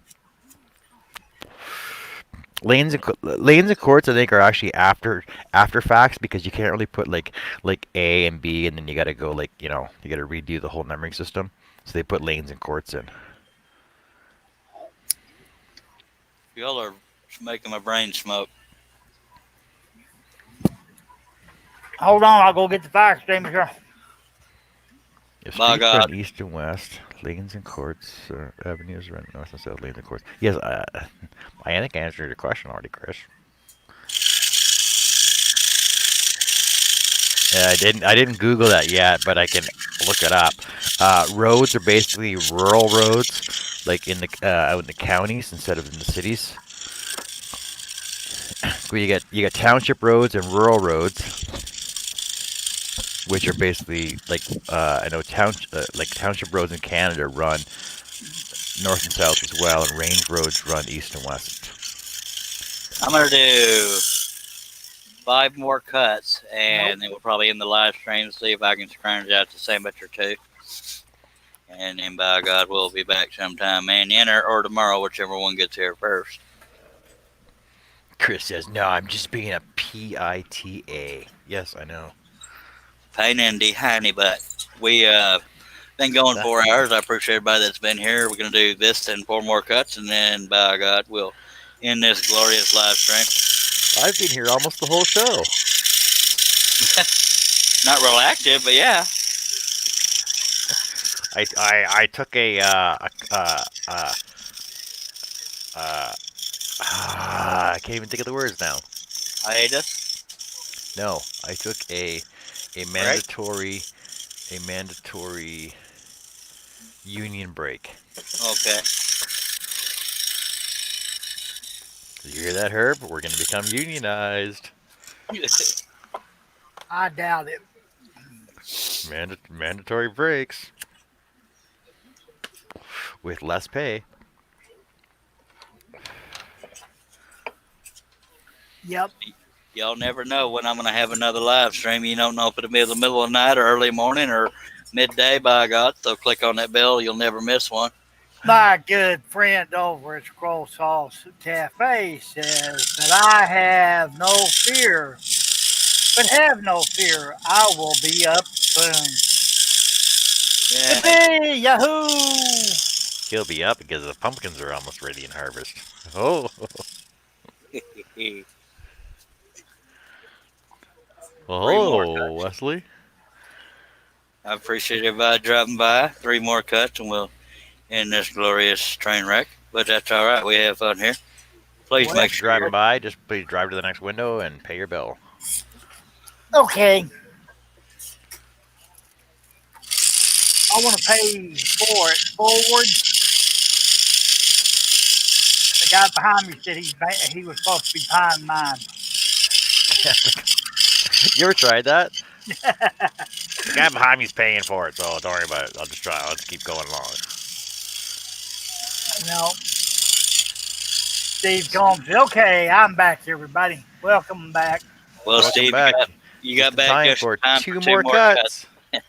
Lanes and courts, I think, are actually after facts because you can't really put like A and B, and then you got to go you got to redo the whole numbering system. So they put lanes and courts in. Y'all are making my brain smoke. Hold on, I'll go get the fire extinguisher. If My streets God. run east and west, lanes and courts, avenues run north and south, lanes and courts. Yes, I think I answered your question already, Chris. Yeah, I didn't Google that yet, but I can look it up. Roads are basically rural roads, like in the out in the counties instead of in the cities. Where you get township roads and rural roads, which are basically I know township roads in Canada run north and south as well, and range roads run east and west. I'm going to do 5 more cuts, and then we'll probably end the live stream, see if I can scrounge out the sandwich or two. And then, by God, we'll be back sometime, man, or tomorrow, whichever one gets here first. Chris says, "No, I'm just being a PITA." Yes, I know. Pain in the honey butt. We been going 4 hours. I appreciate everybody that's been here. We're going to do this and 4 more cuts, and then, by God, we'll end this glorious live stream. I've been here almost the whole show. Not real active, but yeah. I took I can't even think of the words now. Hiatus. No, I took a mandatory union break. Okay. You hear that, Herb? We're going to become unionized. I doubt it. Mandatory breaks with less pay. Yep. Y'all never know when I'm going to have another live stream. You don't know if it'll be in the middle of the night or early morning or midday, by God. So click on that bell. You'll never miss one. My good friend over at Scroll Sauce Cafe says that I have no fear. But have no fear, I will be up soon. Yeah. Yippee! Yahoo! He'll be up because the pumpkins are almost ready in harvest. Oh. Three more Oh, cuts. Wesley. I appreciate everybody dropping by. 3 more cuts, and we'll end this glorious train wreck. But that's all right. We have fun here. Please Well, make next sure driving by, just please drive to the next window and pay your bill. Okay. I want to pay for it forward. The guy behind me said he was supposed to be paying mine. You ever tried that? The guy behind me's paying for it, so don't worry about it. I'll just try. I'll just keep going along. No. Steve Combs. Okay, I'm back, everybody. Welcome back. Well, Welcome Steve, back. you Just got in back time just for in time for two two more more cuts. cuts.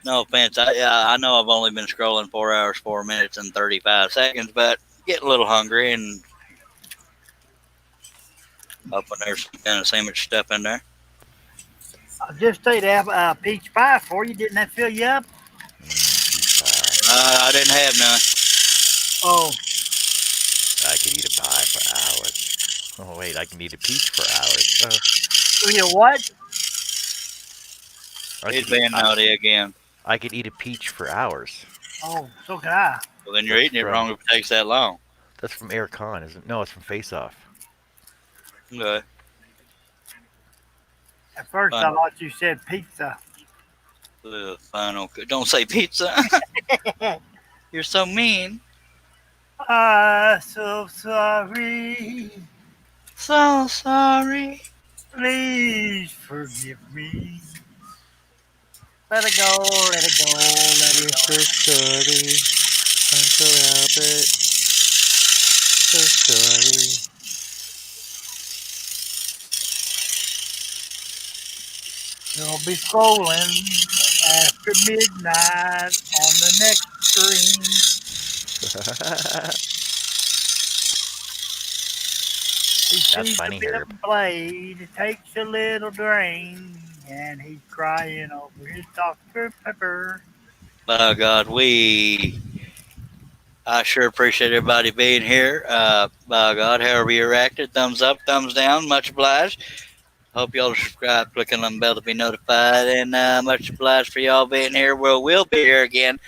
No offense. I know I've only been scrolling 4 hours, 4 minutes, and 35 seconds, but getting a little hungry and hoping there's some kind of sandwich stuff in there. I just ate peach pie for you. Didn't that fill you up? Peach pie. I didn't have none. Oh, I could eat a pie for hours. Oh wait, I can eat a peach for hours. you know what? I He's could eat. being naughty again. I could eat a peach for hours. Oh, so can I. Well, then you're That's eating it from wrong if it takes that long. that's from Air Con, isn't it? No, it's from Face Off. Okay. At first, I Fine. thought you said pizza. Fine. Okay. Don't say pizza. You're so mean. So sorry. So sorry. Please forgive me. Let it go, let it go, let it We're go. so sorry, Uncle Albert. So sorry. You'll be scrolling after midnight on the next screen. He That's sees the funny, bit Herb. of blade, takes a little drain, and he's crying over his Dr. Pepper. Oh God, I sure appreciate everybody being here. By God, however you reacted, thumbs up, thumbs down, much obliged. Hope y'all subscribe, click on the bell to be notified, and much obliged for y'all being here. We'll be here again